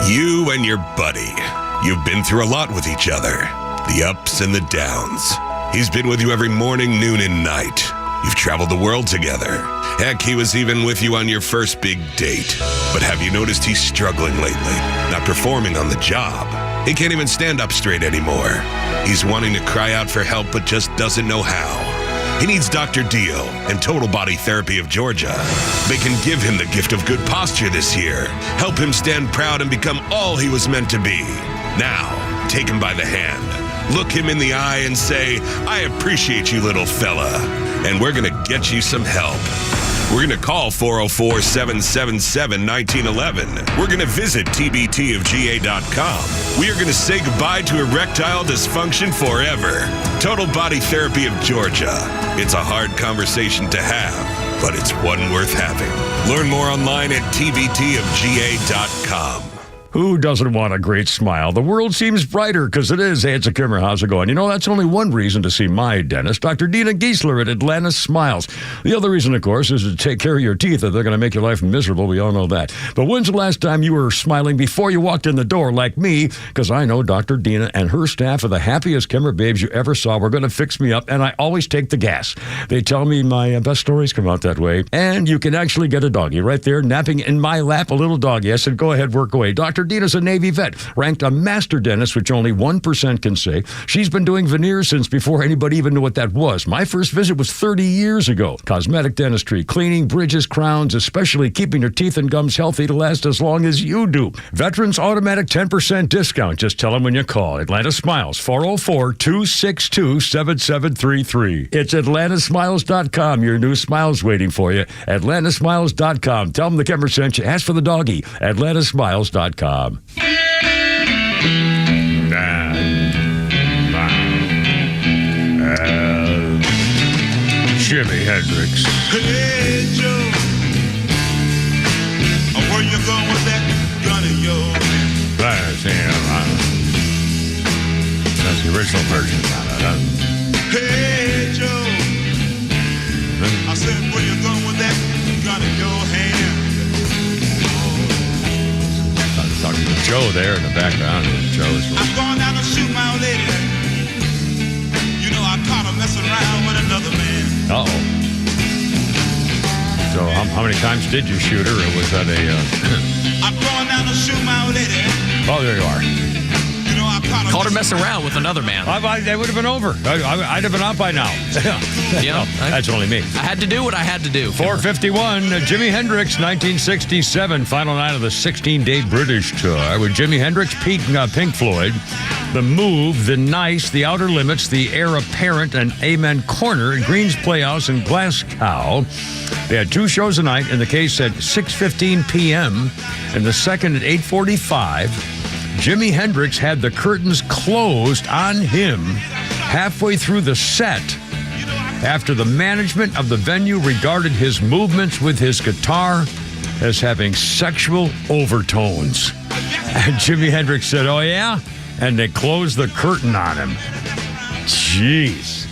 S3: You and your buddy. You've been through a lot with each other. The ups and the downs. He's been with you every morning, noon, and night. You've traveled the world together. Heck, he was even with you on your first big date. But have you noticed he's struggling lately? Not performing on the job. He can't even stand up straight anymore. He's wanting to cry out for help, but just doesn't know how. He needs Dr. Dio and Total Body Therapy of Georgia. They can give him the gift of good posture this year, help him stand proud and become all he was meant to be. Now, take him by the hand, look him in the eye and say, I appreciate you, little fella, and we're going to get you some help. We're going to call 404-777-1911. We're going to visit tbtofga.com. We are going to say goodbye to erectile dysfunction forever. Total Body Therapy of Georgia. It's a hard conversation to have, but it's one worth having. Learn more online at tbtofga.com.
S1: Who doesn't want a great smile? The world seems brighter because it is. Hey, it's a Kimmer. How's it going? You know, that's only one reason to see my dentist, Dr. Dina Giesler at Atlanta Smiles. The other reason, of course, is to take care of your teeth, or they're going to make your life miserable. We all know that. But when's the last time you were smiling before you walked in the door like me? Because I know Dr. Dina and her staff are the happiest Kimmer babes you ever saw. We're going to fix me up, and I always take the gas. They tell me my best stories come out that way. And you can actually get a doggy right there, napping in my lap, a little doggy. I said, go ahead, work away. Dr. Dina's a Navy vet, ranked a master dentist, which only 1% can say. She's been doing veneers since before anybody even knew what that was. My first visit was 30 years ago. Cosmetic dentistry, cleaning, bridges, crowns, especially keeping your teeth and gums healthy to last as long as you do. Veterans automatic 10% discount. Just tell them when you call. Atlanta Smiles, 404-262-7733. It's atlantasmiles.com. Your new smile's waiting for you. atlantasmiles.com. Tell them the Kimmer sent you. Ask for the doggy. atlantasmiles.com. Jimi Hendrix.
S11: Hey, Joe, where you going with that gun of yours?
S1: That's the original version.
S11: Hey, Joe, I said, where you going with that gun in your hand?
S1: Talking to Joe there in the background. Joe's.
S11: I'm going down to shoot my old lady. You know, I caught her messing around with another man.
S1: Uh-oh. So how many times did you shoot her? Or was that a...
S11: I'm going down to shoot my old lady.
S1: Oh, there you are.
S11: You know, I
S2: caught her messing around with another man.
S1: That would have been over. I'd have been out by now.
S2: Yeah,
S1: that's only me.
S2: I had to do what I had to do.
S1: 451, Jimi Hendrix, 1967, final night of the 16-day British tour with Jimi Hendrix, Pink Floyd, The Move, The Nice, The Outer Limits, The Heir Apparent, and Amen Corner at Green's Playhouse in Glasgow. They had two shows a night, and the case at 6:15 p.m. and the second at 8:45. Jimi Hendrix had the curtains closed on him halfway through the set after the management of the venue regarded his movements with his guitar as having sexual overtones. And Jimi Hendrix said, oh yeah? And they closed the curtain on him. Jeez.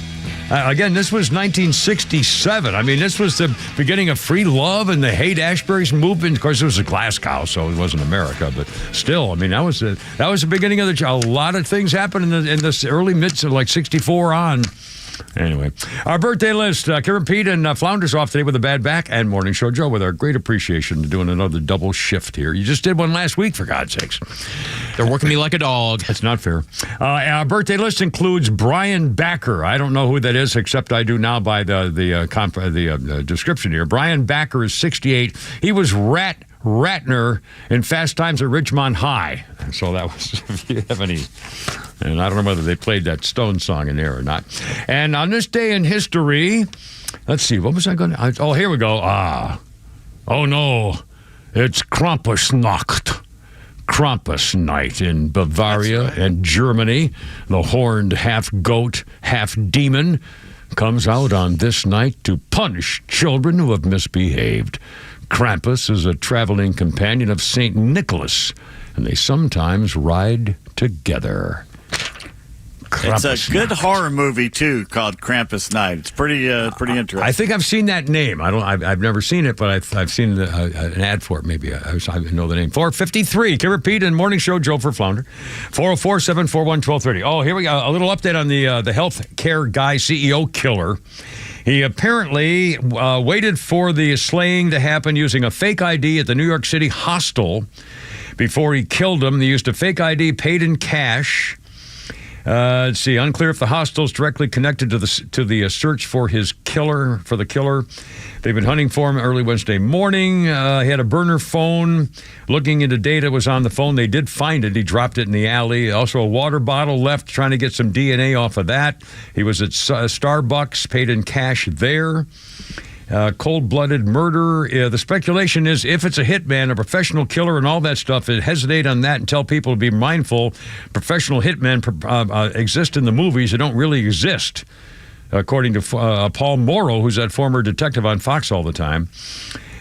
S1: Again, this was 1967. I mean, this was the beginning of free love and the Haight-Ashbury's movement. Of course, it was a Glasgow, so it wasn't America, but still, I mean, that was the beginning of a lot of things happened in this early midst of like 64 on. Anyway, our birthday list. Karen Pete and Flounders off today with a bad back, and Morning Show Joe with our great appreciation to doing another double shift here. You just did one last week, for God's sakes.
S2: They're working me like a dog.
S1: That's not fair. Our birthday list includes Brian Backer. I don't know who that is, except I do now by the description here. Brian Backer is 68. He was Ratner in Fast Times at Ridgemont High. So that was, if you have any, and I don't know whether they played that Stone song in there or not. And on this day in history, let's see, what was I going to, oh, here we go. Oh no, It's Krampusnacht. Krampus night in Bavaria and Germany. The horned half-goat, half-demon comes out on this night to punish children who have misbehaved. Krampus is a traveling companion of St. Nicholas, and they sometimes ride together.
S6: It's a good horror movie too, called Krampus Night. It's pretty interesting.
S1: I think I've seen that name. I've never seen it, but I've seen an ad for it. Maybe I know the name. 453. Can repeat in morning show. Joe for Flounder. 404-741-1230. Oh, here we go. A little update on the health care guy CEO killer. He apparently waited for the slaying to happen using a fake ID at the New York City hostel before he killed him. They used a fake ID paid in cash. Let's see. Unclear if the hostel is directly connected to the search for the killer. They've been hunting for him early Wednesday morning. He had a burner phone. Looking into data was on the phone. They did find it. He dropped it in the alley. Also, a water bottle left, trying to get some DNA off of that. He was at Starbucks, paid in cash there. Cold-blooded murder. The speculation is if it's a hitman, a professional killer, and all that stuff, hesitate on that and tell people to be mindful. Professional hitmen exist in the movies. They don't really exist, according to Paul Morrow, who's that former detective on Fox all the time.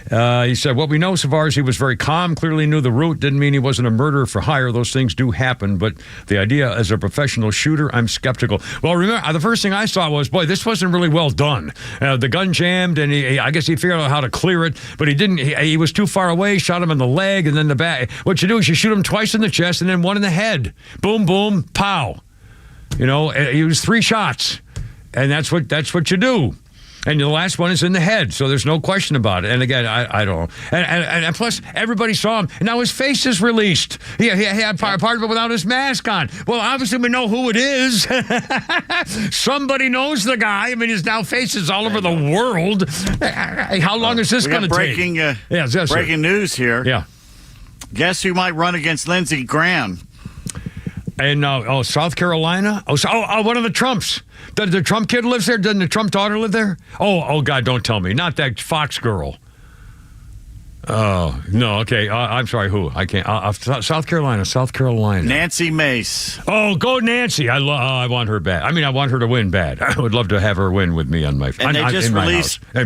S1: He said, what we know so far is he was very calm, clearly knew the route, didn't mean he wasn't a murderer for hire. Those things do happen, but the idea as a professional shooter, I'm skeptical. Well, remember, the first thing I saw was, boy, this wasn't really well done. The gun jammed, and I guess he figured out how to clear it, but he didn't. He was too far away, shot him in the leg, and then the back. What you do is you shoot him twice in the chest and then one in the head. Boom, boom, pow. You know, he was 3 shots, and that's what you do. And the last one is in the head, so there's no question about it. And again, I don't know. And plus, everybody saw him. And now his face is released. He had part of it without his mask on. Well, obviously we know who it is. Somebody knows the guy. I mean, his now face is all over the world. How long is this going to take?
S6: Breaking news here.
S1: Yeah.
S6: Guess who might run against Lindsey Graham?
S1: And South Carolina? One of the Trumps. The Trump kid lives there? Doesn't the Trump daughter live there? Oh, God, don't tell me. Not that Fox girl. Oh, no, okay. I'm sorry, who? I can't. South Carolina.
S6: Nancy Mace.
S1: Oh, go Nancy. I want her bad. I mean, I want her to win bad. I would love to have her win with me on my
S6: And they just released
S1: a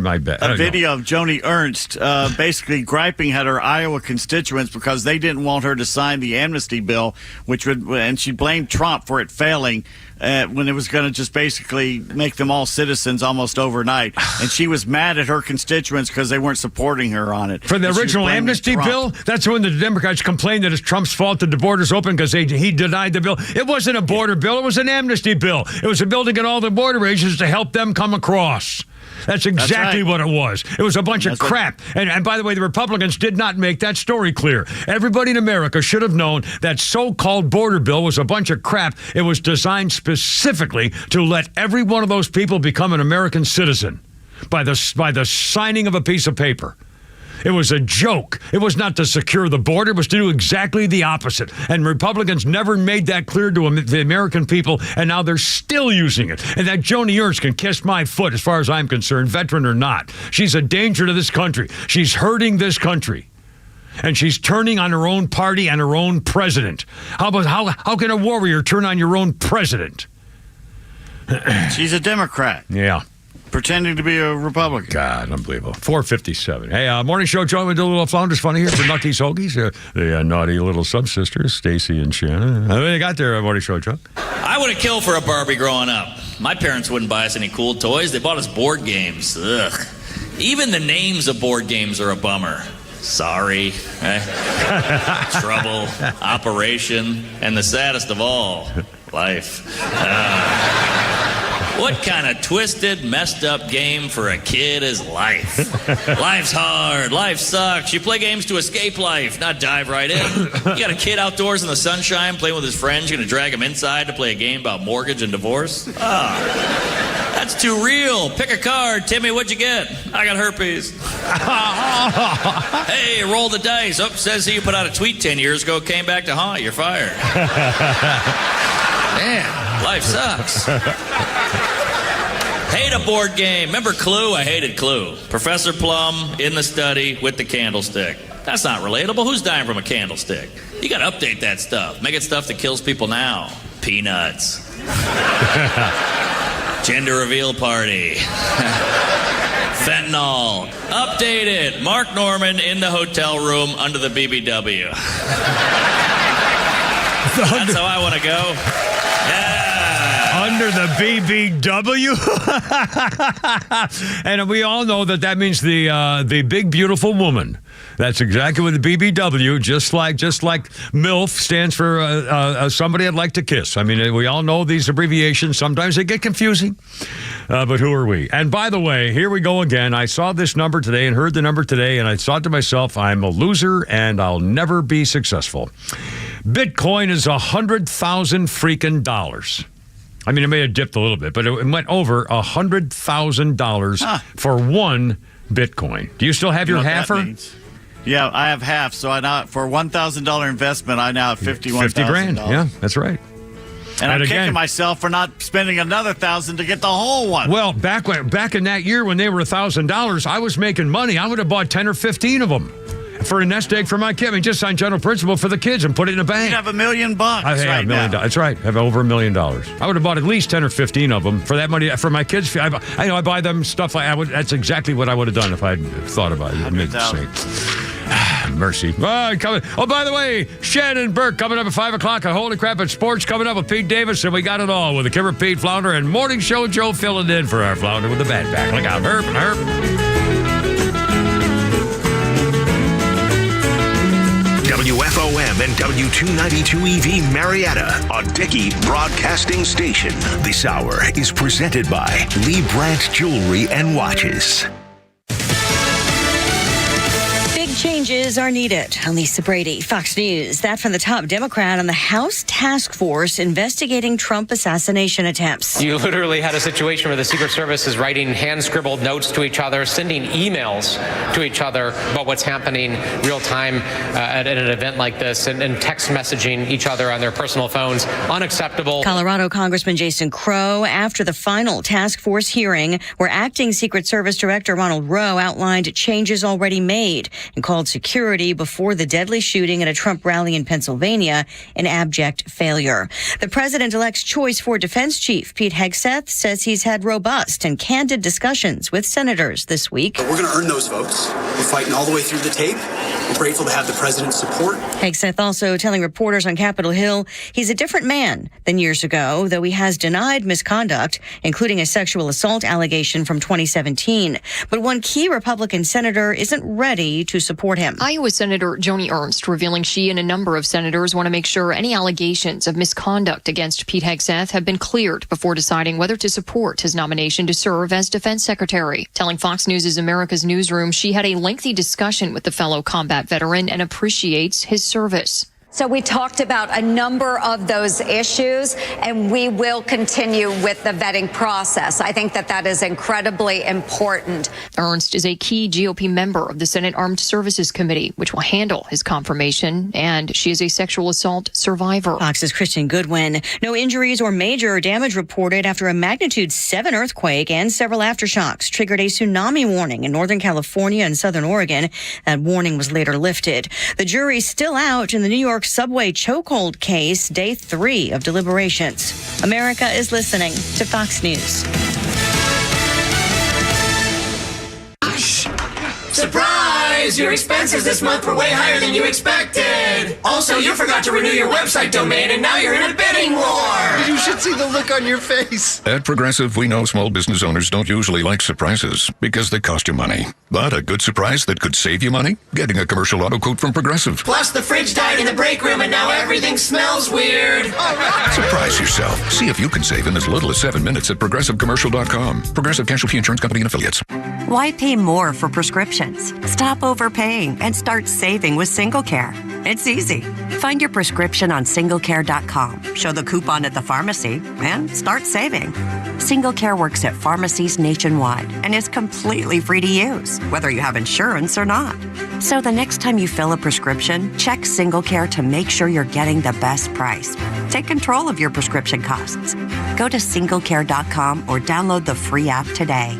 S6: video of Joni Ernst basically griping at her Iowa constituents because they didn't want her to sign the amnesty bill, and she blamed Trump for it failing. When it was going to just basically make them all citizens almost overnight. And she was mad at her constituents because they weren't supporting her on it.
S1: For the original amnesty bill? That's when the Democrats complained that it's Trump's fault that the border's open because he denied the bill. It wasn't a border bill. It was an amnesty bill. It was a bill to get all the border agents to help them come across. That's exactly what it was. It was a bunch of crap. And by the way, the Republicans did not make that story clear. Everybody in America should have known that so-called border bill was a bunch of crap. It was designed specifically to let every one of those people become an American citizen by the signing of a piece of paper. It was a joke. It was not to secure the border. It was to do exactly the opposite. And Republicans never made that clear to the American people, and now they're still using it. And that Joni Ernst can kiss my foot as far as I'm concerned, veteran or not. She's a danger to this country. She's hurting this country. And she's turning on her own party and her own president. How can a warrior turn on your own president?
S6: She's a Democrat.
S1: Yeah.
S6: Pretending to be a Republican.
S1: God, unbelievable. 457. Hey, morning show, Joe, we do a little Flounders Funny here for Nucky's Hoagies. The naughty little subsisters, Stacy and Shannon. How many got there, morning show, Joe?
S9: I would have killed for a Barbie growing up. My parents wouldn't buy us any cool toys. They bought us board games. Ugh. Even the names of board games are a bummer. Sorry, Trouble, Operation, and the saddest of all, Life. What kind of twisted, messed up game for a kid is life? Life's hard. Life sucks. You play games to escape life, not dive right in. You got a kid outdoors in the sunshine playing with his friends. You're going to drag him inside to play a game about mortgage and divorce? That's too real. Pick a card. Timmy, what'd you get? I got herpes. Hey, roll the dice. Oh, says you put out a tweet 10 years ago, came back to haunt. You're fired. Man, life sucks. Hate a board game. Remember Clue? I hated Clue. Professor Plum in the study with the candlestick. That's not relatable. Who's dying from a candlestick? You got to update that stuff. Make it stuff that kills people now. Peanuts. Gender reveal party. Fentanyl. Update it. Mark Norman in the hotel room under the BBW. That's how I want to go.
S1: Under the BBW? And we all know that means the big, beautiful woman. That's exactly what the BBW, just like MILF, stands for somebody I'd like to kiss. I mean, we all know these abbreviations. Sometimes they get confusing. But who are we? And by the way, here we go again. I saw this number today and heard the number today, and I thought to myself, I'm a loser and I'll never be successful. Bitcoin is $100,000 freaking dollars. I mean, it may have dipped a little bit, but it went over $100,000 for one Bitcoin. Do you still have your halfer?
S6: Yeah, I have half. So I now, for $1,000 investment, I now have $51,000.
S1: 50 grand. Yeah, that's right.
S6: And I'm kicking myself for not spending another $1,000 to get the whole one.
S1: Well, back in that year when they were $1,000, I was making money. I would have bought 10 or 15 of them for a nest egg for my kid. I mean, just on general principle for the kids and put it in a bank.
S6: You'd have $1 million bucks.
S1: I have $1 million. That's right. I have over $1 million. I would have bought at least 10 or 15 of them for that money for my kids. I buy them stuff like that's exactly what I would have done if I'd thought about it. Mercy. Oh, by the way, Shannon Burke coming up at 5 o'clock on Holy Crap at Sports. Coming up with Pete Davis, and we got it all with the Kipper Pete Flounder and Morning Show Joe filling in for our Flounder with the bad back. Look out, Herb and Herb.
S3: WFOM and W292 EV Marietta, a Dickey broadcasting station. This hour is presented by Lee Brandt Jewelry and Watches.
S17: Changes are needed. Lisa Brady, Fox News. That from the top Democrat on the House task force investigating Trump assassination attempts.
S18: You literally had a situation where the Secret Service is writing hand-scribbled notes to each other, sending emails to each other about what's happening real time at an event like this, and text messaging each other on their personal phones. Unacceptable.
S17: Colorado Congressman Jason Crow, after the final task force hearing, where acting Secret Service Director Ronald Rowe outlined changes already made and called security before the deadly shooting at a Trump rally in Pennsylvania an abject failure. The president-elect's choice for defense chief, Pete Hegseth, says he's had robust and candid discussions with senators this week.
S19: We're going to earn those votes. We're fighting all the way through the tape. We're grateful to have the president's support.
S17: Hegseth also telling reporters on Capitol Hill he's a different man than years ago, though he has denied misconduct, including a sexual assault allegation from 2017. But one key Republican senator isn't ready to support him.
S20: Iowa Senator Joni Ernst revealing she and a number of senators want to make sure any allegations of misconduct against Pete Hegseth have been cleared before deciding whether to support his nomination to serve as defense secretary. Telling Fox News' America's Newsroom she had a lengthy discussion with the fellow combat veteran and appreciates his service.
S21: So we talked about a number of those issues, and we will continue with the vetting process. I think that is incredibly important.
S20: Ernst is a key GOP member of the Senate Armed Services Committee, which will handle his confirmation, and she is a sexual assault survivor.
S17: Fox's Christian Goodwin. No injuries or major damage reported after a magnitude 7 earthquake and several aftershocks triggered a tsunami warning in Northern California and Southern Oregon. That warning was later lifted. The jury's still out in the New York subway chokehold case, day 3 of deliberations. America is listening to Fox News.
S11: Surprise! Your expenses this month were way higher than you expected. Also, you forgot to renew your website domain, and now you're in a bidding war.
S22: You should see the look on your face. At Progressive, we know small business owners don't usually like surprises because they cost you money. But a good surprise that could save you money? Getting a commercial auto quote from Progressive.
S11: Plus, the fridge died in the break room, and now everything smells weird.
S22: Surprise yourself. See if you can save in as little as 7 minutes at ProgressiveCommercial.com. Progressive Casualty Insurance Company and Affiliates.
S23: Why pay more for prescriptions? Stop overpaying and start saving with SingleCare. It's easy. Find your prescription on SingleCare.com, show the coupon at the pharmacy, and start saving. SingleCare works at pharmacies nationwide and is completely free to use, whether you have insurance or not. So the next time you fill a prescription, check SingleCare to make sure you're getting the best price. Take control of your prescription costs. Go to SingleCare.com or download the free app today.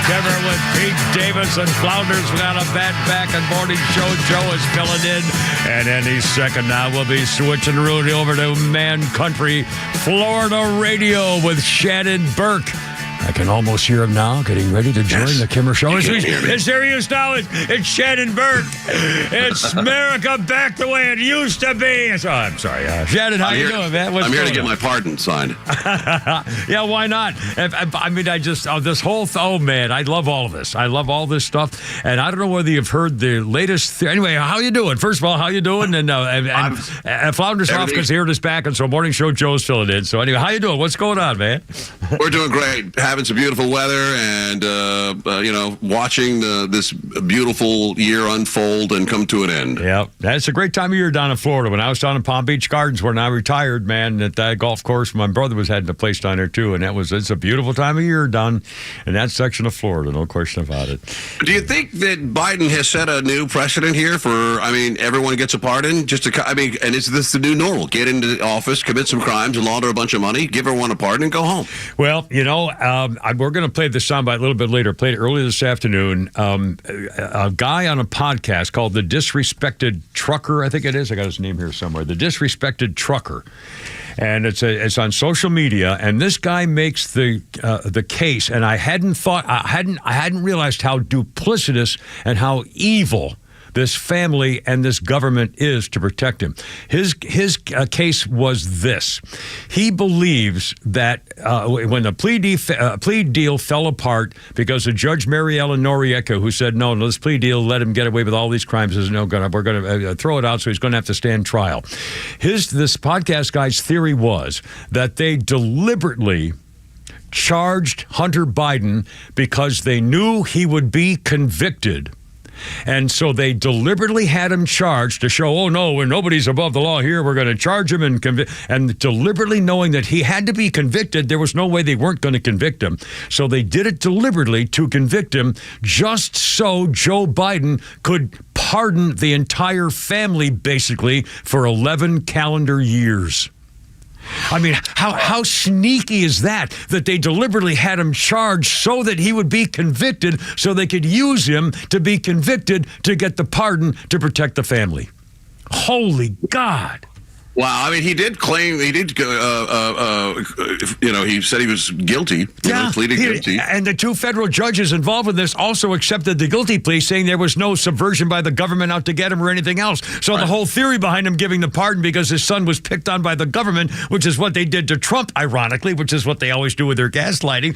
S1: Kimmer with Pete Davis and Flounders without a bad back and morning show. Joe is filling in. And any second now, we'll be switching Rudy over to Man Country, Florida Radio with Shannon Burke. I can almost hear him now, getting ready to join the Kimmer Show. It's serious now. It's Shannon Burke. It's America back the way it used to be. So, I'm sorry. Shannon, how you doing, man?
S4: I'm here to get my pardon signed.
S1: Yeah, why not? I mean, this whole, oh, man, I love all of this. I love all this stuff. And I don't know whether you've heard the latest. Anyway, how you doing? First of all, how you doing? And Flounders Hopkins here is back, and so Morning Show Joe's filling in. So anyway, how you doing? What's going on, man?
S4: We're doing great. Having some beautiful weather and, watching this beautiful year unfold and come to an end.
S1: Yeah, that's a great time of year down in Florida. When I was down in Palm Beach Gardens, when I retired, man, at that golf course, my brother was heading a place down there, too, and it's a beautiful time of year down in that section of Florida, no question about it.
S4: Do you think that Biden has set a new precedent here for, everyone gets a pardon? And is this the new normal? Get into office, commit some crimes, and launder a bunch of money, give everyone a pardon, and go home?
S1: Well, we're going to play this soundbite a little bit later. Played it earlier this afternoon. A guy on a podcast called The Disrespected Trucker, I think it is. I got his name here somewhere. The Disrespected Trucker. And it's on social media. And this guy makes the case. And I hadn't realized how duplicitous and how evil this family and this government is to protect him. His case was this. He believes that when the plea deal fell apart because of Judge Mary Ellen Noriega, who said, no, this plea deal let him get away with all these crimes, we're going to throw it out, so he's going to have to stand trial. This podcast guy's theory was that they deliberately charged Hunter Biden because they knew he would be convicted. And so they deliberately had him charged to show, oh, no, when nobody's above the law here, we're going to charge him and convict. And deliberately knowing that he had to be convicted, there was no way they weren't going to convict him. So they did it deliberately to convict him just so Joe Biden could pardon the entire family, basically, for 11 calendar years. I mean, how sneaky is that they deliberately had him charged so that he would be convicted so they could use him to be convicted to get the pardon to protect the family? Holy God.
S4: Wow, he did claim, he said he was guilty, pleaded guilty.
S1: And the two federal judges involved with this also accepted the guilty plea, saying there was no subversion by the government out to get him or anything else. So the whole theory behind him giving the pardon because his son was picked on by the government, which is what they did to Trump, ironically, which is what they always do with their gaslighting.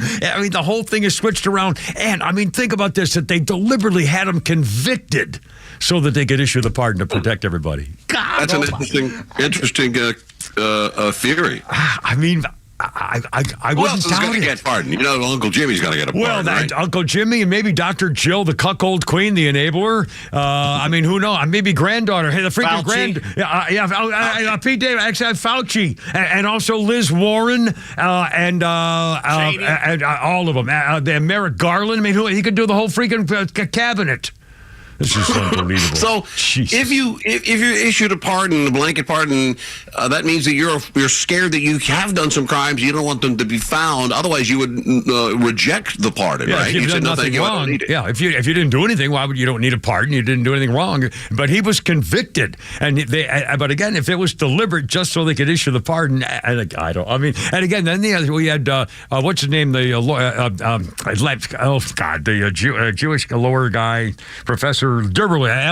S1: The whole thing is switched around. And, think about this, that they deliberately had him convicted so that they could issue the pardon to protect everybody. God,
S4: that's an interesting theory.
S1: I
S4: Who else is going to get pardoned? Uncle Jimmy's going to get a pardon, right?
S1: Uncle Jimmy and maybe Dr. Jill, the cuckold queen, the enabler. Who knows? Maybe granddaughter. Hey, the freaking Pete Davis, actually Fauci, and also Liz Warren, and all of them. Merrick Garland. He could do the whole freaking cabinet. This is unbelievable.
S4: So, if you issued a pardon, a blanket pardon, that means that you're scared that you have done some crimes. You don't want them to be found. Otherwise, you would reject the pardon, right?
S1: If you've done nothing wrong. If you didn't do anything, why would you don't need a pardon? You didn't do anything wrong. But he was convicted, and but again, if it was deliberate, just so they could issue the pardon, I don't. And again, then we had what's his name? The Jewish lawyer guy, Professor Dershowitz,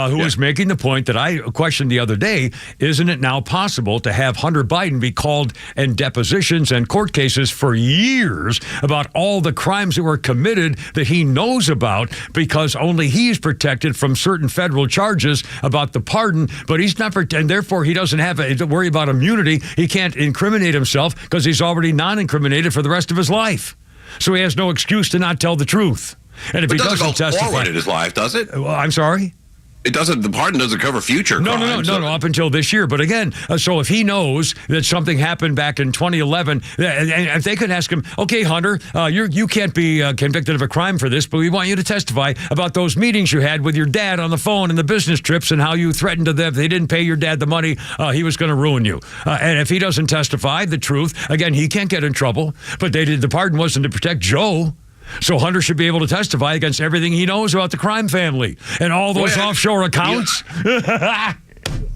S1: who was making the point that I questioned the other day. Isn't it now possible to have Hunter Biden be called in depositions and court cases for years about all the crimes that were committed that he knows about because only he's protected from certain federal charges about the pardon, but he's not, and therefore he doesn't have to worry about immunity. He can't incriminate himself because he's already non-incriminated for the rest of his life. So he has no excuse to not tell the truth. And if he doesn't
S4: go
S1: testify
S4: forward in his life, does it?
S1: Well, I'm sorry?
S4: It doesn't. The pardon doesn't cover future crimes.
S1: No, up until this year. But again, so if he knows that something happened back in 2011, and if they could ask him, okay, Hunter, you can't be convicted of a crime for this, but we want you to testify about those meetings you had with your dad on the phone and the business trips and how you threatened to them if they didn't pay your dad the money, he was going to ruin you. And if he doesn't testify the truth, again, he can't get in trouble. But the pardon wasn't to protect Joe. So Hunter should be able to testify against everything he knows about the crime family and all those offshore accounts.
S4: The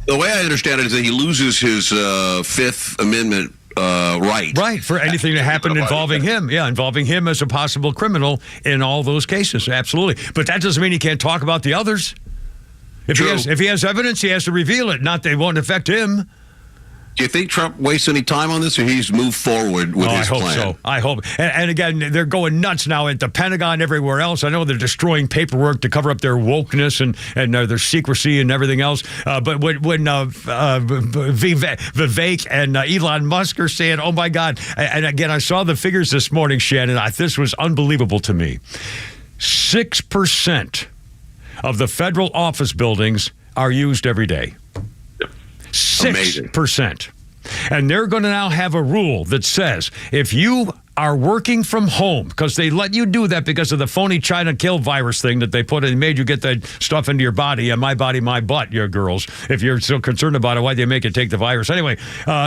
S4: way I understand it is that he loses his Fifth Amendment right.
S1: Right, for anything that happened involving him. Yeah, involving him as a possible criminal in all those cases. Absolutely. But that doesn't mean he can't talk about the others. If he has evidence, he has to reveal it. Not they won't affect him.
S4: Do you think Trump wastes any time on this, or he's moved forward with his plan?
S1: I hope so. I hope. And again, they're going nuts now at the Pentagon, everywhere else. I know they're destroying paperwork to cover up their wokeness and their secrecy and everything else. But when Vivek and Elon Musk are saying, oh, my God. And again, I saw the figures this morning, Shannon. This was unbelievable to me. 6% of the federal office buildings are used every day. 6%. And they're going to now have a rule that says if you are working from home, because they let you do that because of the phony China kill virus thing that they put in, made you get that stuff into your body, and my body, my butt, you girls. If you're so concerned about it, why'd they make you take the virus? Anyway,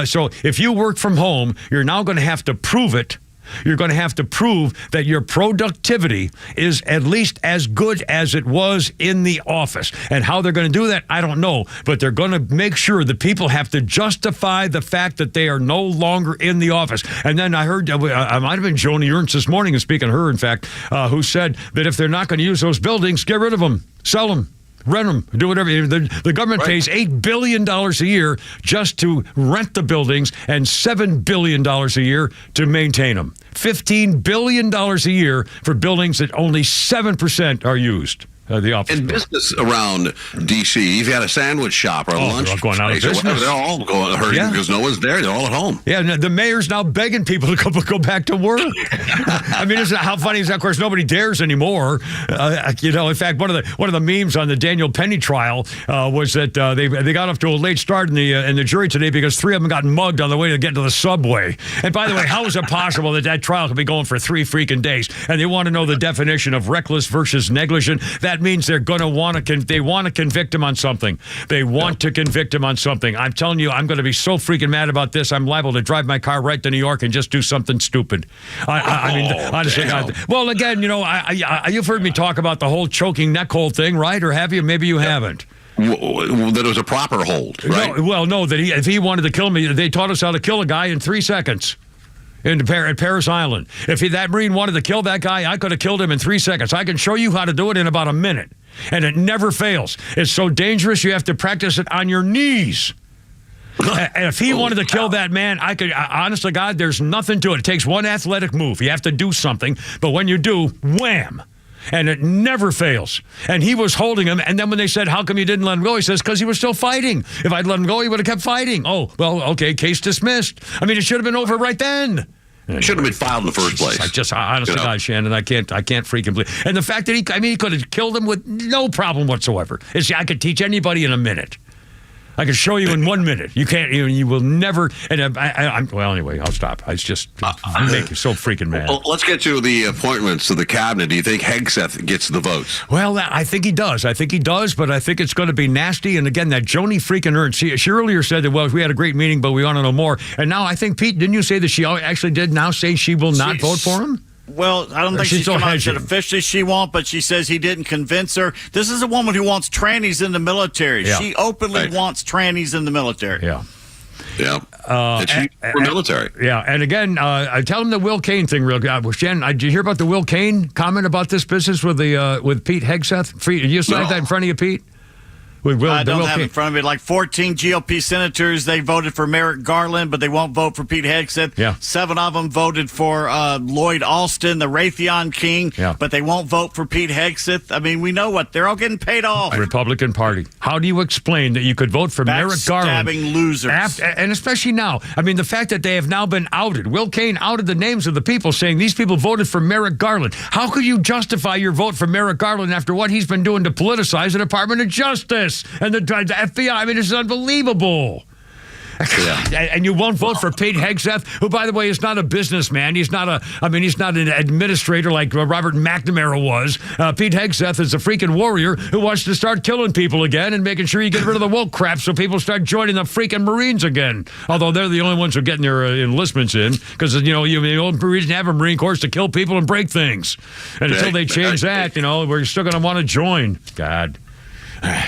S1: so if you work from home, you're now going to have to prove it. You're going to have to prove that your productivity is at least as good as it was in the office. And how they're going to do that, I don't know. But they're going to make sure that people have to justify the fact that they are no longer in the office. And then I heard, I might have been Joni Ernst this morning, and speaking of her, in fact, who said that if they're not going to use those buildings, get rid of them, sell them. Rent them, do whatever. The government pays $8 billion a year just to rent the buildings and $7 billion a year to maintain them. $15 billion a year for buildings that only 7% are used. The office.
S4: And business around D.C., if you had a sandwich shop or a lunch
S1: going out of business.
S4: Whatever, they're all hurting because no one's there. They're all at home.
S1: Yeah, and the mayor's now begging people to go back to work. I mean, how funny is that? Of course, nobody dares anymore. In fact, one of the memes on the Daniel Penny trial was that they got off to a late start in the jury today because 3 of them got mugged on the way to get to the subway. And by the way, how is it possible that trial could be going for 3 freaking days? And they want to know the definition of reckless versus negligent. That means they're going to want to convict him on something. They want to convict him on something. I'm telling you, I'm going to be so freaking mad about this. I'm liable to drive my car right to New York and just do something stupid. I mean, honestly, well, again, you've heard me talk about the whole choking neck hold thing, right? Or have you? Maybe you haven't.
S4: That it was a proper hold, right?
S1: No, that if he wanted to kill me, they taught us how to kill a guy in 3 seconds. At Paris Island. If that Marine wanted to kill that guy, I could have killed him in 3 seconds. I can show you how to do it in about a minute. And it never fails. It's so dangerous, you have to practice it on your knees. And if he wanted to kill that man, I could, honest to God, there's nothing to it. It takes one athletic move. You have to do something. But when you do, wham. And it never fails. And he was holding him. And then when they said, how come you didn't let him go? He says, because he was still fighting. If I'd let him go, he would have kept fighting. Oh, well, okay, case dismissed. I mean, it should have been over right then.
S4: It should have been filed in the first place.
S1: Honestly, God, Shannon, I can't freaking believe. And the fact that he could have killed him with no problem whatsoever. I could teach anybody in a minute. I can show you in 1 minute. You can't. You will never. And well, anyway, I'll stop. It's just make you so freaking mad.
S4: Well, let's get to the appointments to the cabinet. Do you think Hegseth gets the votes?
S1: Well, I think he does. But I think it's going to be nasty. And again, that Joni freaking Ernst. She earlier said that, well, we had a great meeting, but we want to know more. And now I think, Pete, didn't you say that she actually did now say she will not vote for him?
S6: Well, I don't think she's come out and said officially she won't, but she says he didn't convince her. This is a woman who wants trannies in the military. Yeah. She openly wants trannies in the military.
S1: Yeah.
S4: Yeah. For military.
S1: Yeah. And again, I tell him the Will Cain thing real good. Shannon, did you hear about the Will Cain comment about this business with Pete Hegseth? You signed that in front of you, Pete?
S6: I don't have it in front of me. Like 14 GOP senators, they voted for Merrick Garland, but they won't vote for Pete Hegseth.
S1: Yeah.
S6: 7 of them voted for Lloyd Austin, the Raytheon King, but they won't vote for Pete Hegseth. I mean, we know what. They're all getting paid off.
S1: Republican Party. How do you explain that you could vote for Merrick Garland?
S6: Backstabbing losers.
S1: And especially now. I mean, the fact that they have now been outed. Will Cain outed the names of the people saying these people voted for Merrick Garland. How could you justify your vote for Merrick Garland after what he's been doing to politicize the Department of Justice and the FBI? I mean, this is unbelievable. And you won't vote for Pete Hegseth, who, by the way, is not a businessman. He's not an administrator like Robert McNamara was. Pete Hegseth is a freaking warrior who wants to start killing people again and making sure you get rid of the woke crap so people start joining the freaking Marines again. Although they're the only ones who are getting their enlistments in because, the old Marines have a Marine Corps to kill people and break things. And until they change that, we're still going to want to join. God.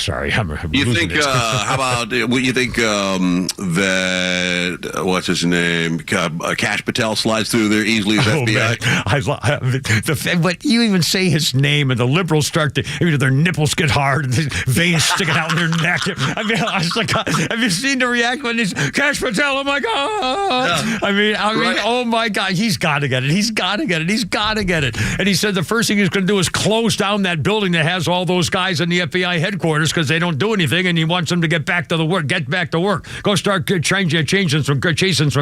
S1: Sorry, I'm
S4: you
S1: losing
S4: think?
S1: it.
S4: How about? You think that what's his name? Kash Patel slides through there easily as FBI.
S1: Man. But you even say his name, and the liberals start to. Their nipples get hard, and the veins sticking out in their neck. I mean, I was like, have you seen the reaction when he's Kash Patel? Oh my God! I mean, oh my God! He's got to get it. He's got to get it. He's got to get it. And he said the first thing he's going to do is close down that building that has all those guys in the FBI headquarters because they don't do anything, and he wants them to get back to work. Go start chasing some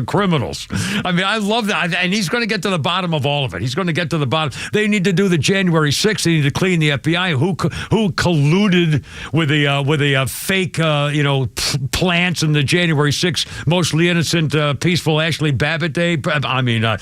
S1: criminals. I mean, I love that, and he's going to get to the bottom of all of it. He's going to get to the bottom. They need to do the January 6th. They need to clean the FBI. Who colluded with the fake plants in the January 6th, mostly innocent, peaceful Ashley Babbitt Day. I mean, I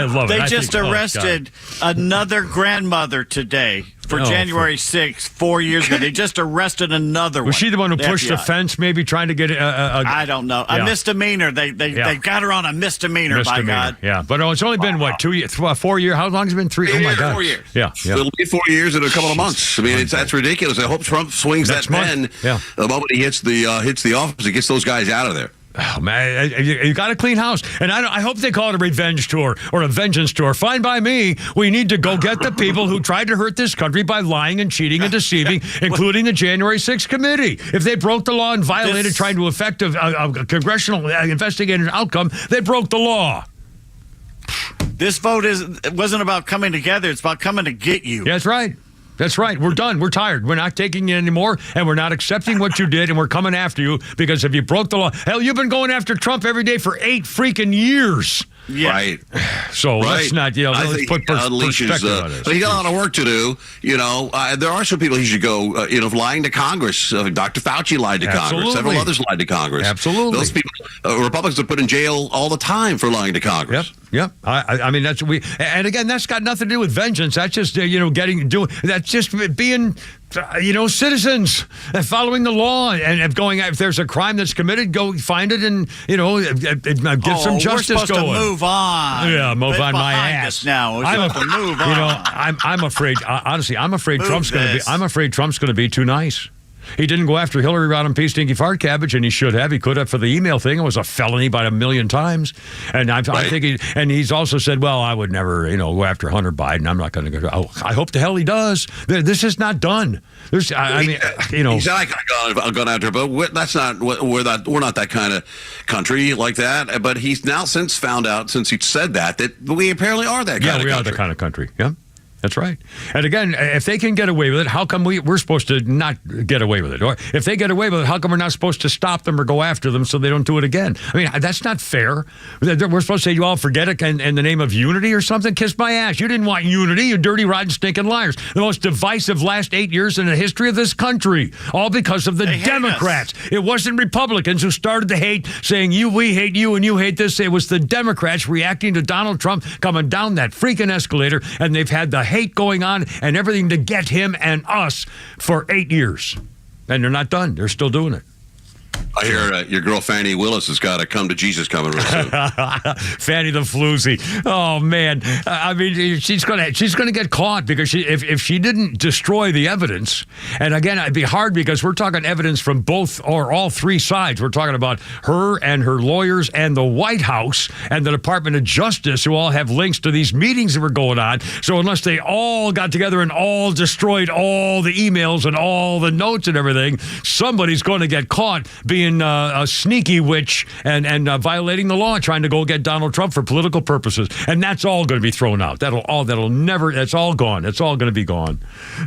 S1: love it.
S6: They just arrested another grandmother today. For January 6th, 4 years ago, they just arrested another one.
S1: Was she the one who pushed the fence, maybe trying to get
S6: I don't know. A misdemeanor. They got her on a misdemeanor, by God.
S1: Yeah, but it's only been, 2 years, 4 years? How long has it been? 3? Oh, my God.
S4: 4 years.
S1: Yeah.
S4: It'll be 4 years in a couple of months. I mean, that's ridiculous. I hope Trump swings that pen the moment he hits the office. He gets those guys out of there.
S1: Oh, man, you got a clean house. And I hope they call it a revenge tour or a vengeance tour. Fine by me. We need to go get the people who tried to hurt this country by lying and cheating and deceiving, including the January 6th committee. If they broke the law and violated trying to affect a congressional investigated outcome, they broke the law.
S6: This vote wasn't about coming together. It's about coming to get you.
S1: That's right. That's right. We're done. We're tired. We're not taking it anymore, and we're not accepting what you did, and we're coming after you because if you broke the law, hell, you've been going after Trump every day for 8 freaking years.
S6: Yeah.
S4: Right.
S1: So let's not, let's put perspective on this.
S4: He got a lot of work to do. There are some people he should go, lying to Congress. Dr. Fauci lied to Congress. Several others lied to Congress.
S1: Absolutely.
S4: Those people, Republicans are put in jail all the time for lying to Congress.
S1: Yep. I mean, and again, that's got nothing to do with vengeance. That's just, that's just being, citizens and following the law and going, if there's a crime that's committed, go find it and, get some justice
S6: we're supposed
S1: going.
S6: To move on.
S1: Yeah, move on my ass.
S6: Now. We're supposed to move on.
S1: I'm afraid, honestly, I'm afraid Trump's going to be too nice. He didn't go after Hillary Rodham P. Stinky Fart Cabbage, and he should have. He could have for the email thing. It was a felony by 1,000,000 times. And I think he's also said, well, I would never, go after Hunter Biden. I'm not going to go. Oh, I hope the hell he does. This is not done.
S4: He said I could have gone after, but that's not. We're not that kind of country like that. But he's now since found out, since he said that we apparently are that kind of country.
S1: Yeah, we are the kind of country. Yeah. That's right. And again, if they can get away with it, how come we're supposed to not get away with it? Or if they get away with it, how come we're not supposed to stop them or go after them so they don't do it again? I mean, that's not fair. We're supposed to say, you all forget it in the name of unity or something? Kiss my ass. You didn't want unity, you dirty, rotten, stinking liars. The most divisive last 8 years in the history of this country. All because of the Democrats. It wasn't Republicans who started the hate, saying, we hate you and you hate this. It was the Democrats reacting to Donald Trump coming down that freaking escalator, and they've had the hate going on and everything to get him and us for 8 years. And they're not done. They're still doing it.
S4: I hear your girl Fannie Willis has got a come to Jesus coming real soon.
S1: Fannie the floozy. Oh man, I mean, she's gonna get caught because if she didn't destroy the evidence, and again, it'd be hard because we're talking evidence from both or all three sides. We're talking about her and her lawyers and the White House and the Department of Justice, who all have links to these meetings that were going on. So unless they all got together and all destroyed all the emails and all the notes and everything, somebody's going to get caught being a sneaky witch and violating the law, trying to go get Donald Trump for political purposes, and that's all going to be thrown out. That's all gone. It's all going to be gone.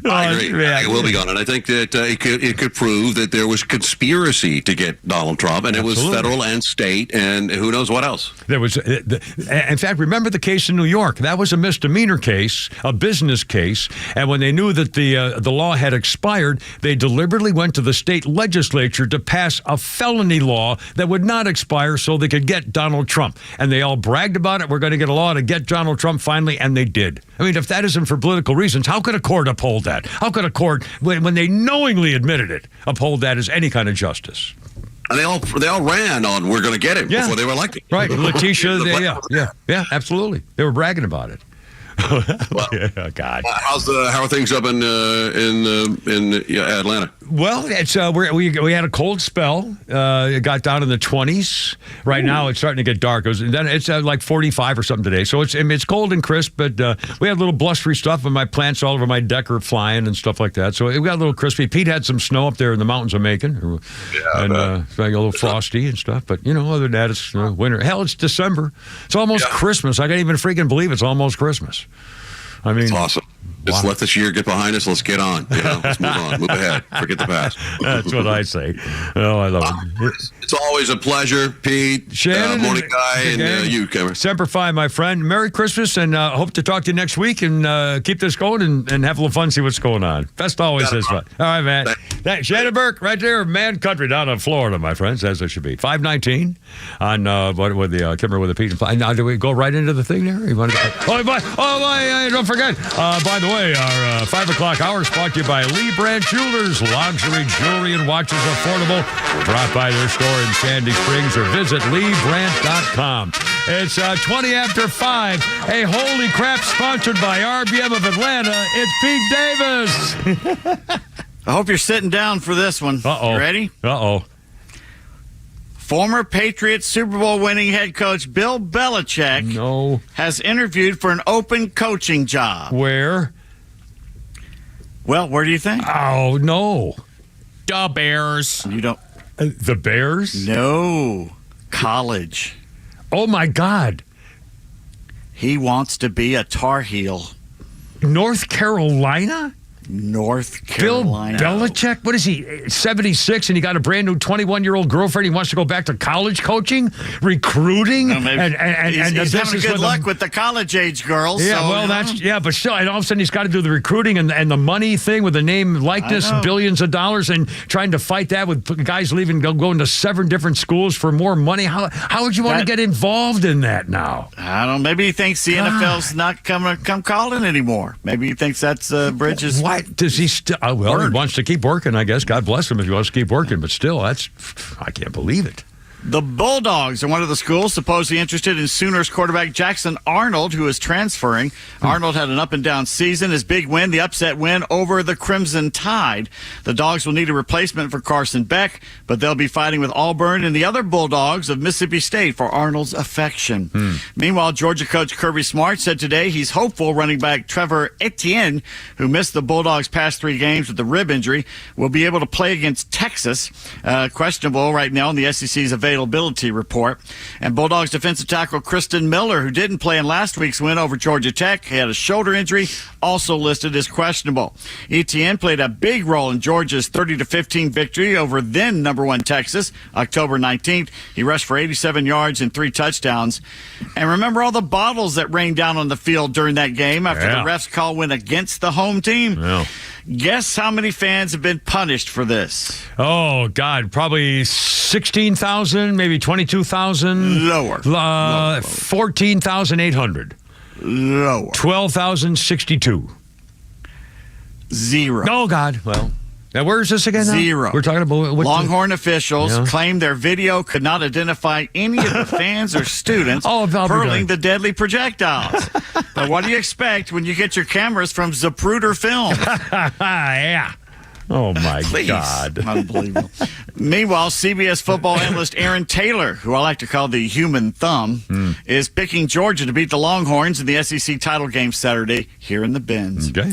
S4: I agree. It will be gone, and I think that it could prove that there was conspiracy to get Donald Trump, and it was federal and state, and who knows what else.
S1: There was, in fact, remember the case in New York? That was a misdemeanor case, a business case, and when they knew that the law had expired, they deliberately went to the state legislature to pass a felony law that would not expire so they could get Donald Trump. And they all bragged about it. We're going to get a law to get Donald Trump finally, and they did. I mean, if that isn't for political reasons, how could a court uphold that? How could a court, when they knowingly admitted it, uphold that as any kind of justice?
S4: And they all ran on we're going to get him before they were elected.
S1: Right, Letitia, yeah, absolutely. They were bragging about it.
S4: Well,
S1: God.
S4: How are things up in Atlanta?
S1: Well, it's we had a cold spell. It got down in the 20s. Right now, it's starting to get dark. It's like 45 or something today. So it's cold and crisp, but we had a little blustery stuff, and my plants all over my deck are flying and stuff like that. So it got a little crispy. Pete had some snow up there in the mountains of Macon, and it's like a little frosty and stuff. But other than that, it's winter. Hell, it's December. It's almost Christmas. I can't even freaking believe it's almost Christmas. I mean,
S4: it's awesome. Just let this year get behind us. Let's get on. Let's move on. Move ahead. Forget the past.
S1: That's what I say. Oh, I love it.
S4: It's always a pleasure, Pete.
S1: Shannon,
S4: morning guy, and you, Cameron.
S1: Semper Fi, my friend. Merry Christmas, and hope to talk to you next week and keep this going and have a little fun, see what's going on. Best always is fun. All right, man. Thanks. Shannon Burke, right there, Man Country down in Florida, my friends, as it should be. 519 on with the Kimmer with the Pete and Fly. Now, do we go right into the thing there? You want to don't forget. By the way, our 5 o'clock hour is brought to you by Lee Brandt Jewelers. Luxury jewelry and watches affordable. Drop by their store in Sandy Springs or visit LeeBrandt.com. It's 20 after 5. Hey, holy crap, sponsored by RBM of Atlanta. It's Pete Davis.
S6: I hope you're sitting down for this one.
S1: Uh-oh.
S6: You ready?
S1: Uh-oh.
S6: Former Patriots Super Bowl winning head coach Bill Belichick has interviewed for an open coaching job.
S1: Where?
S6: Well, where do you think?
S1: Oh, no.
S2: The Bears.
S6: You don't.
S1: The Bears?
S6: No. College.
S1: Oh, my God.
S6: He wants to be a Tar Heel.
S1: North Carolina?
S6: North Carolina.
S1: Bill Belichick? What is he, 76, and he got a brand new 21-year-old girlfriend? He wants to go back to college coaching, recruiting,
S6: he's having good luck with the college-age girls.
S1: Yeah, so, but still, and all of a sudden he's got to do the recruiting and the money thing with the name likeness, billions of dollars, and trying to fight that with guys leaving, going to 7 different schools for more money. How would you want to get involved in that now?
S6: I don't know. Maybe he thinks the NFL's not come calling anymore. Maybe he thinks that's Bridges.
S1: Why does he still? He wants to keep working, I guess. God bless him if he wants to keep working, but still, I can't believe it.
S6: The Bulldogs are one of the schools supposedly interested in Sooners quarterback Jackson Arnold, who is transferring. Arnold had an up-and-down season. His big win, the upset win over the Crimson Tide. The Dogs will need a replacement for Carson Beck, but they'll be fighting with Auburn and the other Bulldogs of Mississippi State for Arnold's affection. Meanwhile, Georgia coach Kirby Smart said today he's hopeful running back Trevor Etienne, who missed the Bulldogs' past 3 games with a rib injury, will be able to play against Texas. Questionable right now in the SEC's availability report. And Bulldogs defensive tackle Kristen Miller, who didn't play in last week's win over Georgia Tech, he had a shoulder injury, also listed as questionable. Etienne played a big role in Georgia's 30-15 victory over then number 1 Texas, October 19th. He rushed for 87 yards and 3 touchdowns. And remember all the bottles that rained down on the field during that game after the ref's call went against the home team? Guess how many fans have been punished for this?
S1: Oh, God, probably 16,000, maybe 22,000.
S6: Lower.
S1: 14,800.
S6: Lower.
S1: 12,062.
S6: 0.
S1: Oh, God. Well, Now, where is this again now?
S6: 0.
S1: We're talking about what
S6: Longhorn officials
S1: Yeah.
S6: claim their video could not identify any of the fans or students hurling the deadly projectiles. But what do you expect when you get your cameras from Zapruder Film?
S1: Yeah. Oh, my
S6: Please.
S1: God.
S6: Unbelievable. Meanwhile, CBS football analyst Aaron Taylor, who I like to call the human thumb, is picking Georgia to beat the Longhorns in the SEC title game Saturday here in the Benz.
S1: Okay.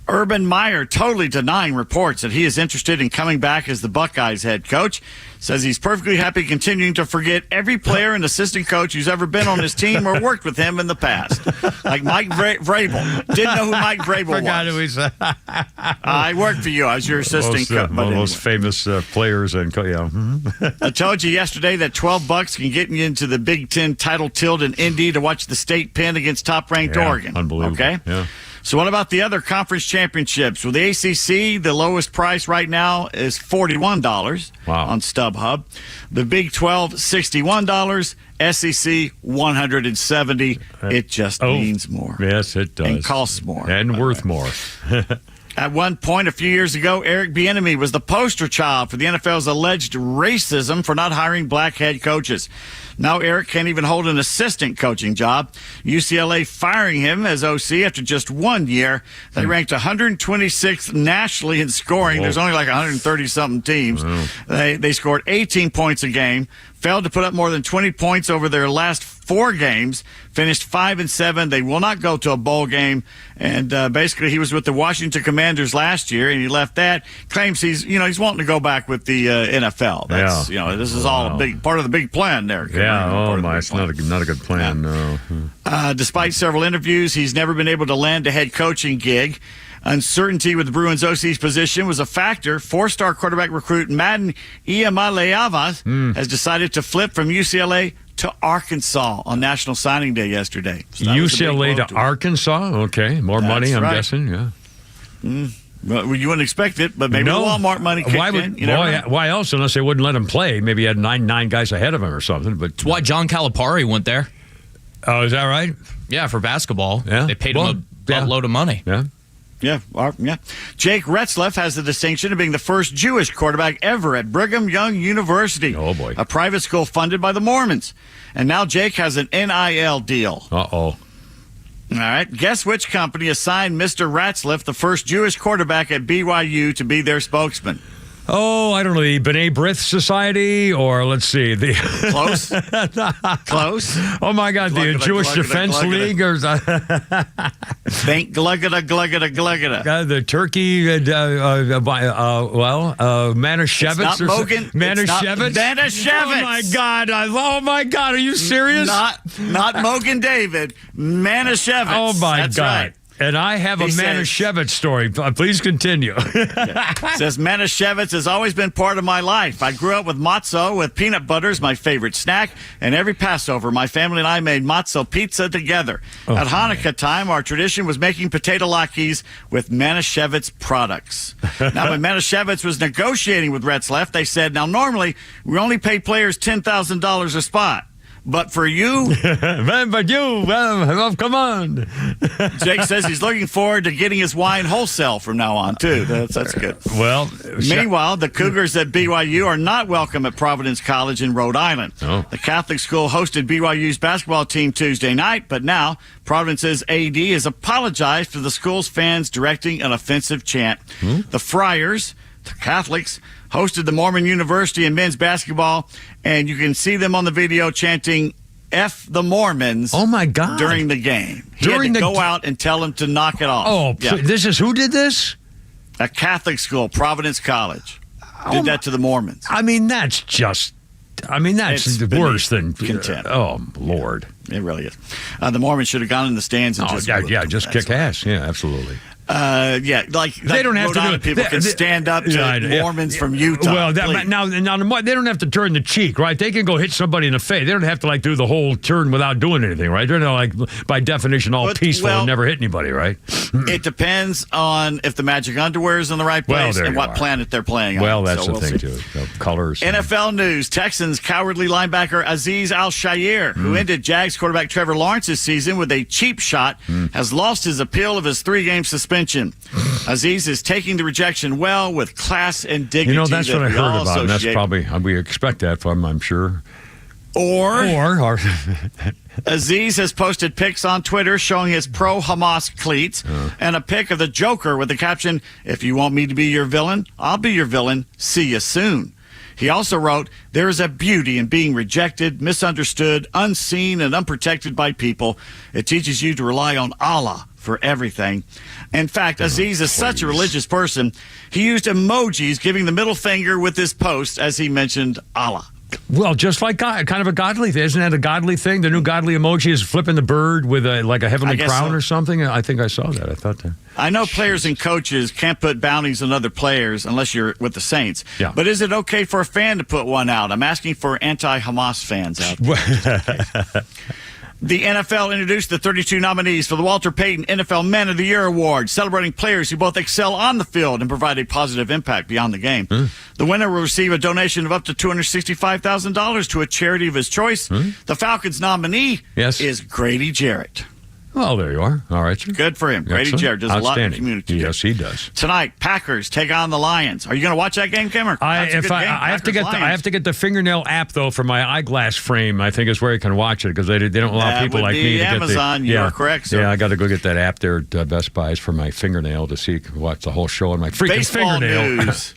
S6: Urban Meyer totally denying reports that he is interested in coming back as the Buckeyes head coach. Says he's perfectly happy continuing to forget every player and assistant coach who's ever been on his team or worked with him in the past. Like Mike Vrabel. Didn't know who Mike Vrabel
S1: Forgot
S6: was.
S1: who he's
S6: I worked for you. I was your assistant coach.
S1: One of the most famous players.
S6: I told you yesterday that $12 can get you into the Big Ten title tilt in Indy to watch the state pin against top-ranked Oregon.
S1: Unbelievable.
S6: Okay?
S1: Yeah.
S6: So what about the other conference championships? Well, the ACC, the lowest price right now is $41 on StubHub. The Big 12, $61. SEC, $170. It just means more.
S1: Yes, it does.
S6: And costs more.
S1: And worth more.
S6: At one point a few years ago, Eric Bieniemy was the poster child for the NFL's alleged racism for not hiring black head coaches. Now Eric can't even hold an assistant coaching job. UCLA firing him as OC after just 1 year. They ranked 126th nationally in scoring. There's only like 130-something teams. They scored 18 points a game, failed to put up more than 20 points over their last 4 games, finished 5-7. They will not go to a bowl game. And basically, he was with the Washington Commanders last year, and he left that. Claims he's wanting to go back with the NFL. That's this is all a big part of the big plan there.
S1: Yeah. Oh my, it's not a good plan. No.
S6: Despite several interviews, he's never been able to land a head coaching gig. Uncertainty with the Bruins OC's position was a factor. 4-star quarterback recruit Madden Iamaleava has decided to flip from UCLA to Arkansas on National Signing Day yesterday. So
S1: UCLA to Arkansas? Okay. More money, I'm guessing. Yeah.
S6: Well, you wouldn't expect it, but maybe the Walmart money kicked in.
S1: Why else? Unless they wouldn't let him play. Maybe he had nine guys ahead of him or something. But
S2: it's why John Calipari went there.
S1: Oh, is that right?
S2: Yeah, for basketball.
S1: Yeah.
S2: They paid him a buttload of money.
S1: Yeah.
S6: Yeah. Jake Retzlaff has the distinction of being the first Jewish quarterback ever at Brigham Young University.
S1: Oh, boy.
S6: A private school funded by the Mormons. And now Jake has an NIL deal.
S1: Uh-oh.
S6: All right. Guess which company assigned Mr. Retzlaff, the first Jewish quarterback at BYU, to be their spokesman?
S1: Oh, I don't know, the B'nai B'rith Society, or let's see, the
S6: Close. Close.
S1: Oh my God, the Jewish Defense League, or
S6: think gluggada.
S1: The Turkey, Manischewitz.
S6: It's not Mogan.
S1: Manischewitz.
S6: Manischewitz.
S1: Oh my God, are you serious?
S6: Not Mogan David. Manischewitz.
S1: Oh my
S6: That's
S1: God.
S6: right.
S1: And I have a Manischewitz story. Please continue.
S6: Says Manischewitz has always been part of my life. I grew up with matzo with peanut butter as my favorite snack, and every Passover, my family and I made matzo pizza together. At Hanukkah time, our tradition was making potato latkes with Manischewitz products. Now, when Manischewitz was negotiating with Retzlaff, they said, now normally we only pay players $10,000 a spot. But for you,
S1: well, come on.
S6: Jake says he's looking forward to getting his wine wholesale from now on, too. That's good.
S1: Well,
S6: meanwhile, the Cougars at BYU are not welcome at Providence College in Rhode Island. The Catholic school hosted BYU's basketball team Tuesday night, but now Providence's AD has apologized for the school's fans directing an offensive chant. The Friars, the Catholics, hosted the Mormon University in men's basketball, and you can see them on the video chanting F the Mormons.
S1: Oh my God.
S6: During the game. He had to go out and tell them to knock it off.
S1: Oh, this is who did this?
S6: A Catholic school, Providence College. Did that to the Mormons.
S1: I mean, that's worse than
S6: contempt.
S1: Oh, Lord.
S6: It really is. The Mormons should have gone in the stands and
S1: just kick ass. Yeah, absolutely.
S6: Like
S1: they don't have
S6: Rhode
S1: to
S6: Island people can stand up to Mormons from Utah.
S1: Well, now they don't have to turn the cheek, right? They can go hit somebody in the face. They don't have to do the whole turn without doing anything, right? They're not by definition all peaceful and never hit anybody, right?
S6: It depends on if the magic underwear is in the right place and what planet they're playing on.
S1: Well, that's the thing too. The colors.
S6: NFL news: Texans cowardly linebacker Azeez Al-Shaair, who ended Jags quarterback Trevor Lawrence's season with a cheap shot, has lost his appeal of his 3-game suspension suspension. Aziz is taking the rejection well with class and dignity.
S1: You know, that's
S6: that
S1: what I
S6: we
S1: heard
S6: all
S1: about. And that's
S6: associate.
S1: probably, we expect that from him, I'm sure.
S6: Or
S1: Or
S6: Aziz has posted pics on Twitter showing his pro-Hamas cleats and a pic of the Joker with the caption, "If you want me to be your villain, I'll be your villain. See you soon." He also wrote, "There is a beauty in being rejected, misunderstood, unseen, and unprotected by people. It teaches you to rely on Allah for everything." In fact, Aziz is such a religious person, he used emojis giving the middle finger with his post as he mentioned Allah.
S1: Well, just like God, kind of a godly thing. Isn't that a godly thing? The new godly emoji is flipping the bird with like a heavenly
S6: I guess
S1: crown
S6: so.
S1: or something. I think I saw that. I thought that.
S6: I know players and coaches can't put bounties on other players unless you're with the Saints.
S1: Yeah.
S6: But is it okay for a fan to put one out? I'm asking for anti-Hamas fans out there. The NFL introduced the 32 nominees for the Walter Payton NFL Man of the Year Award, celebrating players who both excel on the field and provide a positive impact beyond the game. The winner will receive a donation of up to $265,000 to a charity of his choice. The Falcons nominee is Grady Jarrett.
S1: Well, there you are. All right, sir.
S6: Good for him. Grady
S1: Excellent.
S6: Jarrett does a lot in the
S1: Outstanding.
S6: community.
S1: Yes, he does.
S6: Tonight, Packers take on the Lions. Are you going to watch that game, Kimmer? That's a good game.
S1: I have to get
S6: Packers-Lions.
S1: I have to get the fingernail app though for my eyeglass frame. I think is where you can watch it because they don't allow
S6: That
S1: people
S6: would
S1: like
S6: be
S1: me to
S6: Amazon.
S1: get the.
S6: You are correct, sir.
S1: Yeah, I got to go get that app there at Best Buy's for my fingernail to see watch the whole show on my freaking
S6: Baseball
S1: fingernail.
S6: news.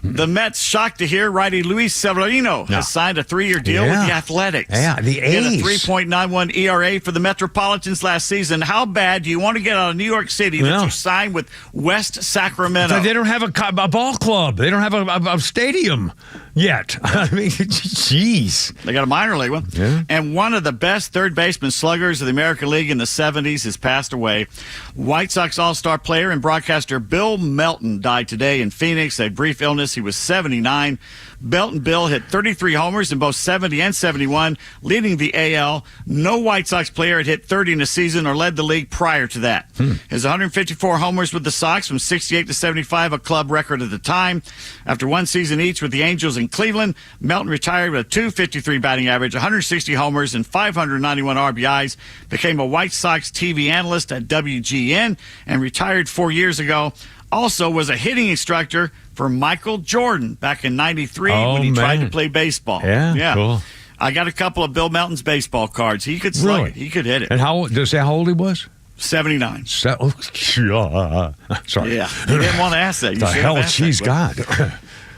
S6: The Mets shocked to hear righty Luis Severino has signed a 3-year deal with the Athletics.
S1: Yeah, the
S6: He had a
S1: A's.
S6: 3.91 ERA for the Metropolitans last season. How bad do you want to get out of New York City that you signed with West Sacramento?
S1: They don't have a ball club. They don't have a stadium yet. I mean, jeez.
S6: They got a minor league one.
S1: Yeah.
S6: And one of the best third baseman sluggers of the American League in the 70s has passed away. White Sox All-Star player and broadcaster Bill Melton died today in Phoenix, a brief illness. He was 79. Belton Bill hit 33 homers in both 70 and 71, leading the AL. No White Sox player had hit 30 in a season or led the league prior to that. His 154 homers with the Sox from 68 to 75, a club record at the time. After one season each with the Angels in Cleveland, Melton retired with a .253 batting average, 160 homers, and 591 RBIs, became a White Sox TV analyst at WGN, and retired 4 years ago. Also was a hitting instructor for Michael Jordan back in '93 when he tried to play baseball.
S1: Yeah, cool.
S6: I got a couple of Bill Melton's baseball cards. He could slug
S1: Really?
S6: it. He could hit it.
S1: And does it say how old he was?
S6: 79.
S1: Sorry.
S6: Yeah. You didn't want to ask that. You
S1: The
S6: should have
S1: hell
S6: asked
S1: she's
S6: that
S1: got.
S6: question.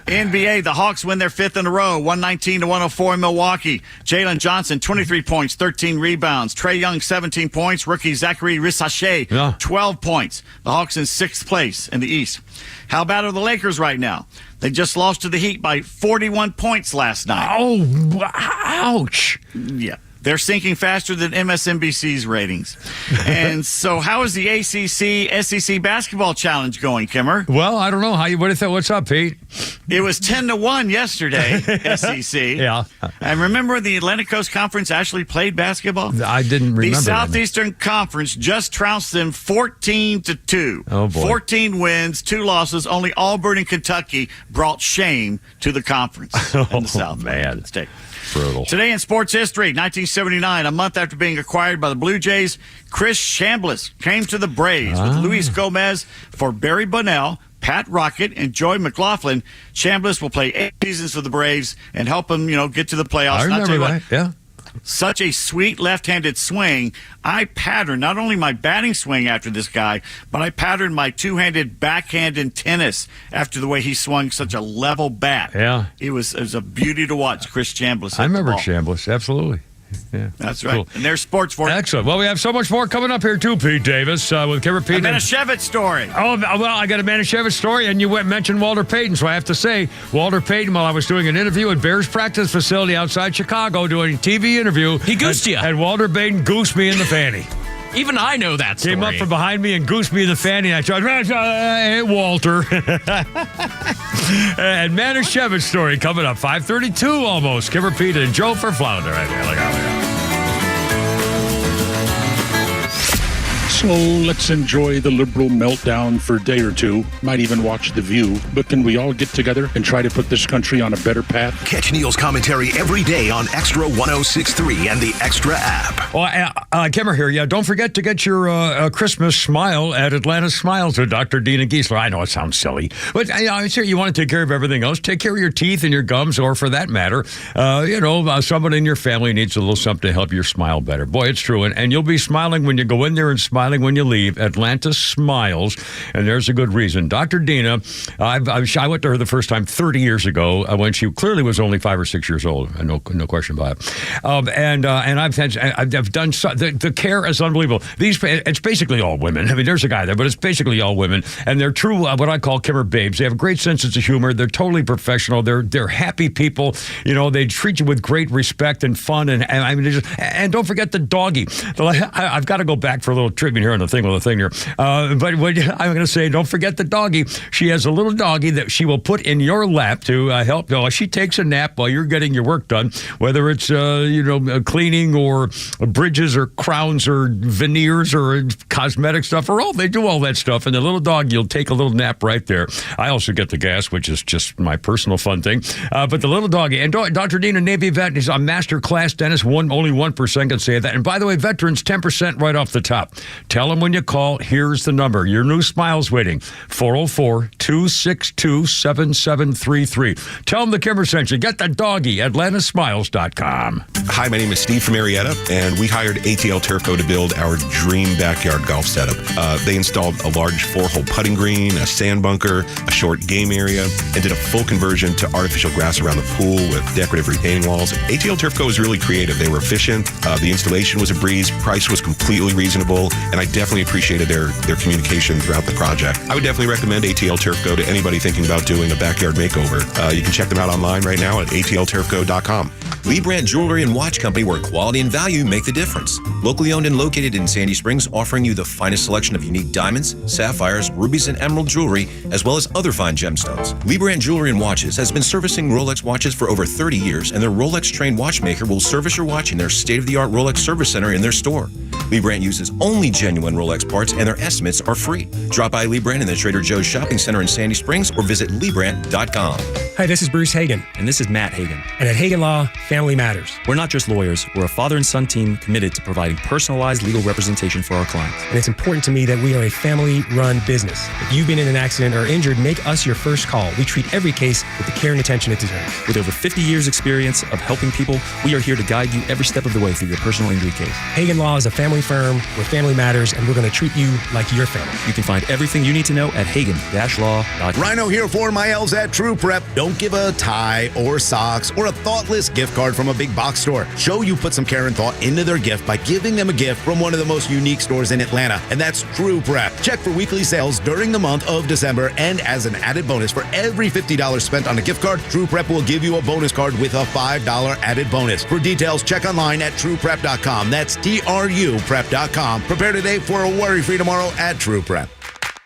S6: NBA, the Hawks win their 5th in a row, 119-104 in Milwaukee. Jalen Johnson, 23 points, 13 rebounds. Trae Young, 17 points. Rookie Zachary Rissache, 12 points. The Hawks in 6th place in the East. How bad are the Lakers right now? They just lost to the Heat by 41 points last night.
S1: Oh, ouch.
S6: Yeah. They're sinking faster than MSNBC's ratings. And so how is the ACC SEC basketball challenge going, Kimmer?
S1: Well, I don't know. What's up, Pete?
S6: It was 10-1 yesterday, SEC.
S1: Yeah.
S6: And remember the Atlantic Coast Conference actually played basketball?
S1: I didn't remember
S6: The
S1: that.
S6: Southeastern Conference just trounced them 14-2.
S1: Oh, boy.
S6: 14 wins, 2 losses. Only Auburn and Kentucky brought shame to the conference in the South.
S1: Man.
S6: State.
S1: Brutal.
S6: Today in sports history, 1979, a month after being acquired by the Blue Jays, Chris Chambliss came to the Braves with Luis Gomez for Barry Bonnell, Pat Rocket, and Joey McLaughlin. Chambliss will play 8 seasons for the Braves and help them, get to the playoffs.
S1: I
S6: And I'll tell
S1: remember
S6: you
S1: that. Yeah.
S6: Such a sweet left-handed swing. I patterned not only my batting swing after this guy, but I patterned my two-handed backhand in tennis after the way he swung such a level bat.
S1: Yeah.
S6: It was a beauty to watch, Chris Chambliss. hit
S1: I
S6: the
S1: remember
S6: ball.
S1: Chambliss. Absolutely. Yeah.
S6: That's right.
S1: Cool.
S6: And there's sports for it.
S1: Excellent. Well, we have so much more coming up here, too, Pete Davis, with Kimmer Pete.
S6: A Manischewitz story.
S1: Oh, well, I got a Manischewitz story, and you mentioned Walter Payton, so I have to say, Walter Payton, while I was doing an interview at Bears practice facility outside Chicago doing a TV interview.
S2: He goosed you.
S1: And Walter Payton goosed me in the fanny.
S2: Even I know that story.
S1: Came up from behind me and goosed me in the fanny, and I tried, hey, Walter. And Manischewitz story coming up, 5:32 almost. Kimmer Pete and Joe for Flounder right here. Look out.
S13: So let's enjoy the liberal meltdown for a day or two. Might even watch The View. But can we all get together and try to put this country on a better path?
S3: Catch Neil's commentary every day on Extra 106.3 and the Extra app.
S1: Well, Kimmer here. Yeah, don't forget to get your Christmas smile at Atlanta Smiles with Dr. Dina Giesler. I know it sounds silly, but I'm sure you want to take care of everything else. Take care of your teeth and your gums, or for that matter, someone in your family needs a little something to help your smile better. Boy, it's true. And you'll be smiling when you go in there and smiling when you leave. Atlanta Smiles. And there's a good reason. Dr. Dina, I went to her the first time 30 years ago when she clearly was only 5 or 6 years old. No question about it. And I've done the care is unbelievable. It's basically all women. I mean, there's a guy there, but it's basically all women. And they're true, what I call Kimmer babes. They have great senses of humor. They're totally professional. They're happy people. They treat you with great respect and fun. And don't forget the doggy. I've got to go back for a little treatment here on the thing here. But I'm going to say, don't forget the doggy. She has a little doggy that she will put in your lap to help. She takes a nap while you're getting your work done, whether it's cleaning or bridges or crowns or veneers or cosmetic stuff, or they do all that stuff. And the little dog, you'll take a little nap right there. I also get the gas, which is just my personal fun thing. But the little doggy, and Dr. Dina, Navy vet, he's a master class dentist. Only 1% can say that. And by the way, veterans, 10% right off the top. Tell them when you call, here's the number. Your new smile's waiting. 404-262-7733. Tell them the Kimmer sent you. Get the doggy. AtlantaSmiles.com.
S7: Hi, my name is Steve from Marietta, and we hired ATL Turfco to build our dream backyard golf setup. They installed a large 4-hole putting green, a sand bunker, a short game area, and did a full conversion to artificial grass around the pool with decorative retaining walls. ATL Turfco was really creative. They were efficient. The installation was a breeze. Price was completely reasonable, and I definitely appreciated their communication throughout the project. I would definitely recommend ATL Turfco to anybody thinking about doing a backyard makeover. You can check them out online right now at atlturfco.com.
S8: Lee Brandt Jewelry and Watch Company, where quality and value make the difference. Locally owned and located in Sandy Springs, offering you the finest selection of unique diamonds, sapphires, rubies, and emerald jewelry, as well as other fine gemstones. Lee Brandt Jewelry and Watches has been servicing Rolex watches for over 30 years, and their Rolex-trained watchmaker will service your watch in their state-of-the-art Rolex service center in their store. Lee Brandt uses only genuine Rolex parts, and their estimates are free. Drop by Lee Brandt in the Trader Joe's Shopping Center in Sandy Springs, or visit LeeBrandt.com.
S10: Hi, this is Bruce Hagen. And this is Matt Hagen. And at Hagen Law, family matters. We're not just lawyers. We're a father and son team committed to providing personalized legal representation for our clients. And it's important to me that we are a family-run business. If you've been in an accident or injured, make us your first call. We treat every case with the care and attention it deserves. With over 50 years experience of helping people, we are here to guide you every step of the way through your personal injury case. Hagen Law is a family firm where family matters, and we're going to treat you like your family. You can find everything you need to know at hagen-law.com.
S12: Rhino here for my elves at True Prep. Don't give a tie or socks or a thoughtless gift card from a big box store. Show you put some care and thought into their gift by giving them a gift from one of the most unique stores in Atlanta, and that's True Prep. Check for weekly sales during the month of December, and as an added bonus, for every $50 spent on a gift card, True Prep will give you a bonus card with a $5 added bonus. For details, check online at TruePrep.com. That's TRUPrep.com. Prepare today for a worry-free tomorrow at True Prep.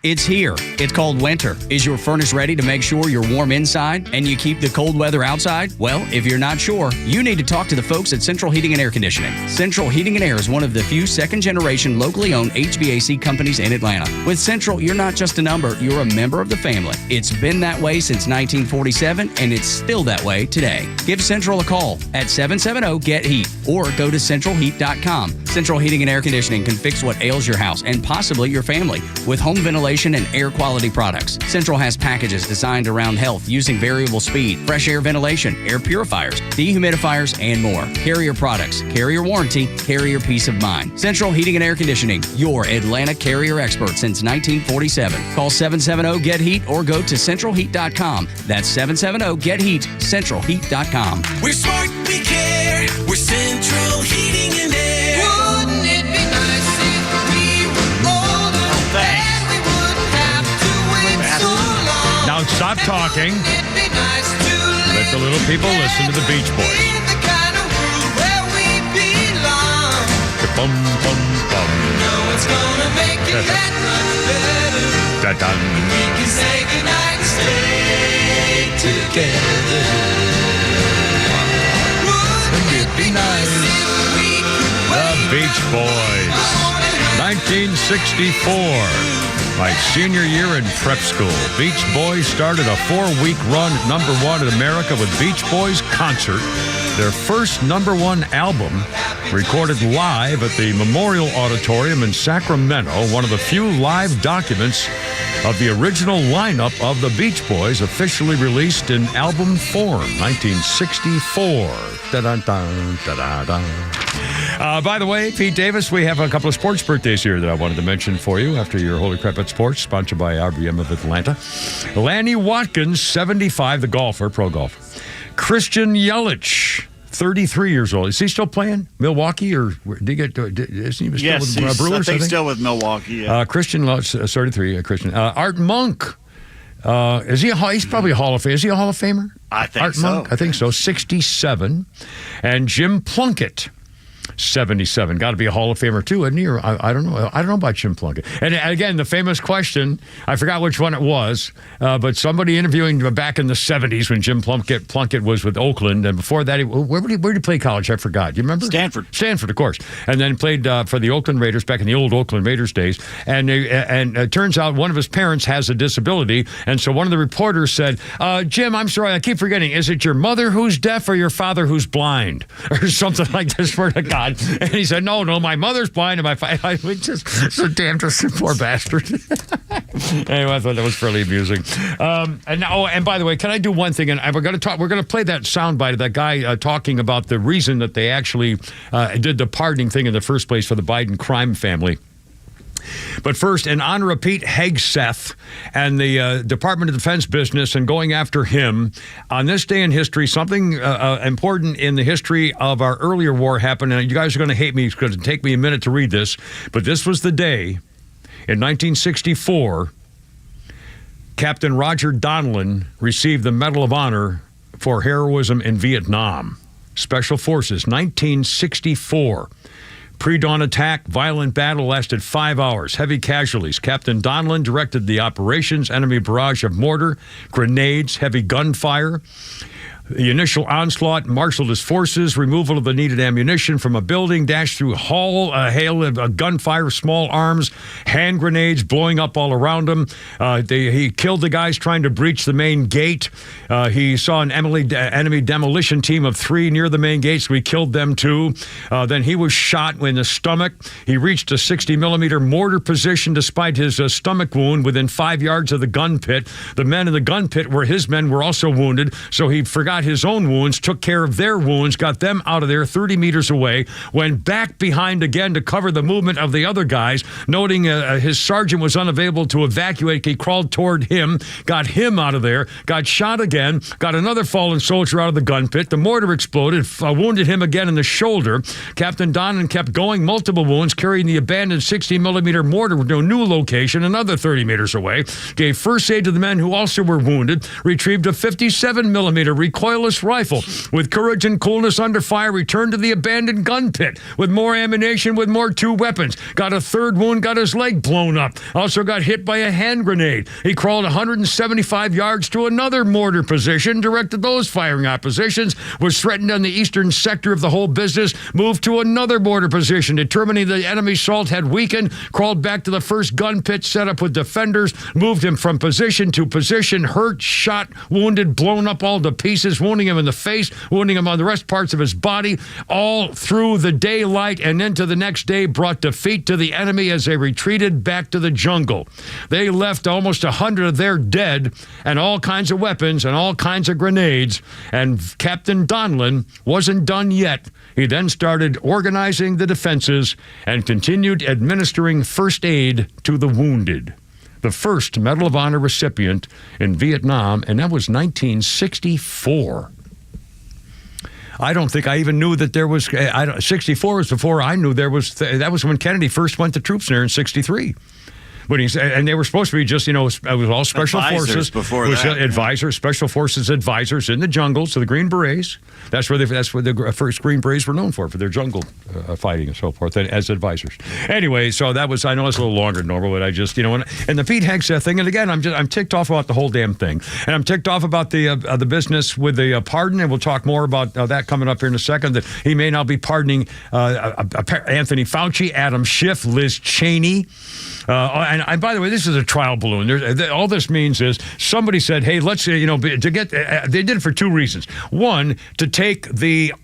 S14: It's here. It's called winter. Is your furnace ready to make sure you're warm inside and you keep the cold weather outside? Well, if you're not sure, you need to talk to the folks at Central Heating and Air Conditioning. Central Heating and Air is one of the few second-generation locally owned HVAC companies in Atlanta. With Central, you're not just a number, you're a member of the family. It's been that way since 1947, and it's still that way today. Give Central a call at 770-GET-HEAT or go to centralheat.com. Central Heating and Air Conditioning can fix what ails your house and possibly your family with home ventilation and air quality products. Central has packages designed around health using variable speed, fresh air ventilation, air purifiers, dehumidifiers, and more. Carrier products, carrier warranty, carrier peace of mind. Central Heating and Air Conditioning, your Atlanta carrier expert since 1947. Call 770-GET-HEAT or go to centralheat.com. That's 770-GET-HEAT, centralheat.com.
S11: We're smart, we care. We're Central Heating and Air. Wouldn't it be nice if we were older?
S1: Thanks.
S11: And we wouldn't have to wait so long.
S1: Now stop talking.
S11: It'd be nice to
S1: Let the little people listen to the Beach Boys.
S11: in the kind of world where we belong.
S1: Bum, bum, bum.
S11: No one's gonna make it that much better.
S1: Da-dum.
S11: We can say goodnight and stay together. Wouldn't it be nice if we could
S1: The Beach Boys. 1964. My senior year in prep school, Beach Boys started a 4-week run at #1 in America with Beach Boys Concert, their first #1 album, recorded live at the Memorial Auditorium in Sacramento, one of the few live documents of the original lineup of the Beach Boys, officially released in album form, 1964. Da-da-dun, da-da-dun. By the way, Pete Davis, we have a couple of sports birthdays here that I wanted to mention for you after your Holy Crap at Sports, sponsored by RBM of Atlanta. Lanny Watkins, 75, the golfer, pro golfer. Christian Yelich, 33 years old. Is he still playing Milwaukee, or did he get? Isn't he still with Brewers?
S6: I think still with Milwaukee. Yeah.
S1: Christian Yelich, 33. Christian Art Monk. Is he? He's probably a Hall of Famer. Is he a Hall of Famer?
S6: I think
S1: Art
S6: so.
S1: Monk? I think so. 67, and Jim Plunkett. 77. Got to be a Hall of Famer too, isn't he? Or I don't know. I don't know about Jim Plunkett. And again, the famous question, I forgot which one it was, but somebody interviewing back in the 70s when Jim Plunkett was with Oakland, and before that, where did he play college? I forgot. Do you remember? Stanford, of course. And then played for the Oakland Raiders back in the old Oakland Raiders days. And it turns out one of his parents has a disability, and so one of the reporters said, Jim, I'm sorry, I keep forgetting, is it your mother who's deaf or your father who's blind? Or something like this, for the God. And he said, no, my mother's blind, and my father, just so damn, just poor bastard. Anyway, I thought that was fairly amusing. And by the way, can I do one thing? And we're going to play that soundbite of that guy talking about the reason that they actually did the pardoning thing in the first place for the Biden crime family. But first, in honor of Pete Hegseth and the Department of Defense business and going after him, on this day in history, something important in the history of our earlier war happened. And you guys are going to hate me because it'll take me a minute to read this. But this was the day in 1964, Captain Roger Donlin received the Medal of Honor for heroism in Vietnam. Special Forces, 1964. Pre-dawn attack, violent battle lasted 5 hours. Heavy casualties. Captain Donlin directed the operations. Enemy barrage of mortar, grenades, heavy gunfire. The initial onslaught marshaled his forces, removal of the needed ammunition from a building, dashed through hail of gunfire, small arms, hand grenades blowing up all around him. He killed the guys trying to breach the main gate. He saw an enemy demolition team of 3 near the main gate, so he killed them too. Then he was shot in the stomach. He reached a 60-millimeter mortar position despite his stomach wound within 5 yards of the gun pit. The men in the gun pit his men were also wounded, so he forgot his own wounds, took care of their wounds, got them out of there 30 meters away, went back behind again to cover the movement of the other guys, noting his sergeant was unavailable to evacuate. He crawled toward him, got him out of there, got shot again, got another fallen soldier out of the gun pit. The mortar exploded, wounded him again in the shoulder. Captain Donlin kept going, multiple wounds, carrying the abandoned 60-millimeter mortar to a new location, another 30 meters away. Gave first aid to the men who also were wounded, retrieved a 57-millimeter recoilless rifle. With courage and coolness under fire, returned to the abandoned gun pit with more ammunition, with more 2 weapons. Got a third wound, got his leg blown up. Also got hit by a hand grenade. He crawled 175 yards to another mortar position, directed those firing oppositions, was threatened on the eastern sector of the whole business, moved to another mortar position, determining the enemy assault had weakened, crawled back to the first gun pit set up with defenders, moved him from position to position, hurt, shot, wounded, blown up all to pieces, wounding him in the face, wounding him on the rest parts of his body, all through the daylight and into the next day, brought defeat to the enemy as they retreated back to the jungle. They left almost 100 of their dead and all kinds of weapons and all kinds of grenades, and Captain Donlin wasn't done yet. He then started organizing the defenses and continued administering first aid to the wounded. The first Medal of Honor recipient in Vietnam, and that was 1964. I don't think I even knew that there was. 64 was before I knew there was. That was when Kennedy first went to troops there in 63. When and they were supposed to be just, it was all special
S6: Advisors
S1: forces.
S6: before
S1: It was
S6: that,
S1: advisors, special forces advisors in the jungle. So the Green Berets, that's where the first Green Berets were known for their jungle fighting and so forth, as advisors. Anyway, so that was, I know it's a little longer than normal, but I just, and the Pete Hegseth thing, and again, I'm ticked off about the whole damn thing. And I'm ticked off about the business with the pardon, and we'll talk more about that coming up here in a second, that he may now be pardoning Anthony Fauci, Adam Schiff, Liz Cheney. And by the way, this is a trial balloon. All this means is somebody said, "Hey, let's to get." They did it for two reasons. One, to take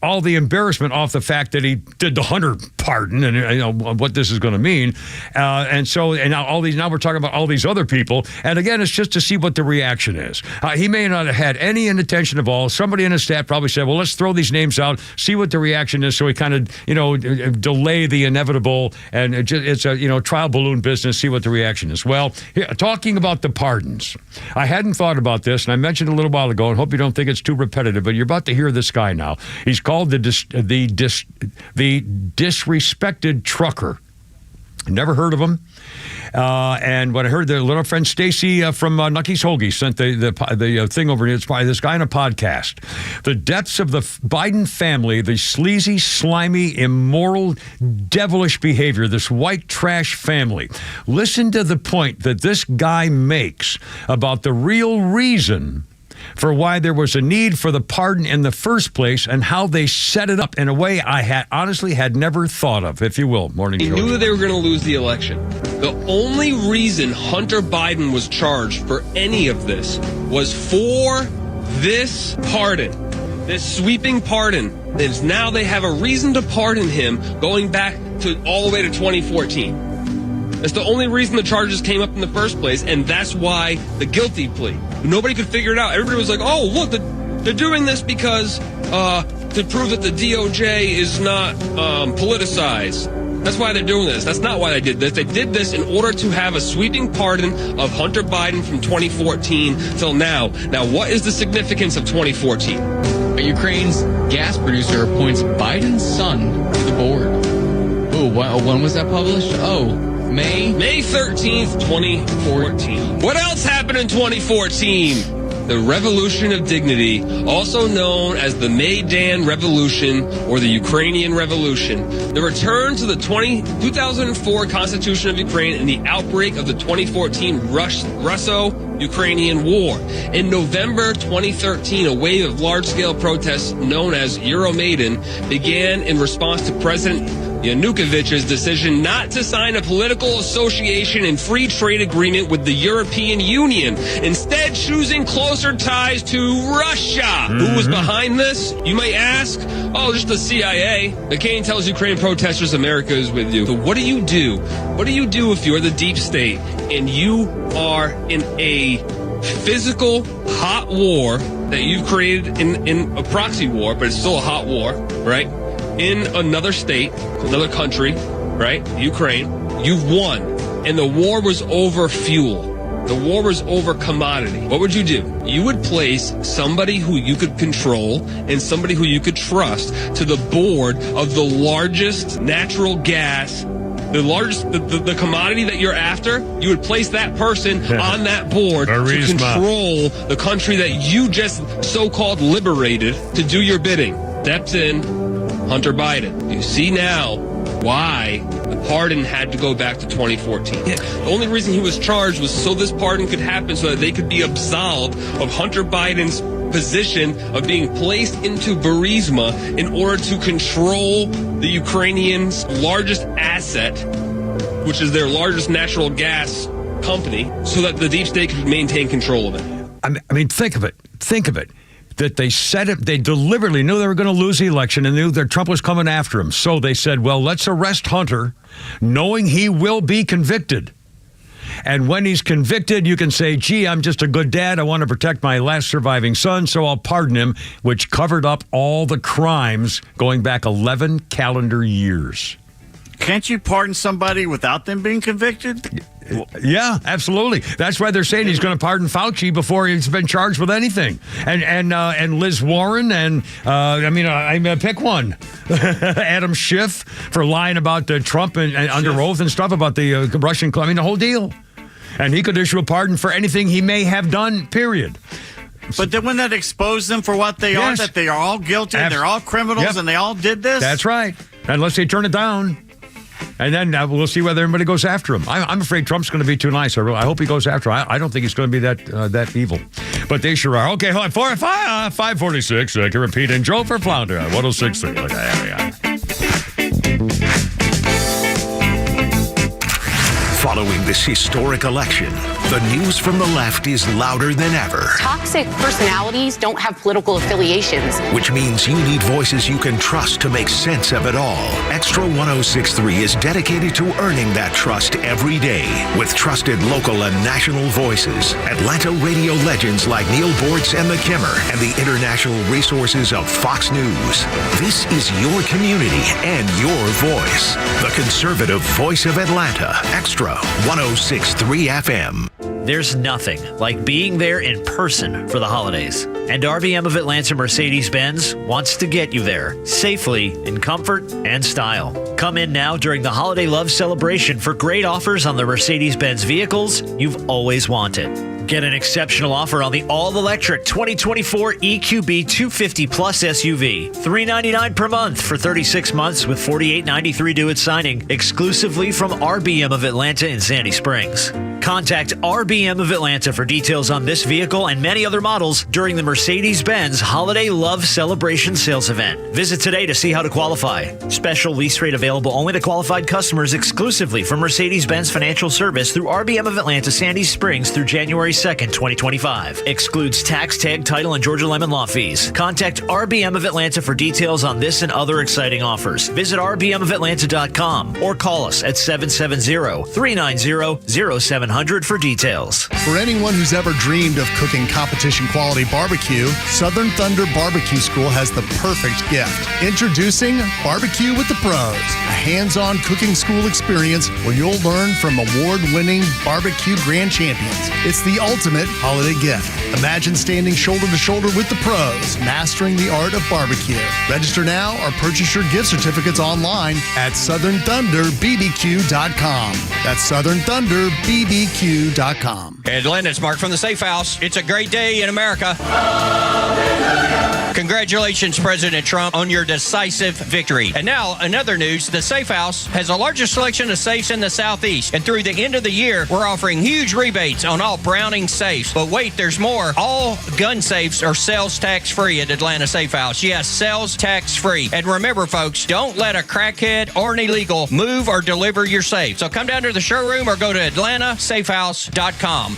S1: all the embarrassment off the fact that he did the Hunter pardon, and what this is going to mean. And now we're talking about all these other people. And again, it's just to see what the reaction is. He may not have had any intention of all. Somebody in his staff probably said, "Well, let's throw these names out, see what the reaction is." So we kind of delay the inevitable, and it's a trial balloon business. See what the reaction is. Well, talking about the pardons, I hadn't thought about this, and I mentioned a little while ago, and hope you don't think it's too repetitive, but you're about to hear this guy now. He's called the disrespected trucker. Never heard of him. And when I heard their little friend Stacy from Nucky's Hoagie sent the thing over, it's by this guy in a podcast. The depths of the Biden family, the sleazy, slimy, immoral, devilish behavior, this white trash family. Listen to the point that this guy makes about the real reason for why there was a need for the pardon in the first place, and how they set it up in a way I honestly had never thought of, if you will. Morning
S5: They
S1: show.
S5: knew they were going to lose the election. The only reason Hunter Biden was charged for any of this was for this pardon, this sweeping pardon. And now they have a reason to pardon him going back to all the way to 2014. That's the only reason the charges came up in the first place, and that's why the guilty plea. Nobody could figure it out. Everybody was like, "Oh, look, they're doing this because to prove that the DOJ is not politicized. That's why they're doing this." That's not why they did this. They did this in order to have a sweeping pardon of Hunter Biden from 2014 till now. Now, what is the significance of 2014?
S2: Ukraine's gas producer appoints Biden's son to the board. Oh, when was that published? May 13th, 2014. What else happened in 2014? The Revolution of Dignity, also known as the Maidan Revolution or the Ukrainian Revolution. The return to the 2004 Constitution of Ukraine and the outbreak of the 2014 Russo-Ukrainian War. In November 2013, a wave of large-scale protests known as Euromaidan began in response to President Yanukovych's decision not to sign a political association and free trade agreement with the European Union, instead choosing closer ties to Russia. Who was behind this? You might ask. Oh, just the CIA. McCain tells Ukrainian protesters America is with you. So what do you do? What do you do if you're the deep state and you are in a physical hot war that you've created in a proxy war, but it's still a hot war, right? In another state, another country, right? Ukraine. You've won. And the war was over fuel. The war was over commodity. What would you do? You would place somebody who you could control and somebody who you could trust to the board of the largest natural gas, the commodity that you're after. You would place that person on that board to control the country that you just so-called liberated to do your bidding. Steps in Hunter Biden. You see now why the pardon had to go back to 2014. The only reason he was charged was so this pardon could happen, so that they could be absolved of Hunter Biden's position of being placed into Burisma in order to control the Ukrainians' largest asset, which is their largest natural gas company, so that the deep state could maintain control of it.
S1: I mean, think of it. Think of it. That they said it, they deliberately knew they were going to lose the election and knew that Trump was coming after him. So they said, well, let's arrest Hunter, knowing he will be convicted. And when he's convicted, you can say, gee, I'm just a good dad. I want to protect my last surviving son, so I'll pardon him, which covered up all the crimes going back 11 calendar years.
S6: Can't you pardon somebody without them being convicted?
S1: Yeah, absolutely. That's why they're saying he's going to pardon Fauci before he's been charged with anything. And Liz Warren and I pick one. Adam Schiff for lying about Trump and under oath and stuff about the Russian. I mean, the whole deal. And he could issue a pardon for anything he may have done, period.
S6: But then wouldn't that expose them for what they are, that they are all guilty, and they're all criminals, and they all did this?
S1: That's right. Unless they turn it down. And then we'll see whether everybody goes after him. I'm afraid Trump's going to be too nice. I hope he goes after him. I don't think he's going to be that evil. But they sure are. Okay, 546. Karen Pete and Joe for Flounder at 106.3. There we are.
S3: Following this historic election, the news from the left is louder than ever.
S9: Toxic personalities don't have political affiliations.
S3: Which means you need voices you can trust to make sense of it all. Extra 106.3 is dedicated to earning that trust every day with trusted local and national voices, Atlanta radio legends like Neil Bortz and McKimmer, and the international resources of Fox News. This is your community and your voice. The conservative voice of Atlanta. Extra 106.3 FM.
S15: There's nothing like being there in person for the holidays. And RBM of Atlanta Mercedes-Benz wants to get you there safely, in comfort and style. Come in now during the Holiday Love Celebration for great offers on the Mercedes-Benz vehicles you've always wanted. Get an exceptional offer on the all-electric 2024 EQB 250 Plus SUV. $399 per month for 36 months with $48.93 due at signing, exclusively from RBM of Atlanta in Sandy Springs. Contact RBM of Atlanta for details on this vehicle and many other models during the Mercedes-Benz Holiday Love Celebration sales event. Visit today to see how to qualify. Special lease rate available only to qualified customers exclusively from Mercedes-Benz Financial Service through RBM of Atlanta Sandy Springs through January 2nd, 2025. Excludes tax, tag, title, and Georgia Lemon law fees. Contact RBM of Atlanta for details on this and other exciting offers. Visit rbmofatlanta.com or call us at 770-390-0700 for details.
S16: For anyone who's ever dreamed of cooking competition quality barbecue, Southern Thunder Barbecue School has the perfect gift. Introducing Barbecue with the Pros, a hands-on cooking school experience where you'll learn from award-winning barbecue grand champions. It's the ultimate holiday gift. Imagine standing shoulder to shoulder with the pros, mastering the art of barbecue. Register now or purchase your gift certificates online at SouthernThunderBBQ.com. That's SouthernThunderBBQ.com.
S24: Hey, Atlanta, it's Mark from the Safe House. It's a great day in America. Congratulations, President Trump, on your decisive victory. And now, another news, the Safe House has the largest selection of safes in the Southeast. And through the end of the year, we're offering huge rebates on all Browning safes. But wait, there's more. All gun safes are sales tax free at Atlanta Safe House. Yes, sales tax free. And remember, folks, don't let a crackhead or an illegal move or deliver your safe. So come down to the showroom or go to AtlantaSafehouse.com.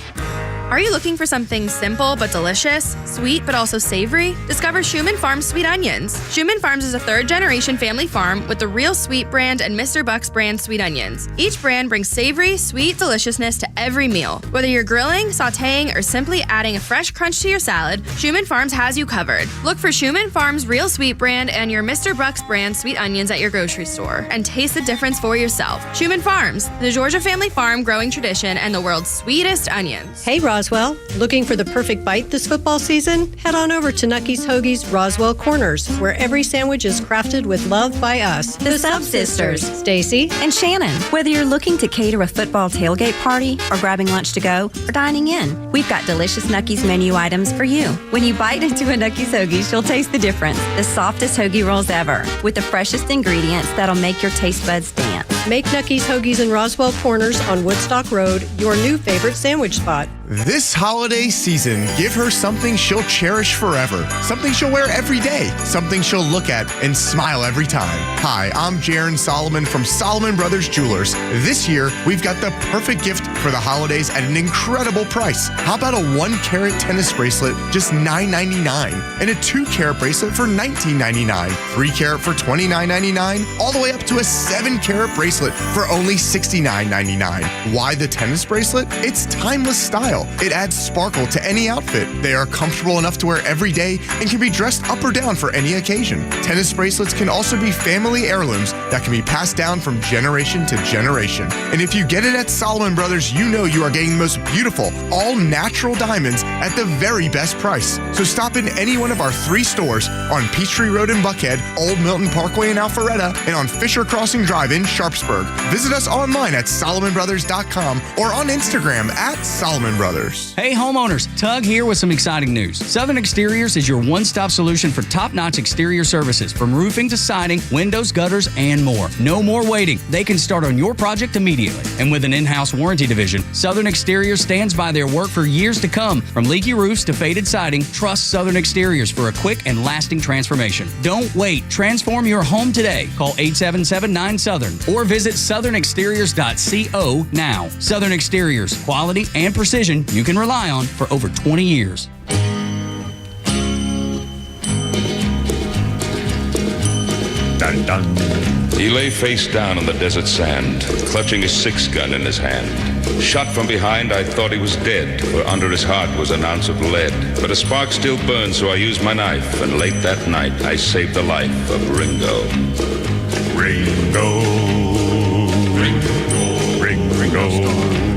S25: Are you looking for something simple but delicious, sweet but also savory? Discover Schumann Farms Sweet Onions. Schumann Farms is a third-generation family farm with the Real Sweet brand and Mr. Buck's brand sweet onions. Each brand brings savory, sweet deliciousness to every meal. Whether you're grilling, sautéing, or simply adding a fresh crunch to your salad, Schumann Farms has you covered. Look for Schumann Farms Real Sweet brand and your Mr. Buck's brand sweet onions at your grocery store and taste the difference for yourself. Schumann Farms, the Georgia family farm growing tradition and the world's sweetest onions.
S26: Hey, Roswell, looking for the perfect bite this football season? Head on over to Nucky's Hoagies Roswell Corners, where every sandwich is crafted with love by us,
S27: the Sub Sisters,
S26: Stacy
S27: and Shannon. Whether you're looking to cater a football tailgate party or grabbing lunch to go or dining in, we've got delicious Nucky's menu items for you. When you bite into a Nucky's Hoagies, you'll taste the difference. The softest hoagie rolls ever, with the freshest ingredients that'll make your taste buds dance.
S26: Make Nucky's Hoagies in Roswell Corners on Woodstock Road your new favorite sandwich spot.
S16: This holiday season, give her something she'll cherish forever. Something she'll wear every day. Something she'll look at and smile every time. Hi, I'm Jaron Solomon from Solomon Brothers Jewelers. This year, we've got the perfect gift for the holidays at an incredible price. How about a 1-carat tennis bracelet, just $9.99, and a 2-carat bracelet for $19.99, 3-carat for $29.99, all the way up to a 7-carat bracelet for only $69.99. Why the tennis bracelet? It's timeless style. style. It adds sparkle to any outfit. They are comfortable enough to wear every day and can be dressed up or down for any occasion. Tennis bracelets can also be family heirlooms that can be passed down from generation to generation. And if you get it at Solomon Brothers, you know you are getting the most beautiful, all-natural diamonds at the very best price. So stop in any one of our 3 stores on Peachtree Road in Buckhead, Old Milton Parkway in Alpharetta, and on Fisher Crossing Drive in Sharpsburg. Visit us online at SolomonBrothers.com or on Instagram at Solomon Brothers.
S14: Hey homeowners, Tug here with some exciting news. Southern Exteriors is your one-stop solution for top-notch exterior services, from roofing to siding, windows, gutters, and more. No more waiting. They can start on your project immediately. And with an in-house warranty division, Southern Exteriors stands by their work for years to come. From leaky roofs to faded siding, trust Southern Exteriors for a quick and lasting transformation. Don't wait. Transform your home today. Call 877-9-SOUTHERN or visit southernexteriors.co now. Southern Exteriors, quality and precision you can rely on for over 20 years.
S1: Dun, dun.
S17: He lay face down on the desert sand, clutching his 6-gun in his hand. Shot from behind, I thought he was dead, for under his heart was an ounce of lead. But a spark still burned, so I used my knife, and late that night I saved the life of Ringo.
S1: Ringo.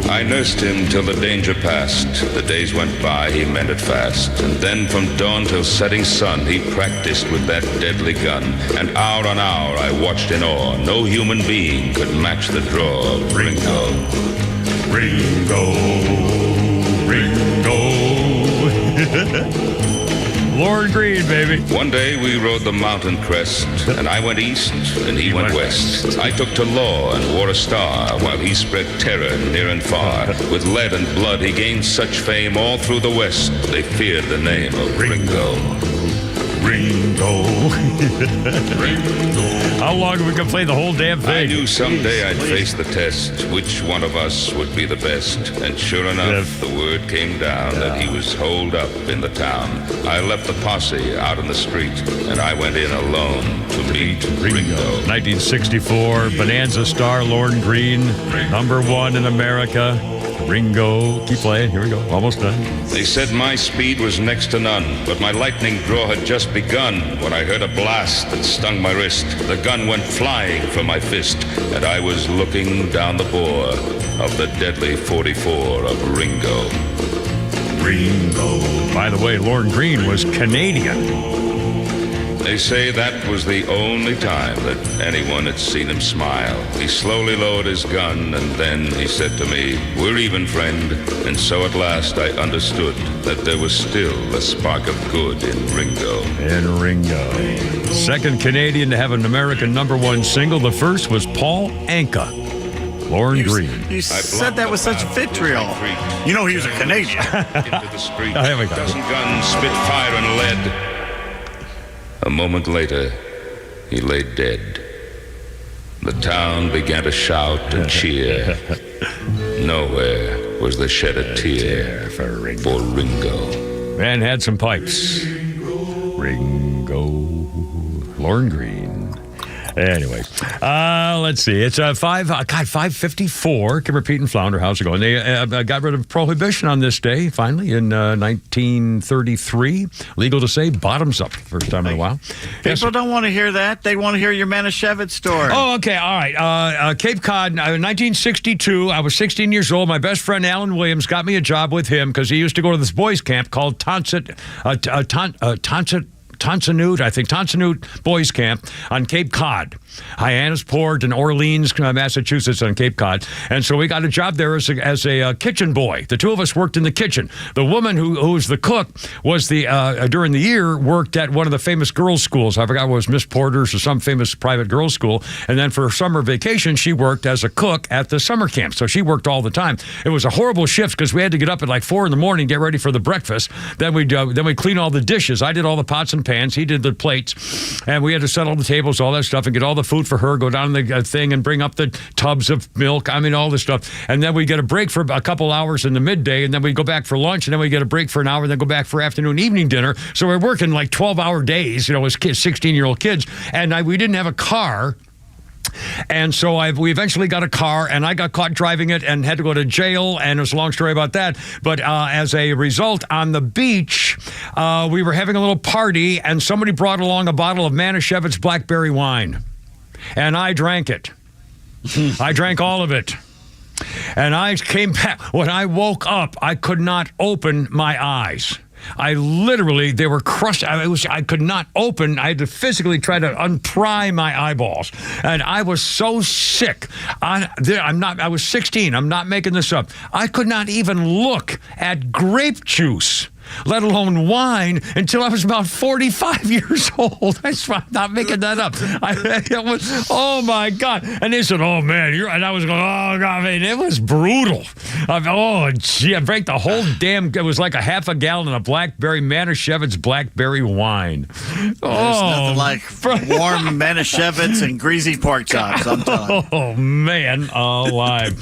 S17: I nursed him till the danger passed. The days went by, he mended fast. And then from dawn till setting sun, he practiced with that deadly gun. And hour on hour I watched in awe. No human being could match the draw of Ringo.
S1: Ringo. Lord Green, baby.
S17: One day we rode the mountain crest, and I went east and he went west. I took to law and wore a star, while he spread terror near and far. With lead and blood he gained such fame all through the west, they feared the name of Ringo.
S1: Ringo. How long we can play the whole damn thing?
S17: I knew someday I'd face the test, which one of us would be the best. And sure enough, the word came down that he was holed up in the town. I left the posse out in the street, and I went in alone to meet Ringo.
S1: 1964, Bonanza star Lorne Green, #1 in America. Ringo. Keep playing. Here we go. Almost done.
S17: They said my speed was next to none, but my lightning draw had just begun when I heard a blast that stung my wrist. The gun went flying from my fist, and I was looking down the bore of the deadly 44 of Ringo.
S1: Ringo. By the way, Lorne Green was Canadian.
S17: They say that was the only time that anyone had seen him smile. He slowly lowered his gun, and then he said to me, "We're even, friend." And so at last I understood that there was still a spark of good in Ringo.
S1: And Ringo. Second Canadian to have an American #1 single. The first was Paul Anka. Lorne Green.
S6: You said that with such vitriol. You know he was a Canadian.
S17: Into the street,
S1: Here we go.
S17: a dozen guns spit fire and lead. A moment later, he lay dead. The town began to shout and cheer. Nowhere was there shed a tear for Ringo.
S1: Man had some pipes. Ringo. Lorne Green. Anyway, let's see. It's 5:54. Kimber, Pete, and Flounder. How's it going? They got rid of prohibition on this day, finally, in 1933. Legal to say, bottoms up. First time in a while.
S6: People don't want to hear that. They want to hear your Manischewitz story.
S1: Oh, okay. All right. Cape Cod, 1962. I was 16 years old. My best friend, Alan Williams, got me a job with him because he used to go to this boys' camp called Tonsonute Boys Camp on Cape Cod. Hyannisport and Orleans, Massachusetts on Cape Cod. And so we got a job there as a kitchen boy. The two of us worked in the kitchen. The woman who was the cook was during the year worked at one of the famous girls' schools. I forgot what it was, Miss Porter's or some famous private girls' school. And then for summer vacation, she worked as a cook at the summer camp. So she worked all the time. It was a horrible shift because we had to get up at like 4 a.m, get ready for the breakfast. Then we'd clean all the dishes. I did all the pots and pans. He did the plates. And we had to set all the tables, all that stuff, and get all the food for her, go down the thing and bring up the tubs of milk. I mean, all this stuff. And then we get a break for a couple hours in the midday, and then we go back for lunch, and then we get a break for an hour, and then go back for afternoon, evening dinner. So we're working like 12-hour days, as 16-year-old kids. And we didn't have a car. And so we eventually got a car, and I got caught driving it and had to go to jail, and there's a long story about that. But as a result, on the beach, we were having a little party, and somebody brought along a bottle of Manischewitz blackberry wine. And I drank it. I drank all of it. And I came back. When I woke up, I could not open my eyes. They were crushed. I could not open. I had to physically try to unpry my eyeballs. And I was so sick. I was 16. I'm not making this up. I could not even look at grape juice, let alone wine, until I was about 45 years old. I'm not making that up. Oh, my God. And they said, oh, man. And I was going, oh, God, man, it was brutal. I drank the whole damn, it was like a half a gallon of blackberry Manischewitz blackberry wine.
S6: There's nothing like warm Manischewitz and greasy pork chops, I'm telling you.
S1: Oh, man, alive.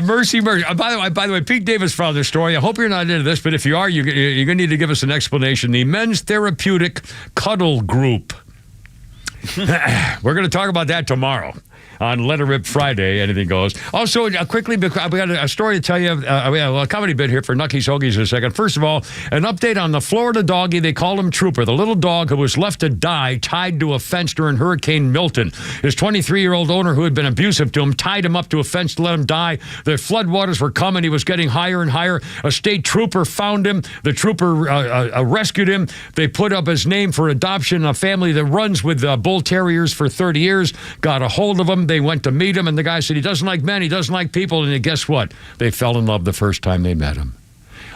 S1: Mercy. By the way, Pete Davis found this story. I hope you're not into this, but if you are, you're going to need to give us an explanation. The Men's Therapeutic Cuddle Group. We're going to talk about that tomorrow on Let It Rip Friday. Anything goes. Also, quickly, we got a story to tell you. We have a comedy bit here for Nucky's Hoagies in a second. First of all, an update on the Florida doggy. They call him Trooper, the little dog who was left to die tied to a fence during Hurricane Milton. His 23-year-old owner, who had been abusive to him, tied him up to a fence to let him die. The floodwaters were coming. He was getting higher and higher. A state trooper found him. The trooper rescued him. They put up his name for adoption. A family that runs with bull terriers for 30 years got a hold of him. They went to meet him, and the guy said he doesn't like men, he doesn't like people, and guess what? They fell in love the first time they met him.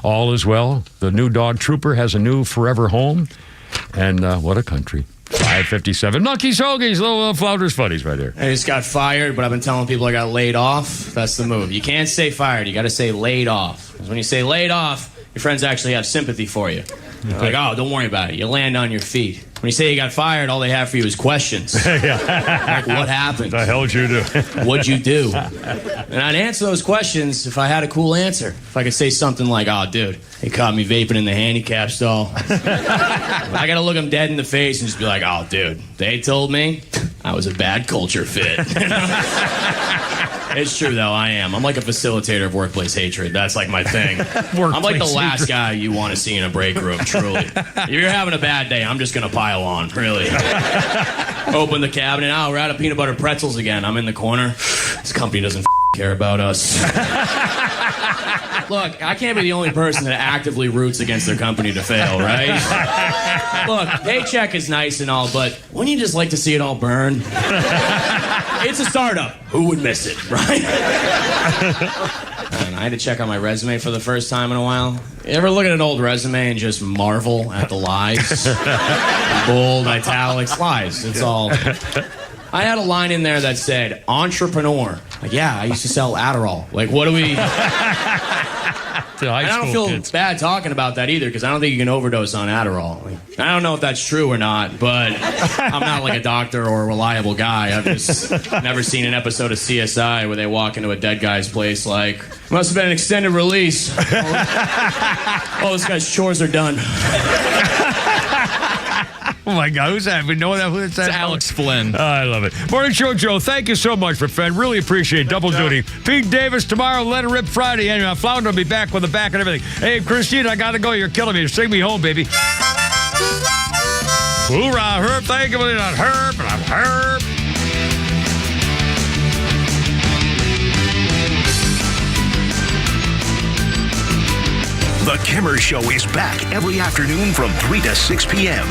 S1: All is well. The new dog Trooper has a new forever home, and what a country. 5:57. Nucky's Hoagies, little Flounders Funnies right here.
S4: I just got fired, but I've been telling people I got laid off. That's the move. You can't say fired. You got to say laid off. Because when you say laid off, your friends actually have sympathy for you. They're like, oh, don't worry about it. You land on your feet. When you say you got fired, all they have for you is questions. Like, what happened?
S1: The hell did you do?
S4: What'd you do? And I'd answer those questions if I had a cool answer. If I could say something like, oh, dude, they caught me vaping in the handicap stall. I got to look them dead in the face and just be like, oh, dude, they told me I was a bad culture fit. It's true, though. I am. I'm like a facilitator of workplace hatred. That's like my thing. I'm like the last guy you want to see in a break room, truly. If you're having a bad day, I'm just going to pile on, really. Open the cabinet. Oh, we're out of peanut butter pretzels again. I'm in the corner. This company doesn't care about us. Look, I can't be the only person that actively roots against their company to fail, right? Look, paycheck is nice and all, but wouldn't you just like to see it all burn? It's a startup. Who would miss it, right? And I had to check out my resume for the first time in a while. You ever look at an old resume and just marvel at the lies? Bold, italics, lies. It's all... I had a line in there that said, entrepreneur. Like, yeah, I used to sell Adderall. Like, what do we... I don't feel bad talking about that either, because I don't think you can overdose on Adderall. Like, I don't know if that's true or not, but I'm not like a doctor or a reliable guy. I've just never seen an episode of CSI where they walk into a dead guy's place like, must have been an extended release. Oh, this guy's chores are done.
S1: Oh, my God. Who's that? We know that. Who's that?
S2: It's Alex Flynn.
S1: I love it. Morning Show Joe, thank you so much, my friend. Really appreciate it. Double duty. Pete Davis tomorrow, Let It Rip Friday. Anyway, Flounder will be back with the back and everything. Hey, Christine, I got to go. You're killing me. Sing me home, baby. Hoorah, Herb. Thank you for that. Herb. And I'm Herb.
S3: The Kimmer Show is back every afternoon from 3 to 6 p.m.